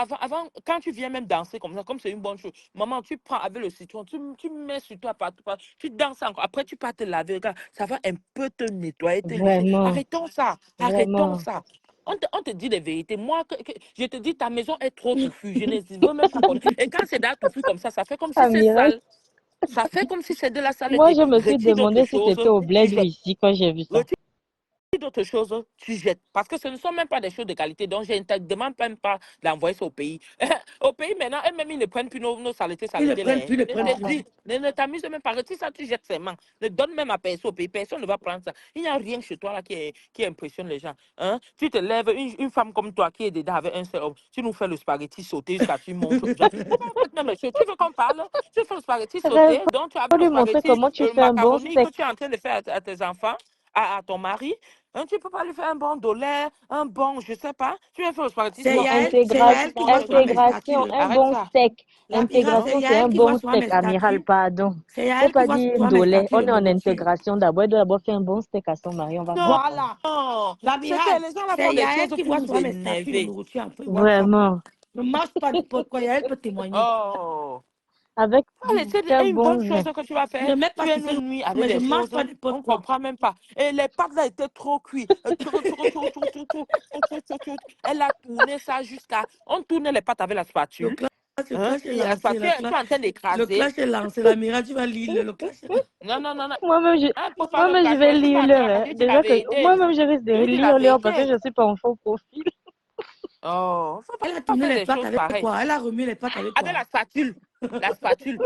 quand tu viens même danser comme ça, comme c'est une bonne chose, maman, tu prends avec le citron, tu mets sur toi partout, tu danses encore. Après, tu pars te laver, regarde, ça va un peu te nettoyer, te lisser. Vraiment, Arrêtons ça, arrêtons vraiment. ça. On te dit les vérités. Moi, je te dis, ta maison est trop touffue. Je ne veux même pas connaître. Et quand c'est dans touffu comme ça fait comme si c'est Amiral, sale. Ça fait comme si c'est de la moi, saleté. je me suis Retire d'autres demandé si choses, c'était au tu bled ou jettes. ici quand j'ai vu ça. Retire d'autres choses, tu jettes. Parce que ce ne sont même pas des choses de qualité. Donc, je ne te demande même pas d'envoyer ça au pays. Au pays, maintenant, eux-mêmes, ils ne prennent plus nos Ils ne saletés là. prennent Hein. plus, ne Je prennent te plus. dis, ne t'amuse même pas. Retire ça, tu jettes seulement. Ne donne même à personne au pays. Personne ne va prendre ça. Il n'y a rien chez toi là qui impressionne les gens. Hein? Tu te lèves, une femme comme toi qui est dedans avec un seul homme, tu nous fais le spaghetti sauté jusqu'à tu montes aux gens. Pourquoi on fait même les choses? Tu veux qu'on parle? Tu fais le spaghetti Rêve, sauté, donc tu as vu faut le lui montrer spaghetti, comment tu le fais un bon macaroni que steak. tu es en train de faire à tes enfants, à ton mari. Hein, tu peux pas lui faire un bon dollar, un bon, je sais pas. Tu vas faire le spaghetti C'est Non, sauté. Yael, c'est intégration, Yael qui voit Mange souvent ça. mes intégration, statuts. un Arrête bon ça. steak. L'amiral, Hein? c'est Intégration, c'est un Yael qui voit bon souvent steak, mes amiral, statuts. pardon. C'est Faut Yael qui pas voit dire souvent mes ndolé. statuts On de est en nourriture. intégration d'abord. Il doit d'abord faire un bon steak à son mari. On va Non, comprendre. Voilà. c'est que L'amiral, les gens là font c'est des choses Yael qui pour voit nous souvent mes statuts de énerver. nourriture en WhatsApp. Vraiment. Ne mange pas n'importe quoi. Yael peut témoigner. Oh. Avec Allez, c'est un une bonne bon chose vin. que tu vas Je faire. ne mets Tu pas es sur une Facebook, nuit avec mais je des ne mange choses, pas on n'importe ne quoi. comprend même pas. Et les pâtes là étaient trop cuites. Elle a tourné ça jusqu'à... On tournait les pâtes avec la Le spatule. clash, le Hein? clash est Et la lancé. spatule, tu es en train Le d'écraser. clash est lancé. L'amiral, tu vas lire le clash est lancé. Non, non, non, non. Moi-même, je, Hein, faut pas me moi-même, je vais cacher. Je suis lire en train leur. de dire la Déjà que vérité. moi-même, je risque de Je dis la lire leur parce que vérité. je suis pas en faux profil. Oh, faut Elle a pas tourné faire les des pâtes choses avec pareilles. quoi? Elle a remis les pâtes avec Avec quoi? la spatule. La spatule.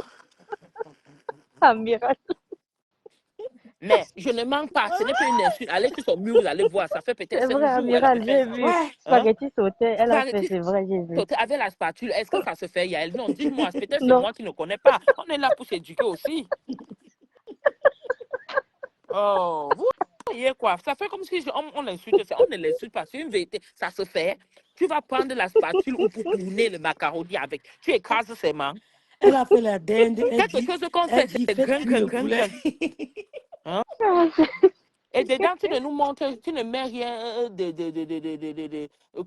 Amiral. Mais je ne mens pas. Ce n'est pas une insulte. Allez sur son mur, vous allez voir. Ça fait peut-être C'est 5 vrai, jours où elle avait amiral, fait j'ai ça. vu. Ouais. Hein? Spaghetti sauté, elle a fait, Spaghetti c'est vrai, j'ai vu. sauté avec la spatule. Est-ce que ça se fait, Yael? Non, dis-moi. Peut-être c'est Non, moi qui ne connais pas. On est là pour s'éduquer aussi. Oh, vous voyez quoi? Ça fait comme si on l'insulte. On ne l'insulte pas. C'est une vérité. Ça se fait. Tu vas prendre la spatule ou pour tourner le macaroni avec. Tu écrases ses mains. Elle a fait la dinde. Quelque chose qu'on Elle fait, dit, c'est faites grain, cuire grain, le grain, poulet. grain. Hein? Et dedans, tu ne nous montres, tu ne mets rien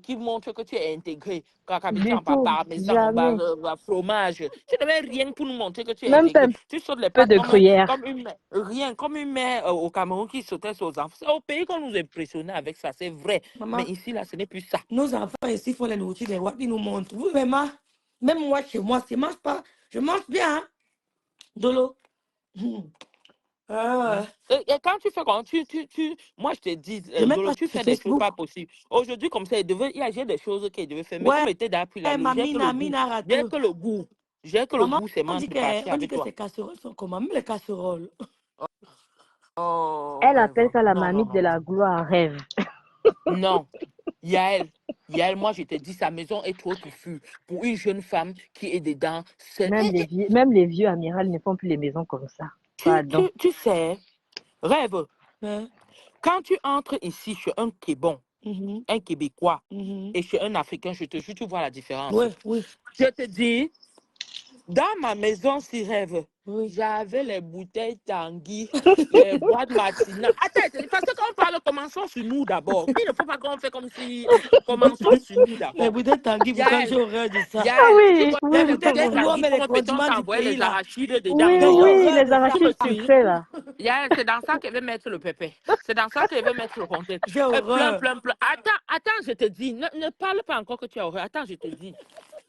qui montre que tu es intégré. Du Cacahuète, tout, parmesan, jamais. fromage. Tu ne mets rien pour nous montrer que tu es Même pas un intégré. Tu sautes les peu plats de gruyère. comme une mère, rien, comme une mère au Cameroun qui sautait sur aux enfants. C'est au pays qu'on nous impressionnait avec ça, c'est vrai. Mais Maman, ici, là, ce n'est plus ça. nos enfants ici font la nourriture des rois, ils nous montrent. Vous, vraiment, même moi, chez moi, je mange bien, hein, Dolo. Hein? Et quand tu fais comme moi je te dis, Je mets Dolo, pas tu sur fais des choses Facebook. pas possibles. Aujourd'hui, comme ça, j'ai des choses qu'il devait faire. Mais Ouais, comme il était d'appui là, j'ai que le Mamina, goût. Mina, J'ai Rato. que le goût. J'ai que le Maman, goût, c'est on dit mentir parti on dit avec que toi. ces casseroles sont comment? Même les casseroles. Oh, Elle rêve. appelle ça la Non, non, mamite de non, la non. gloire, rêve. Non. Yael, Yael, moi je te dis, sa maison est trop touffue pour une jeune femme qui est dedans. Même les vieux amiral ne font plus les maisons comme ça. Pardon. Tu sais, rêve, Hein? quand tu entres ici chez un Québon, Mhm, un Québécois mhm. et chez un Africain, je te jure, tu vois la différence. Oui, oui, Je te dis, dans ma maison, si rêve, oui. j'avais les bouteilles Tanguy, les boîtes matinales. Attends, parce que quand on parle, commençons sur nous d'abord. Il ne faut pas qu'on fait comme si. Commençons sur nous Les d'abord. bouteilles Tanguy, pourquoi j'ai Yael, horreur de ça? Ah Yael, tu oui, vois oui, Les les oui, bouteilles bouteilles pardon. où on Tanguy, met les comment peut-on condiments du t'envoyer pays, les là. arachides dedans? Oui, J'ai Non. oui, horreur les de ça. Tu me arachides suis. sucrés, là. Yael, c'est dans ça qu'elle veut mettre le pépé. C'est dans ça qu'elle veut mettre le contexte. J'ai Plein, horreur. plein, plein. Attends, je te dis. Ne parle pas encore que tu as horreur. Attends, je te dis.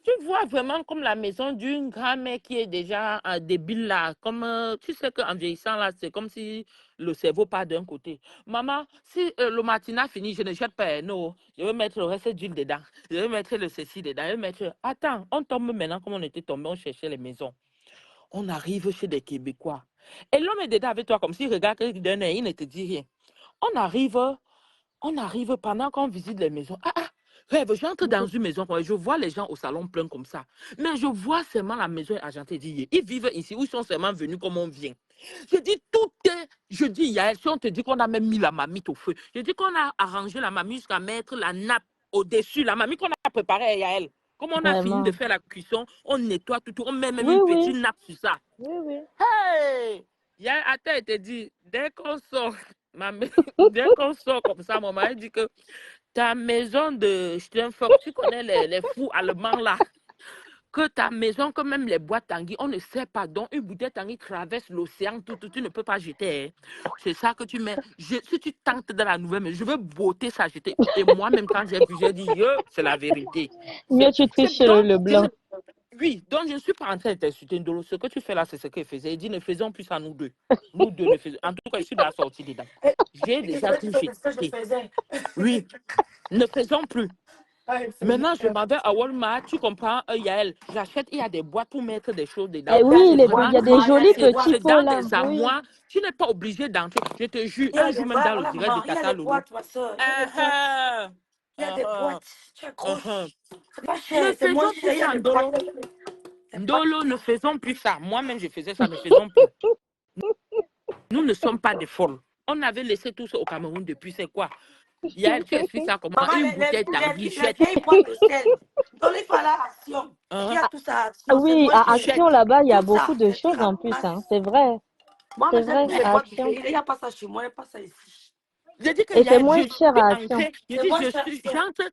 Tu vois vraiment comme la maison d'une grand-mère qui est déjà débile là. Comme tu sais qu'en vieillissant là, c'est comme si le cerveau part d'un côté. Maman, si le matin fini, je ne jette pas. Non, je vais mettre le reste d'huile dedans. Je vais mettre le ceci dedans. Je vais mettre. Attends, on tombe maintenant comme on était tombé, on cherchait les maisons. On arrive chez des Québécois. Et l'homme est dedans avec toi comme s'il regarde d'un œil, il ne te dit rien. On arrive pendant qu'on visite les maisons. Rêve, j'entre dans une maison, je vois les gens au salon plein comme ça. Mais je vois seulement la maison argentée. Ils vivent ici, ou ils sont seulement venus comme on vient. Je dis, tout est. Je dis, Yael, si on te dit qu'on a même mis la marmite au feu, je dis qu'on a arrangé la marmite jusqu'à mettre la nappe au-dessus. La marmite qu'on a préparée, Yael. Comme on a fini de Vraiment. faire la cuisson, on nettoie tout, on met même Oui, une oui, petite nappe sur ça. oui, oui. Hey! Attends, elle te dit, dès qu'on sort, dès qu'on sort comme ça, mon mari dit que ta maison de Steinfort, tu connais les fous allemands là, que ta maison, que même les boîtes Tanguy, on ne sait pas. Donc, une bouteille Tanguy traverse l'océan, tu ne peux pas jeter. Hein. C'est ça que tu mets. Si tu tentes dans la nouvelle, mais je veux botter ça, jeter. Et moi-même, quand j'ai vu, j'ai dit, c'est la vérité. Mieux tu triches chez le blanc. Oui, donc je ne suis pas en train de t'insulter, Ndolo. Ce que tu fais là, c'est ce qu'il faisait. Il dit, ne faisons plus ça, nous deux. Nous deux, ne faisons. En tout cas, je suis dans la sortie dedans. J'ai déjà tout C'est ce que je jeté. faisais. Oui, ne faisons plus. Ah, il faisait. Maintenant, je m'en vais à Walmart, tu comprends, Yael. J'achète, il y a des boîtes pour mettre des choses dedans. Eh Il y a oui, des C'est boîtes, il vraiment y a des maman, il y a jolis des petits boîtes. c'est pots dans là. des Oui. armoires. Tu n'es pas obligé d'entrer. Je te jure, Il y a un des jour même dans boîtes, le voilà, direct de maman. Il y a Tata des Lolo. boîtes, ma soeur. Il y a des boîtes. Il y a des boîtes. Tu Uh-huh. accroches. C'est pas Ne cher, c'est moins faisons cher. plus Il y a ça, des boîtes. Ndolo. Des boîtes. Ndolo, ne faisons plus ça. Moi-même, je faisais ça, ne faisons plus. Nous ne sommes pas des folles. On avait laissé tout ça au Cameroun depuis, c'est quoi? Yael, tu expliques ça comment? Maman, Une bouteille les Tanguy, chète. vieilles boîtes de sel. Dans les la Action. Il y Hein? a tout ça à Ah Action. C'est oui, moins à cher. Action Chète. là-bas, il y a Tout beaucoup ça, de c'est tu choses en plus, ramasses. hein. C'est vrai. Moi, C'est mais j'ai vrai, pris les à boîtes du Action. pays. Il n'y a pas ça chez moi, il n'y a pas ça ici. Je dis que Et c'est Yael, moins je cher suis à Action. entrée. Je C'est dis, moins cher. j'entre.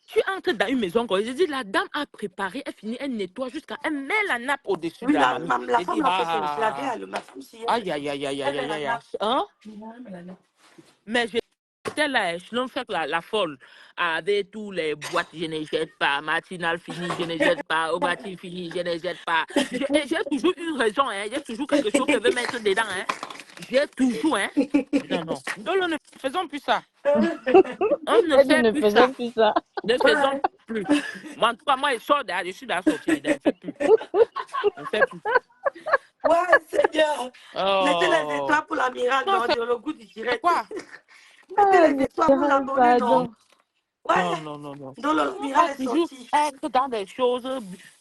Tu entres dans une maison, quoi. Je dis, la dame a préparé, elle finit, elle nettoie jusqu'à, elle met la nappe au-dessus de Oui, la mamie. la Je femme dis, l'a fait, c'est la vieille, ma femme, si aïe, aïe, aïe, aïe, elle aïe, met aïe, la aïe, aïe. nappe. Hein? Elle met la nappe. Mais j'étais là, je l'ai fait la folle. Avec tous les boîtes, je ne jette pas. Matinale finie, je ne jette pas. Au matin fini, je ne jette pas. Et j'ai toujours une raison, hein. J'ai toujours quelque chose qu'elle veut mettre dedans, hein. J'ai toujours, hein. Non, non. Donc, ne faisons plus ça. On ne Elle dit, fait ne plus ça. faisons plus ça. Ne faisons plus. Moi, en tout cas, moi, je suis dans la sortie dedans. On ne fait plus. On ne fait plus. Ouais, Seigneur. Mettez les Oh. étoiles pour l'amiral, Non, non, c'est dans le goût du direct. quoi? Mettez Ah, les étoiles pour Mireille, l'abonné, non. pardon. Ouais, Non, non, non, non. dans On va l'amiral est toujours sorti. être dans des choses,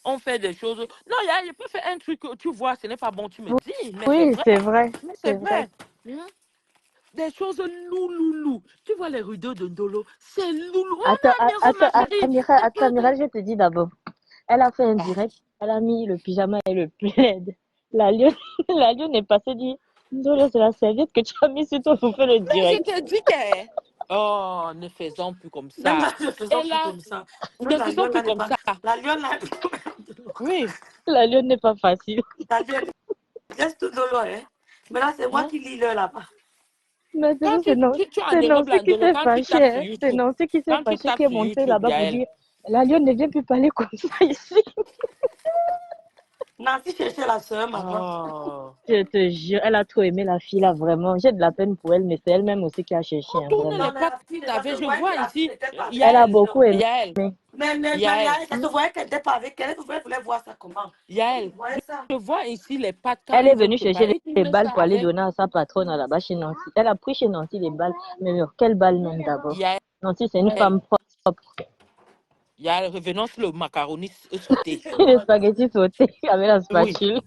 on fait des choses. Non, je peux faire un truc que tu vois, ce n'est pas bon, tu me dis, mais c'est Oui, vrai. c'est vrai. Mais c'est C'est vrai. vrai. Hein? Des choses loulou. Tu vois les rideaux de Ndolo, c'est loulou. On a mis remarqué. Attends, Mireille, je te dis d'abord. Elle a fait un direct. Elle a mis le pyjama et le plaid. La lionne, la lionne est passée dit, Ndolo, c'est la serviette que tu as mis sur toi pour faire le Mais je direct. te dis que... Oh, ne faisons plus comme Même là, ça. ne faisons Et plus là, comme ça. Même ne la faisons lionne, plus là, n'est comme pas... ça. La lionne, là... Oui. La lionne n'est pas facile. La lionne, reste tout de loin, hein. Mais là, c'est moi Hein? qui lis l'heure là-bas. Mais Quand c'est non, tu es en c'est Europe, Nancy là, qui Ndolo, s'est quand tu fâché, tapes sur hein. C'est YouTube, Nancy qui s'est quand tu fâché, qui tapes est sur montée YouTube, là-bas pour Yael, dire la lionne ne vient plus parler comme ça ici. Nancy cherchait la sœur, maman. oh, Je te jure, elle a trop aimé la fille là, vraiment. J'ai de la peine pour elle, mais c'est elle-même aussi qui a cherché, on hein, tourne vraiment. les Non, mais pattes la fille, ça se avec, je voyait que vois la fille ici, n'était pas avec Elle a elle. Yael, beaucoup aimé. Yael, Mais Yael, ça se voyait qu'elle n'était pas avec elle. Elle voulait voir ça comment. Je Yael, voyais ça. je vois ici les pattes quand Elle est il veut venue chercher préparer, et tu les mets balles ça pour aller avec donner à sa patronne là-bas chez Nancy. Elle a pris chez Nancy les balles. Mais quelle balle même d'abord? Yael. Nancy, c'est une femme propre. Yael, revenons sur le macaroni sauté. Les spaghettis sautés avec la Oui. spatule.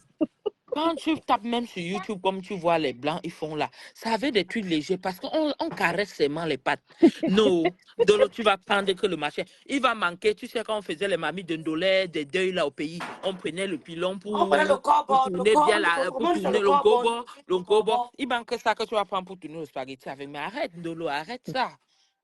Quand tu tapes même sur YouTube, comme tu vois les blancs, ils font là. Ça avait des trucs légers parce qu'on caresse seulement les pattes. Non, de l'autre, tu vas prendre que le machin. Il va manquer. Tu sais, quand on faisait les mamies de Ndolé, des deuils là au pays, on prenait le pilon On prenait le pour corps, tourner bien là, comment pour on dit ça, tourner le le corps, gobo, le le gobo. corps. Il manque ça que tu vas prendre pour tourner le spaghetti avec. Mais arrête, Ndolo, arrête ça.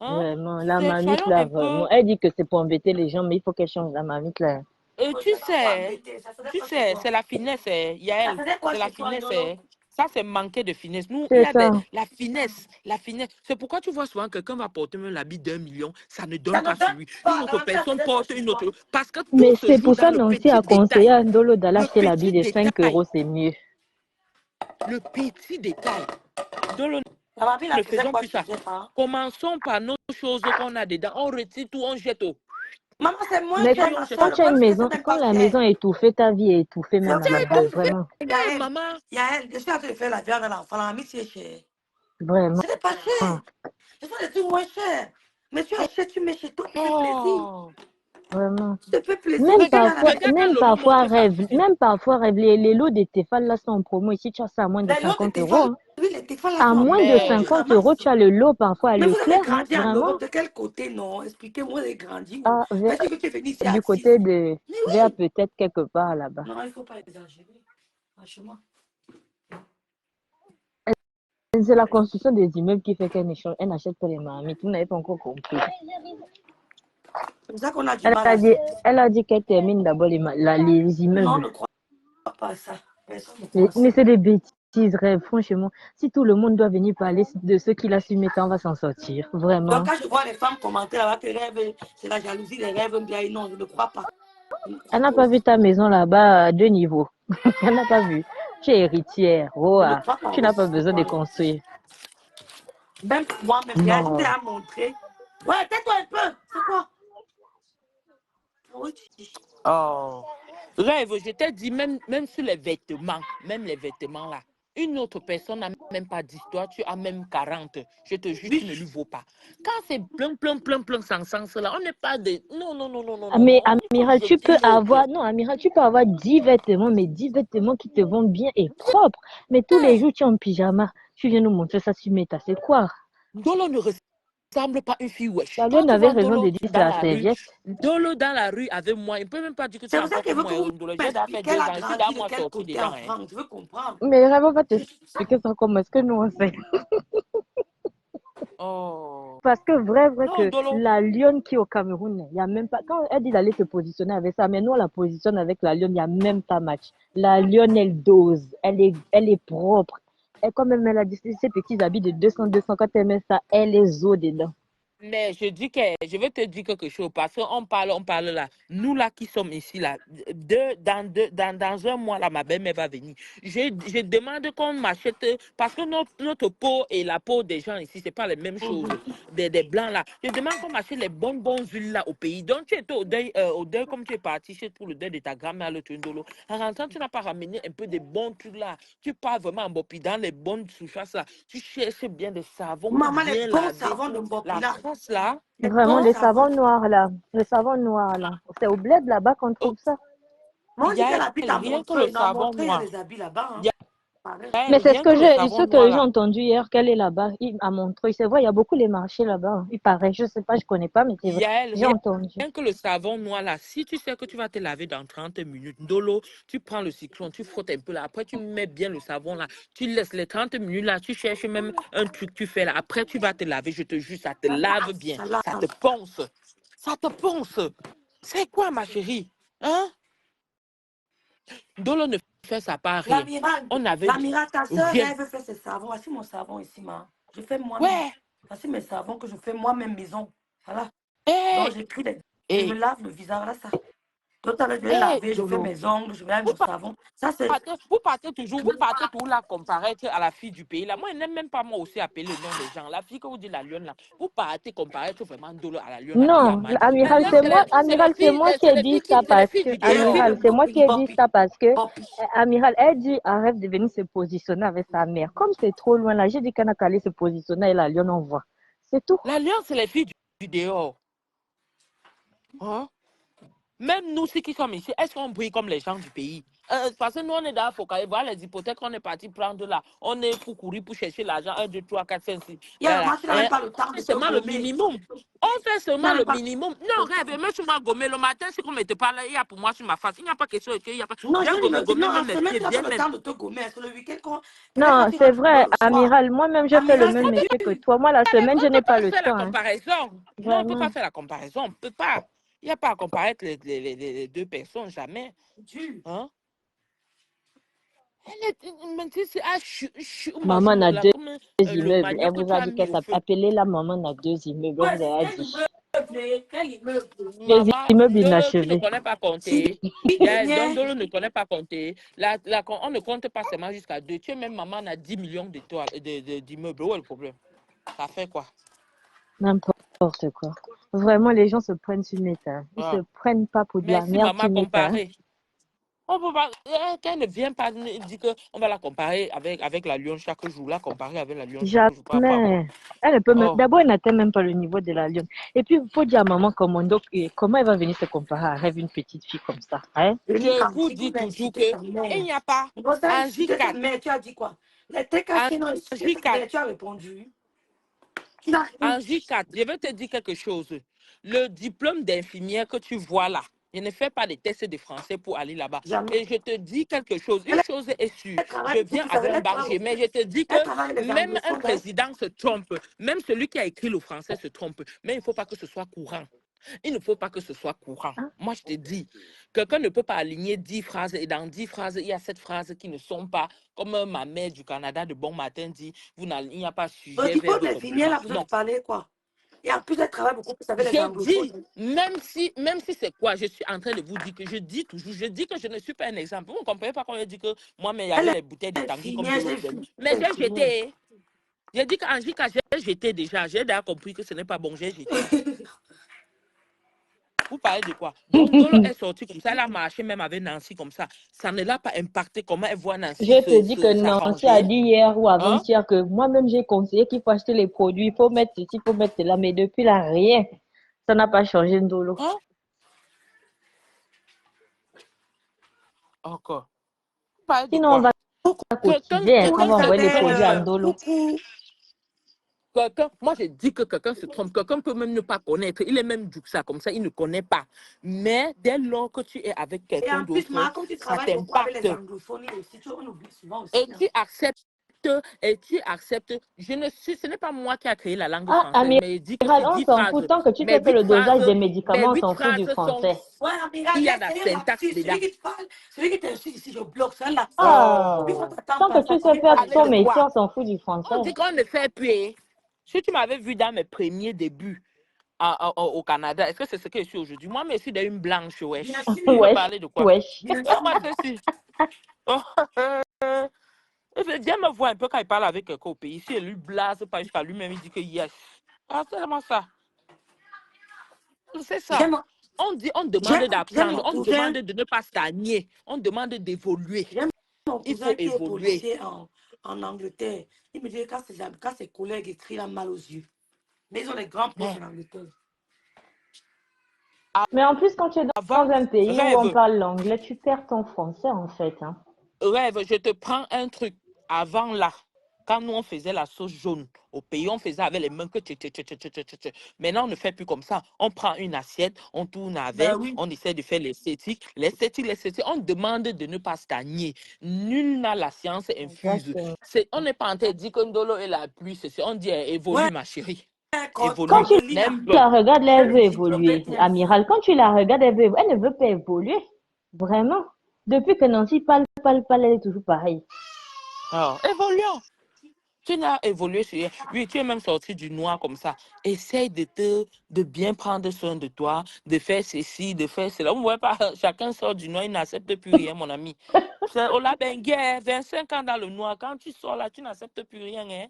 Hein? Vraiment, la mamite Soyons là, un peu. vraiment. Elle dit que c'est pour embêter les gens, mais il faut qu'elle change la mamite là. Oui, Tu c'est pas pour sais, embêter. Ça faisait tu quoi chez sais, toi? c'est la finesse, Ça Yael. faisait quoi C'est la chez toi, finesse, Ndolo? Ça, c'est manquer de finesse. Nous, il y C'est a ça. la finesse, la finesse. C'est pourquoi tu vois souvent quelqu'un va porter même l'habit d'1 million, ça ne Ça donne ne pas donne sur lui. Une pas. autre Nancy, ça personne faisait quoi porte chez une toi? autre. Parce que tout Mais se c'est joue pour dans ça le Nancy a petit conseillé détail. à Ndolo d'aller Le acheter l'habit petit de 5 détail. euros, c'est mieux. Le petit détail. Dans le La mamie, ne elle faisait faisons quoi plus chez ça. toi? Commençons par nos choses qu'on a dedans. On retire tout, on jette tout. Maman, c'est moins Mais cher, Puis ma on soeur. cherche. quand Le tu as une problème, c'est que maison, c'est même quand pas la fier. maison est étouffée, ta vie est étouffée même C'est C'est là-bas, tout fait, vraiment. Yael, maman. Yael, je suis en train de faire la viande à l'enfant. La mamie, c'est cher. Vraiment. Ce n'est pas cher. Ce sont des trucs moins chers. Mais tu achètes, tu mets chez toi, tu te fais plaisir. Oh. Vraiment. Tu te fais plaisir. Regarde à la Regarde quand Même Lolo parfois montre sa rêve, cuisine. même parfois rêve, les lots de Tefal là sont en promo. Ici, tu as ça à moins de les lots de 50 tes euros. femmes, Hein. oui, tes femmes là À sont en moins de promo. Tu 50 euros, ramasses. tu as le lot parfois à Mais vous avez Leclerc, hein, grandi en vraiment. Europe. De quel côté, non? Expliquez-moi, vous avez grandi où? Ah, Est-ce que tu es venu ici à du 6? côté de, Mais vers oui. peut-être quelque part là-bas. Non, il ne faut pas exagérer. Franchement. C'est la construction des immeubles qui fait elle n'achète pas les marmites. Vous n'avez pas encore compris. C'est pour ça qu'on a du Elle mal a à dit, elle a dit qu'elle termine d'abord les Non, on immeubles. ne croit pas à ça. Personne ne croit à Mais ça. c'est des bêtises, rêves, franchement. Si tout le monde doit venir parler de ce qu'il a su mettre, on va s'en sortir. Vraiment. Donc, quand je vois les femmes commenter là-bas que rêve, c'est la jalousie des rêves, bien, non, je ne crois pas. Je ne crois Elle n'a pas pas aussi. vu ta maison là-bas à 2 niveaux. Elle n'a pas vu. Tu es héritière. Oh, Je ne crois pas tu n'as pas aussi. besoin de Voilà. construire. Même moi-même, il y a une Non. à montrer. Ouais, tais-toi un peu. C'est quoi? Oui, Oh. Rêve, je t'ai dit, même sur les vêtements, même les vêtements là, une autre personne n'a même pas d'histoire, tu as même 40. Je te jure, tu ne lui vaux pas. Quand c'est plein sans sens là, on n'est pas des. Non, non, non, non, non, non, Mais non. Il faut Amiral, tu peux jeter l'autre. avoir, non, Amiral, tu peux avoir 10 vêtements, mais 10 vêtements qui te vont bien et propres. Mais tous les Hey, jours, tu es en pyjama. Tu viens nous montrer ça sur Meta, c'est quoi? Dolo ne ressemble pas à une fille wesh. La Quand lune tu avait vois raison Dolo de dire c'est dans la la rue, serviette. Dolo dans la rue avec moi, il ne peut même pas dire que tu c'est es pour ça encore qu'elle comme veut moi, que vous Dolo. J'ai déjà fait m'expliquiez. Elle 2 a ans ici, dans grandi de moi quel sorti côté, dedans. Hein. enfant. Je veux comprendre. Mais vraiment, va t'expliquer ça comment est-ce que nous on sait. Oh. Parce que vrai Non, que Dolo. la lionne qui est au Cameroun, il y a même pas. Quand elle dit d'aller te positionner avec ça, mais nous on la positionne avec la lionne, il n'y a même pas match. La lionne, elle dose, elle est propre. Et quand même elle a dit ces petits habits de 200, quand elle met ça, elle est zo dedans. Mais je dis que je vais te dire quelque chose parce qu'on parle là. Nous là qui sommes ici là, dans un mois là, ma belle-mère va venir. Je demande qu'on m'achète parce que notre peau et la peau des gens ici, c'est pas les mêmes choses. Des blancs là. Je demande qu'on m'achète les bonnes huiles là au pays. Donc tu étais au deuil comme tu es parti chez pour le deuil de ta grand-mère le Tundolo. En rentrant, tu n'as pas ramené un peu de bons trucs là. Tu pars vraiment en bopi dans les bonnes surfaces là. Tu cherches bien des savons pour Maman, les bien bons laver savons de tout. La Mbopila. France là. Les Vraiment, bons Hein? les savons. savons noirs là. Les savons noirs là. C'est au bled là-bas qu'on Oh, trouve ça. Moi, on dit qu'elle Yael, habite à rien que le Montreux. Non, à savon Montreux, il y a noir. des habits là-bas. Hein. Mais c'est Rien que le ce savon noir que j'ai là. entendu hier qu'elle est là-bas, à Montreuil. C'est vrai, il y a beaucoup les marchés là-bas, hein. Il paraît, je sais pas, je connais pas, mais c'est vrai. Yael, J'ai entendu. rien que le savon noir là, si tu sais que tu vas te laver dans 30 minutes, de l'eau, tu prends le cyclone, tu frottes un peu là, après tu mets bien le savon là, tu laisses les 30 minutes là, tu cherches même un truc, tu fais là, après tu vas te laver, je te jure, ça te lave bien, ça te ponce, ça te ponce. C'est quoi ma chérie? Hein? Dolo ne fait ça pas rien. L'amiral, On avait dit ta soeur, rien. elle veut faire ses savons. Voici mon savon ici, ma. Je fais moi-même. Ouais, Voici mes savons que je fais moi-même maison. Voilà. Donc, hé, j'écris les... Je me hé, lave le visage, là, ça. Tout à l'heure, je vais hé, laver, je fais Dolo. mes ongles, je mets Vous mon savon. Ça, c'est... vous partez toujours, vous partez toujours là comparaître à la fille du pays. Là, moi, je n'aime même pas moi aussi appeler le nom des gens. La fille que vous dites la lionne là, vous partez comparaître vraiment Dolo à la lionne là qui a Non, mal. La amiral, lionne, amiral, c'est moi qui c'est ai les dit filles qui, ça c'est les parce filles que, du J'ai écrit dehors. amiral, le c'est moi qui Poppy, ai dit Poppy, ça parce que, Poppy. amiral, elle dit, arrête de venir se positionner avec sa mère. Comme c'est trop loin là, j'ai dit qu'elle n'a qu'à aller se positionner et la lionne on voit. C'est tout. La lionne, c'est les filles du dehors. Hein? Même nous, ceux qui sommes ici, est-ce qu'on brille comme les gens du pays? Parce que nous, on est dans la Focaï, voilà les hypothèques qu'on est parti prendre là. On est pour courir, pour chercher l'argent. 1, 2, 3, 4, 5, 6. Là, Moi, tu n'as même pas le on temps de fait te seulement le gommer. minimum. On fait Tu seulement n'as le même pas... minimum. Non, rêve, même sur ma gommée, le matin, si on ne te parle, il y a pour moi sur ma face. Il n'y a pas question qu'il y a pas. Non, J'ai je gommé, me dis, gommé, non, en même mes semaine, pieds, tu n'as pas bien le même. temps de te gommer. C'est le week-end peut-être quand Non, tu c'est rentres du boulot vrai, le soir. amiral. Moi-même, je fais le Amiral, même c'est métier que dur. toi. Moi, la semaine, je On ne n'ai peut pas pas le faire la temps, hein. comparaison. Non, on ne peut pas Vraiment. faire la comparaison. On ne peut pas. Il n'y a pas à comparer les deux personnes, jamais. Dur. Hein? Elle est, mais tu sais, moi, je Maman me a là, deux comme le immeubles. Elle manioc que vous tu a as dit mis qu'elle au feu. s'appelait la maman a deux immeubles. On Ouais, vous a quel dit. immeuble, quel immeuble. Deux Maman, immeubles Dolo, tu ne inachevés. connais pas Si, compter. dernier. Dolo ne connaît pas compter. On ne compte pas seulement jusqu'à deux. Tu es même maman, on a 10 millions d'immeubles. Où est le problème? Ça fait quoi? N'importe quoi. Vraiment, les gens se prennent sur mes tas. Ils se Ah. prennent pas pour de la Merci, merde maman, sur mes tas. comparé. On peut pas, qu'elle ne vient pas dire qu'on va la comparer avec la Lyon chaque jour. La comparer avec la Lyon chaque jour. Par rapport à quoi? Jamais. Elle ne peut même. Oh. D'abord, elle n'atteint même pas le niveau de la lionne. Et puis, il faut dire à maman comment, donc, comment elle va venir se comparer à Rêve, une petite fille comme ça. Hein? Je vous dis toujours que il n'y a pas en Insulter ta J4. mère, tu as dit quoi? Les TKC En non insulté ta J4. mère, tu as répondu. Tu n'as rien En dit. J4, je vais te dire quelque chose. Le diplôme d'infirmière que tu vois là, je ne fais pas des tests de français pour aller là-bas. Jamais. Et je te dis quelque chose. Une Elle, chose est sûre. elle travaille Je beaucoup viens plus avec avec un elle, barger, mais je te dis que elle travaille avec les même un anglophones. Hein. président se trompe. Même celui qui a écrit le français se trompe. Mais il ne faut pas que ce soit courant. Il ne faut pas que ce soit courant. Hein? Moi, je te dis, quelqu'un ne peut pas aligner 10 phrases et dans 10 phrases, il y a 7 phrases qui ne sont pas, comme ma mère du Canada de bon matin dit, il n'y a pas Au sujet, diplôme verbe, d'infirmière, complément. là, vous Non. avez parlé quoi? Et en plus, elle travaille beaucoup plus avec les Je dis, anglophones. même si c'est quoi, je suis en train de vous dire que je dis toujours, je dis que je ne suis pas un exemple. Vous ne comprenez pas quand je dis que moi, mais il y Elle avait est les bouteilles de Tanguy comme de infirmière, j'ai l'autre. vu. Mais Elle est j'ai infirmière. jeté. J'ai dit qu'en JK, j'ai jeté déjà. J'ai déjà compris que ce n'est pas bon, j'ai jeté. Vous parlez de quoi? Donc, Dolo est sorti comme ça, elle a marché même avec Nancy comme ça. Ça ne l'a pas impacté comment elle voit Nancy Je te dis que Nancy a s'arranger. dit hier ou Hein? avant-hier que moi-même j'ai conseillé qu'il faut acheter les produits, il faut mettre ceci, il faut mettre cela, mais depuis là, rien. Ça n'a pas changé Ndolo. Hein? Encore. Vous parlez de Sinon, on quoi? va Quelqu'un cotiser, on quelqu'un va envoyer les quelqu'un ne produits à fait. Ndolo. Coucou. Moi, je dis que quelqu'un se trompe. Quelqu'un peut même ne pas connaître. Il est même du ça comme ça, il ne connaît pas. Mais dès lors que tu es avec Et quelqu'un en plus, d'autre, comme tu ça travailles beaucoup avec t'impacte. les anglophones aussi, on oublie souvent aussi. Et Hein. tu acceptes. Et tu acceptes. Ce n'est pas moi qui a créé la langue Ah, française, amiral, mais je dis que sur on 10 s'en phrases, fout. Tant que tu mes fais que 8 le dosage phrases, des mes médicaments, on 8 s'en fout du phrases sont. français. Ouais, amiral, Il y a la c'est un syntaxe lapsus. dedans. Celui qui te parle, celui qui t'insulte ici, je bloque. C'est un lapsus. Il faut Oh. t'attendre Tant par que ça. tu Tu sais veux faire Parler ton de parler. métier, quoi? on s'en fout du français. On dit qu'on ne fait plus. Si tu m'avais vu dans mes premiers débuts au Canada, est-ce que c'est ce que je suis aujourd'hui? Moi, mais je suis une blanche, wesh. Bien Tu veux sûr. Wesh, parler de quoi? wesh. Bien Moi, sûr. ceci. Viens me voir un peu quand il parle avec quelqu'un au pays. Si il lui blase pas jusqu'à lui-même, il dit que yes. Ah, c'est vraiment ça. C'est ça. J'aime On demande j'aime d'apprendre, mon on demande cousin. de ne pas stagner, on demande d'évoluer. J'aime mon Il faut cousin qui est évoluer. policier en Angleterre. Il me dit que quand ses collègues écrivent, il a mal aux yeux. Mais ils ont des grands postes Mais en Angleterre. Mais en plus, quand tu es avant, dans un pays où on rêve, parle l'anglais, tu perds ton français en fait. Hein. rêve, je te prends un truc. avant là, quand nous on faisait la sauce jaune au pays, on faisait avec les mains que Maintenant, on ne fait plus comme ça. On prend une assiette, on tourne avec, oui. on essaie de faire l'esthétique. L'esthétique, on demande de ne pas stagner. Nul n'a la science infuse. Exactement. On n'est pas en train de dire que Ndolo est la pluie, on dit évolue, Ouais, ma chérie. quand Évolue. tu Lis là, la regardes, elle elle veut développe évoluer. un Amiral, quand tu la regardes, elle ne veut pas évoluer. Vraiment. Depuis que Nancy parle, elle est toujours pareille. Évoluons. Tu n'as évolué sur... Oui, tu es même sorti du noir comme ça. Essaye de bien prendre soin de toi, de faire ceci, de faire cela. On ne voit pas, chacun sort du noir, il n'accepte plus rien, mon ami. On l'a bengué, 25 ans dans le noir. Quand tu sors là, tu n'acceptes plus rien. Hein.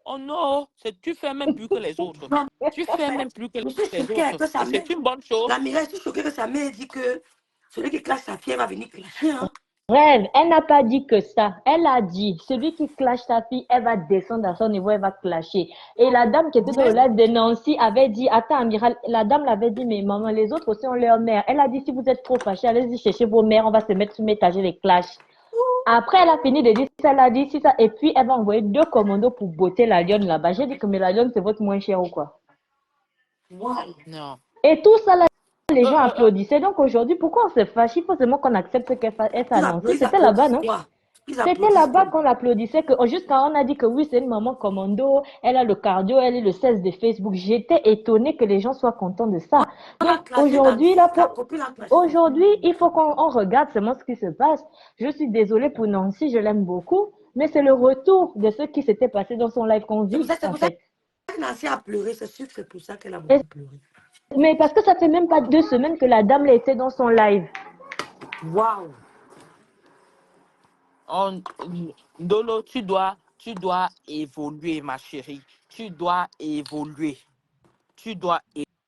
Oh non, tu fais même plus que les autres. Non, Tu en fais fait, même plus que je suis les choquée autres. que sa Et mère, c'est une bonne chose. la Mireille, je suis choquée que sa mère dit que celui qui clash sa fille va venir clasher. Hein. Rêve, elle n'a pas dit que ça. Elle a dit, celui qui clash sa fille, elle va descendre à son niveau, elle va clasher. Et la dame qui était dans le live de Nancy avait dit, attends, Amiral, la dame l'avait dit, mais maman, les autres aussi ont leur mère. Elle a dit, si vous êtes trop fâchés, allez-y chercher vos mères, on va se mettre sur l'étagère les clashs. Après, elle a fini de dire ça, elle a dit si ça, et puis elle va envoyer 2 commandos pour botter la lionne là-bas. J'ai dit que mais la lionne, c'est votre moins cher ou quoi? Wow. Non. Et tout ça là, les gens applaudissaient. Donc aujourd'hui, pourquoi on se fâche? Il faut seulement qu'on accepte qu'elle s'annonce. Ils C'était là-bas, applaudissent non? quoi? Ils C'était applaudissent là-bas quoi? qu'on l'applaudissait, que juste quand on a dit que oui, c'est une maman commando, elle a le cardio, elle est le 16 de Facebook. J'étais étonnée que les gens soient contents de ça. On a Donc clashé aujourd'hui, là, sa copine a clashé. aujourd'hui, il faut qu'on regarde seulement ce qui se passe. Je suis désolée pour Nancy, je l'aime beaucoup, mais c'est le retour de ce qui s'était passé dans son live qu'on vit, C'est en pour ça fait. que Nancy a pleuré, c'est sûr que c'est pour ça qu'elle a beaucoup pleuré. Mais parce que ça fait même pas 2 semaines que la dame là était dans son live. Waouh! Ndolo, tu dois évoluer, ma chérie. Tu dois évoluer. Tu dois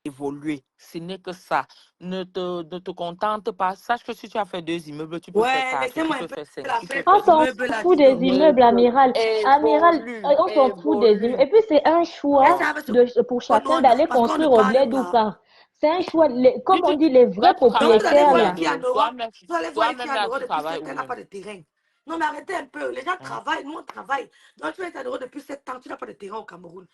évoluer. Ce n'est que ça. Ne te contente pas. Sache que si tu as fait 2 immeubles, tu peux faire Ouais, 4, tu laissez-moi un peux peu faire 5, la tu peux fête faire On des 6. s'en immeubles là, fout dis des donc. immeubles, Amiral. Amiral, Évolue, on s'en fout des immeubles. Et puis, c'est un choix Elle savait ce pour qu'on chacun nous d'aller parce qu'on ne construire au parle bled ou pas. pas. C'est un choix, comme on dit, les vrais Là, tu Donc, travailles vous allez où, propriétaires, voir là. ici en Europe, vous allez voir ici Toi-même, en là, Europe tu depuis travailles 7 ans, où elle n'a même? pas de terrain. Non, mais arrêtez un peu. Les gens Hein? travaillent, nous on travaille. Donc, tu es en Europe depuis 7 ans, tu n'as pas de terrain au Cameroun.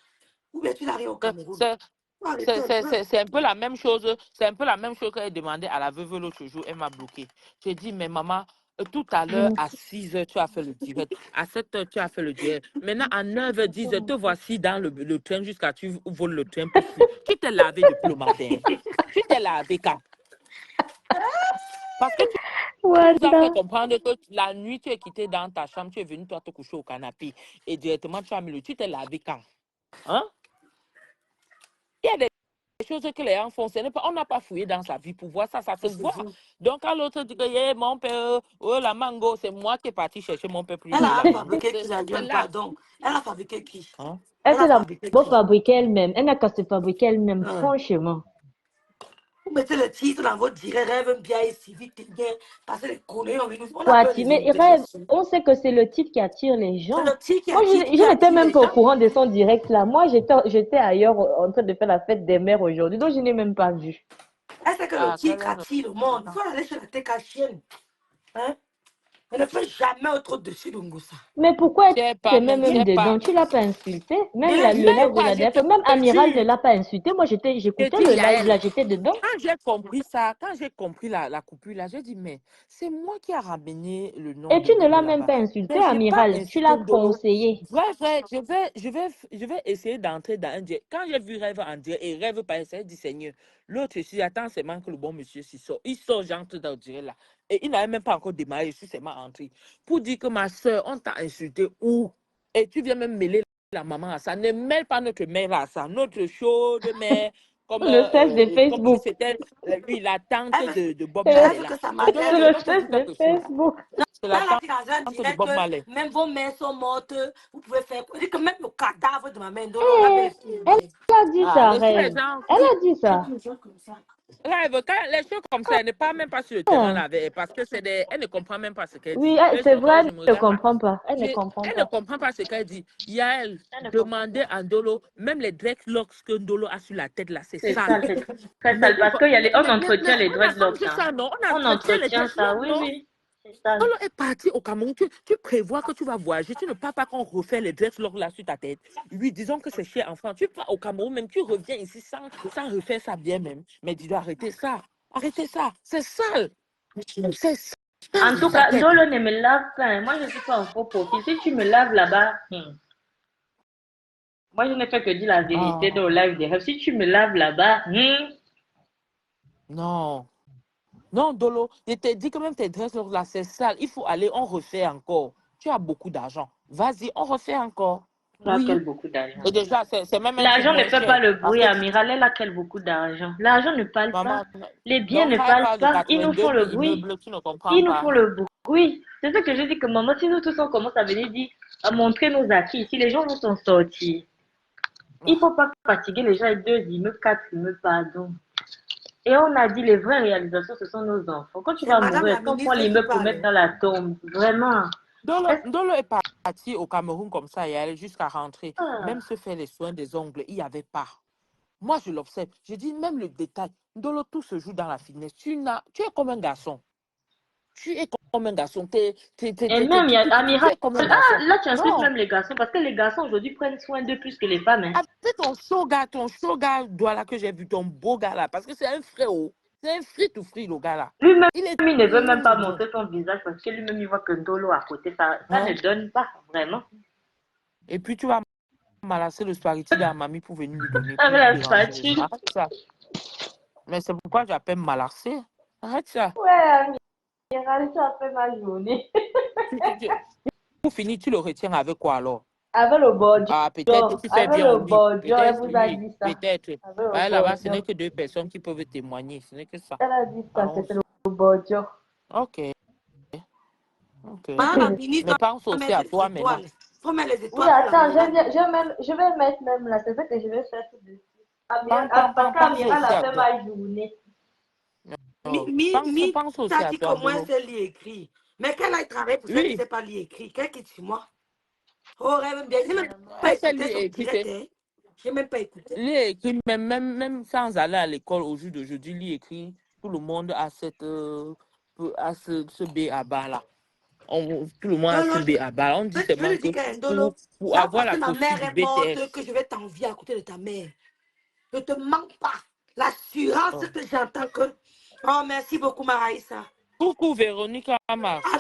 Ou bien tu n'as rien au Cameroun. C'est Faut arrêter un peu. c'est un peu la même chose. C'est un peu la même chose qu'elle demandait à la veuve l'autre jour. Elle m'a bloqué. J'ai dit, mais maman, tout à l'heure, à 6 heures, tu as fait le direct. À 7 heures, tu as fait le direct. Maintenant, à 9 h, 10 heures, te voici dans le train jusqu'à tu voles le train pour fuir. Tu t'es lavé depuis le matin. Tu t'es lavé quand? Parce que tu nous as fait Voilà. comprendre que la nuit, tu es quitté dans ta chambre, tu es venu toi te coucher au canapé. Et directement, tu as mis le... Tu t'es lavé quand? Hein? Il y a des choses que les gens font. On n'a pas fouillé dans sa vie pour voir ça, ça se voit. Donc, quand l'autre dit que yeah, mon père, oh, la mango, c'est moi qui est parti chercher mon père plus Elle de a la mango. fabriqué qui la C'est lionne, là. pardon. Elle a fabriqué qui? Hein? Elle Elle s'est a fabriqué d'abord qui? fabriquée elle-même. Elle n'a qu'à se fabriquer elle-même, Hein. franchement. Vous mettez le titre dans votre direct, rêve bien et civique, bien, parce que les conneries, on a peur des Mais Rêve, interventions. on sait que c'est le titre qui attire les C'est gens. le titre qui Moi, je n'étais attire même les pas au gens. courant de son direct là. Moi, j'étais ailleurs en train de faire la fête des mères aujourd'hui, donc je n'ai même pas vu. Elle sait que le titre attire le monde. Il faut aller sur la tête à chienne. Hein? Elle ne fait jamais autre au-dessus de Ngoussa. Mais pourquoi J'ai elle pas, te met mais même j'ai pas. dedans? Tu l'as pas insulté? Même Mais le live de Quoi, la je dernière te fois, même Amiral ne dis. l'a pas insulté. Moi, j'écoutais le live Yael, là, j'étais dedans. quand j'ai compris ça, quand j'ai compris la coupure là, j'ai dit, mais c'est moi qui a ramené le nom Et de tu ne Ndolo l'as même là-bas. pas insulté, Mais j'ai pas Amiral. Tu insulté l'as Ndolo. conseillé. Vrai, je vais essayer d'entrer dans un direct. Quand j'ai vu Rêve en direct, et Rêve paraissait, dit Seigneur, l'autre ici, attends seulement que le bon monsieur s'y sort. Il sort, j'entre dans le direct là. Et il n'avait même pas encore démarré, je suis seulement entré. Pour dire que ma soeur, on t'a insulté où? Et tu viens même mêler la maman à ça. Ne mêle pas notre mère à ça. Notre chaude mère, Le 16 de comme si Facebook. c'était lui, la tante de Bob Elle Marley Elle veut là. que ça Donc, m'appelle. C'est je le vais te 16 dire de quelque chose. Facebook. C'est la Elle a dit dans un tante de direct Bob Marley. que même vos mères sont mortes. Vous pouvez faire. Elle dit que même le cadavre de ma mère, Ndolo, on l'a Eh, vérifié. elle a dit ça, Laissez les Rêve. gens. Elle a dit ça. Rêve, quand les choses comme ça, elle ne parle même pas sur le terrain là, avec elle, parce que elle ne comprend même pas ce qu'elle Oui, dit. Elle c'est sort vrai, là, elle je me ne regarde là. comprend pas. Elle ne comprend Elle ne pas. comprend pas ce qu'elle dit. Yael, Elle ne comprend demandez à Ndolo, même les dreadlocks que Ndolo a sur la tête là, c'est C'est sale. ça, c'est très sale parce qu'on entretient les On a dreadlocks. mangé Hein. ça, non? On On entretient les entretient ça, dreadlocks, oui, non? oui. C'est ça. Dolo est parti au Cameroun. Tu prévois que tu vas voyager. Tu ne pars pas qu'on refait les dreadlocks là sur ta tête. Oui, disons que c'est chez enfant. Tu pars au Cameroun, même tu reviens ici sans refaire ça bien même. Mais dis-lui, arrêtez ça. Arrêtez ça. C'est sale. C'est sale En tout sur sa cas, tête. Dolo ne me lave pas. Moi, je ne suis pas un faux profil. Si tu me laves là-bas, moi, je ne fais que dire la vérité dans le live des rêves. Si tu me laves là-bas, Non. Non, Dolo, je t'ai dit que même tes dreadlocks là, c'est sale. Il faut aller, on refait encore. Tu as beaucoup d'argent. Vas-y, on refait encore. on a quel Oui. beaucoup d'argent. Et déjà, c'est même un truc L'argent ne moins fait pas cher. le Parce bruit, que, Amiral. Elle a quel beaucoup d'argent. L'argent ne parle pas. maman, Les biens donc ne quand elle parlent parle de pas. Ils nous 82 font 000 le bruit. immeubles, tu ne comprends Ils nous pas. font le bruit. C'est ça que je dis que maman, si nous tous on commence à venir dire, à montrer nos acquis, si les gens vont s'en sortir, il ne faut pas fatiguer les gens avec 2 immeubles, 4 immeubles, pardon. Et on a dit les vraies réalisations, ce sont nos enfants. Quand tu C'est vas Madame mourir, la est-ce qu'on prend ministre qui l'immeuble pour parle. mettre dans la tombe? Vraiment. Dolo est parti au Cameroun comme ça et elle est jusqu'à rentrer. Ah. Même se faire les soins des ongles, il n'y avait pas. Moi, je l'observe. Je dis même le détail. Dolo, tout se joue dans la finesse. Tu es comme un garçon. Tu es comme un garçon. Et même, il y a Tu Amiral. es comme un Ah, garçon. là, tu insultes Non. même les garçons, parce que les garçons aujourd'hui prennent soin d'eux plus que les femmes. Hein. Avec ton chaud gars, là, que j'ai vu, ton beau gars là, parce que c'est un frérot. C'est un free le gars là. Lui-même, Il est il ne veut même pas bien. montrer son visage parce que lui-même, il voit que Ndolo à côté. Ça Hein? ne donne pas, vraiment. Et puis tu vas malasser le spaghetti de la mamie pour venir lui donner, Avec pour la déranger les spatule. gens. Arrête ça. Mais c'est pourquoi j'appelle malasser. Arrête ça. Ouais, Amiral, ça a fait ma journée. Pour finir, tu le retiens avec quoi alors? Avec le bordeaux. Ah, peut-être que tu fais Avec bien le au lit. bordeaux, elle Peut-être, vous a oui. dit ça. Peut-être. Avec le Ouais, là-bas, ce bordeaux. n'est que 2 personnes qui peuvent témoigner. Ce n'est que ça. Elle a dit ça, Allons. c'était le bordeaux. Ok. Ok. Madame la ministre, Mais pense aussi à toi maintenant. il faut mettre les Oui, étoiles. attends, je vais mettre même là. C'est ça que je vais faire tout de suite. Parce qu'Amiral a fait ma journée. Pense aussi T'as à dit toi, qu'au moins Dolo. c'est lit écrit. Mais qu'elle aille travailler pour ça, elle ne Oui. sait pas lire écrit. Qu'elle quitte chez moi. Oh, rêve bien. Je n'ai même pas Elle s'est écouté son écrit, direct. Hein. Je n'ai même pas écouté. lit écrit, même sans aller à l'école au jour d'aujourd'hui, lit écrit, tout le monde a ce B à bas là. Tout le monde a ce B à bas. On dit Je seulement lui que dis qu'Indolo, pour c'est avoir parce que la ma copie mère du est morte BTS. que je vais t'envier à côté de ta mère. Ne te manque pas. L'assurance Oh. que j'entends que... Oh, merci beaucoup, Maraïsa. Coucou Véronique Amar. En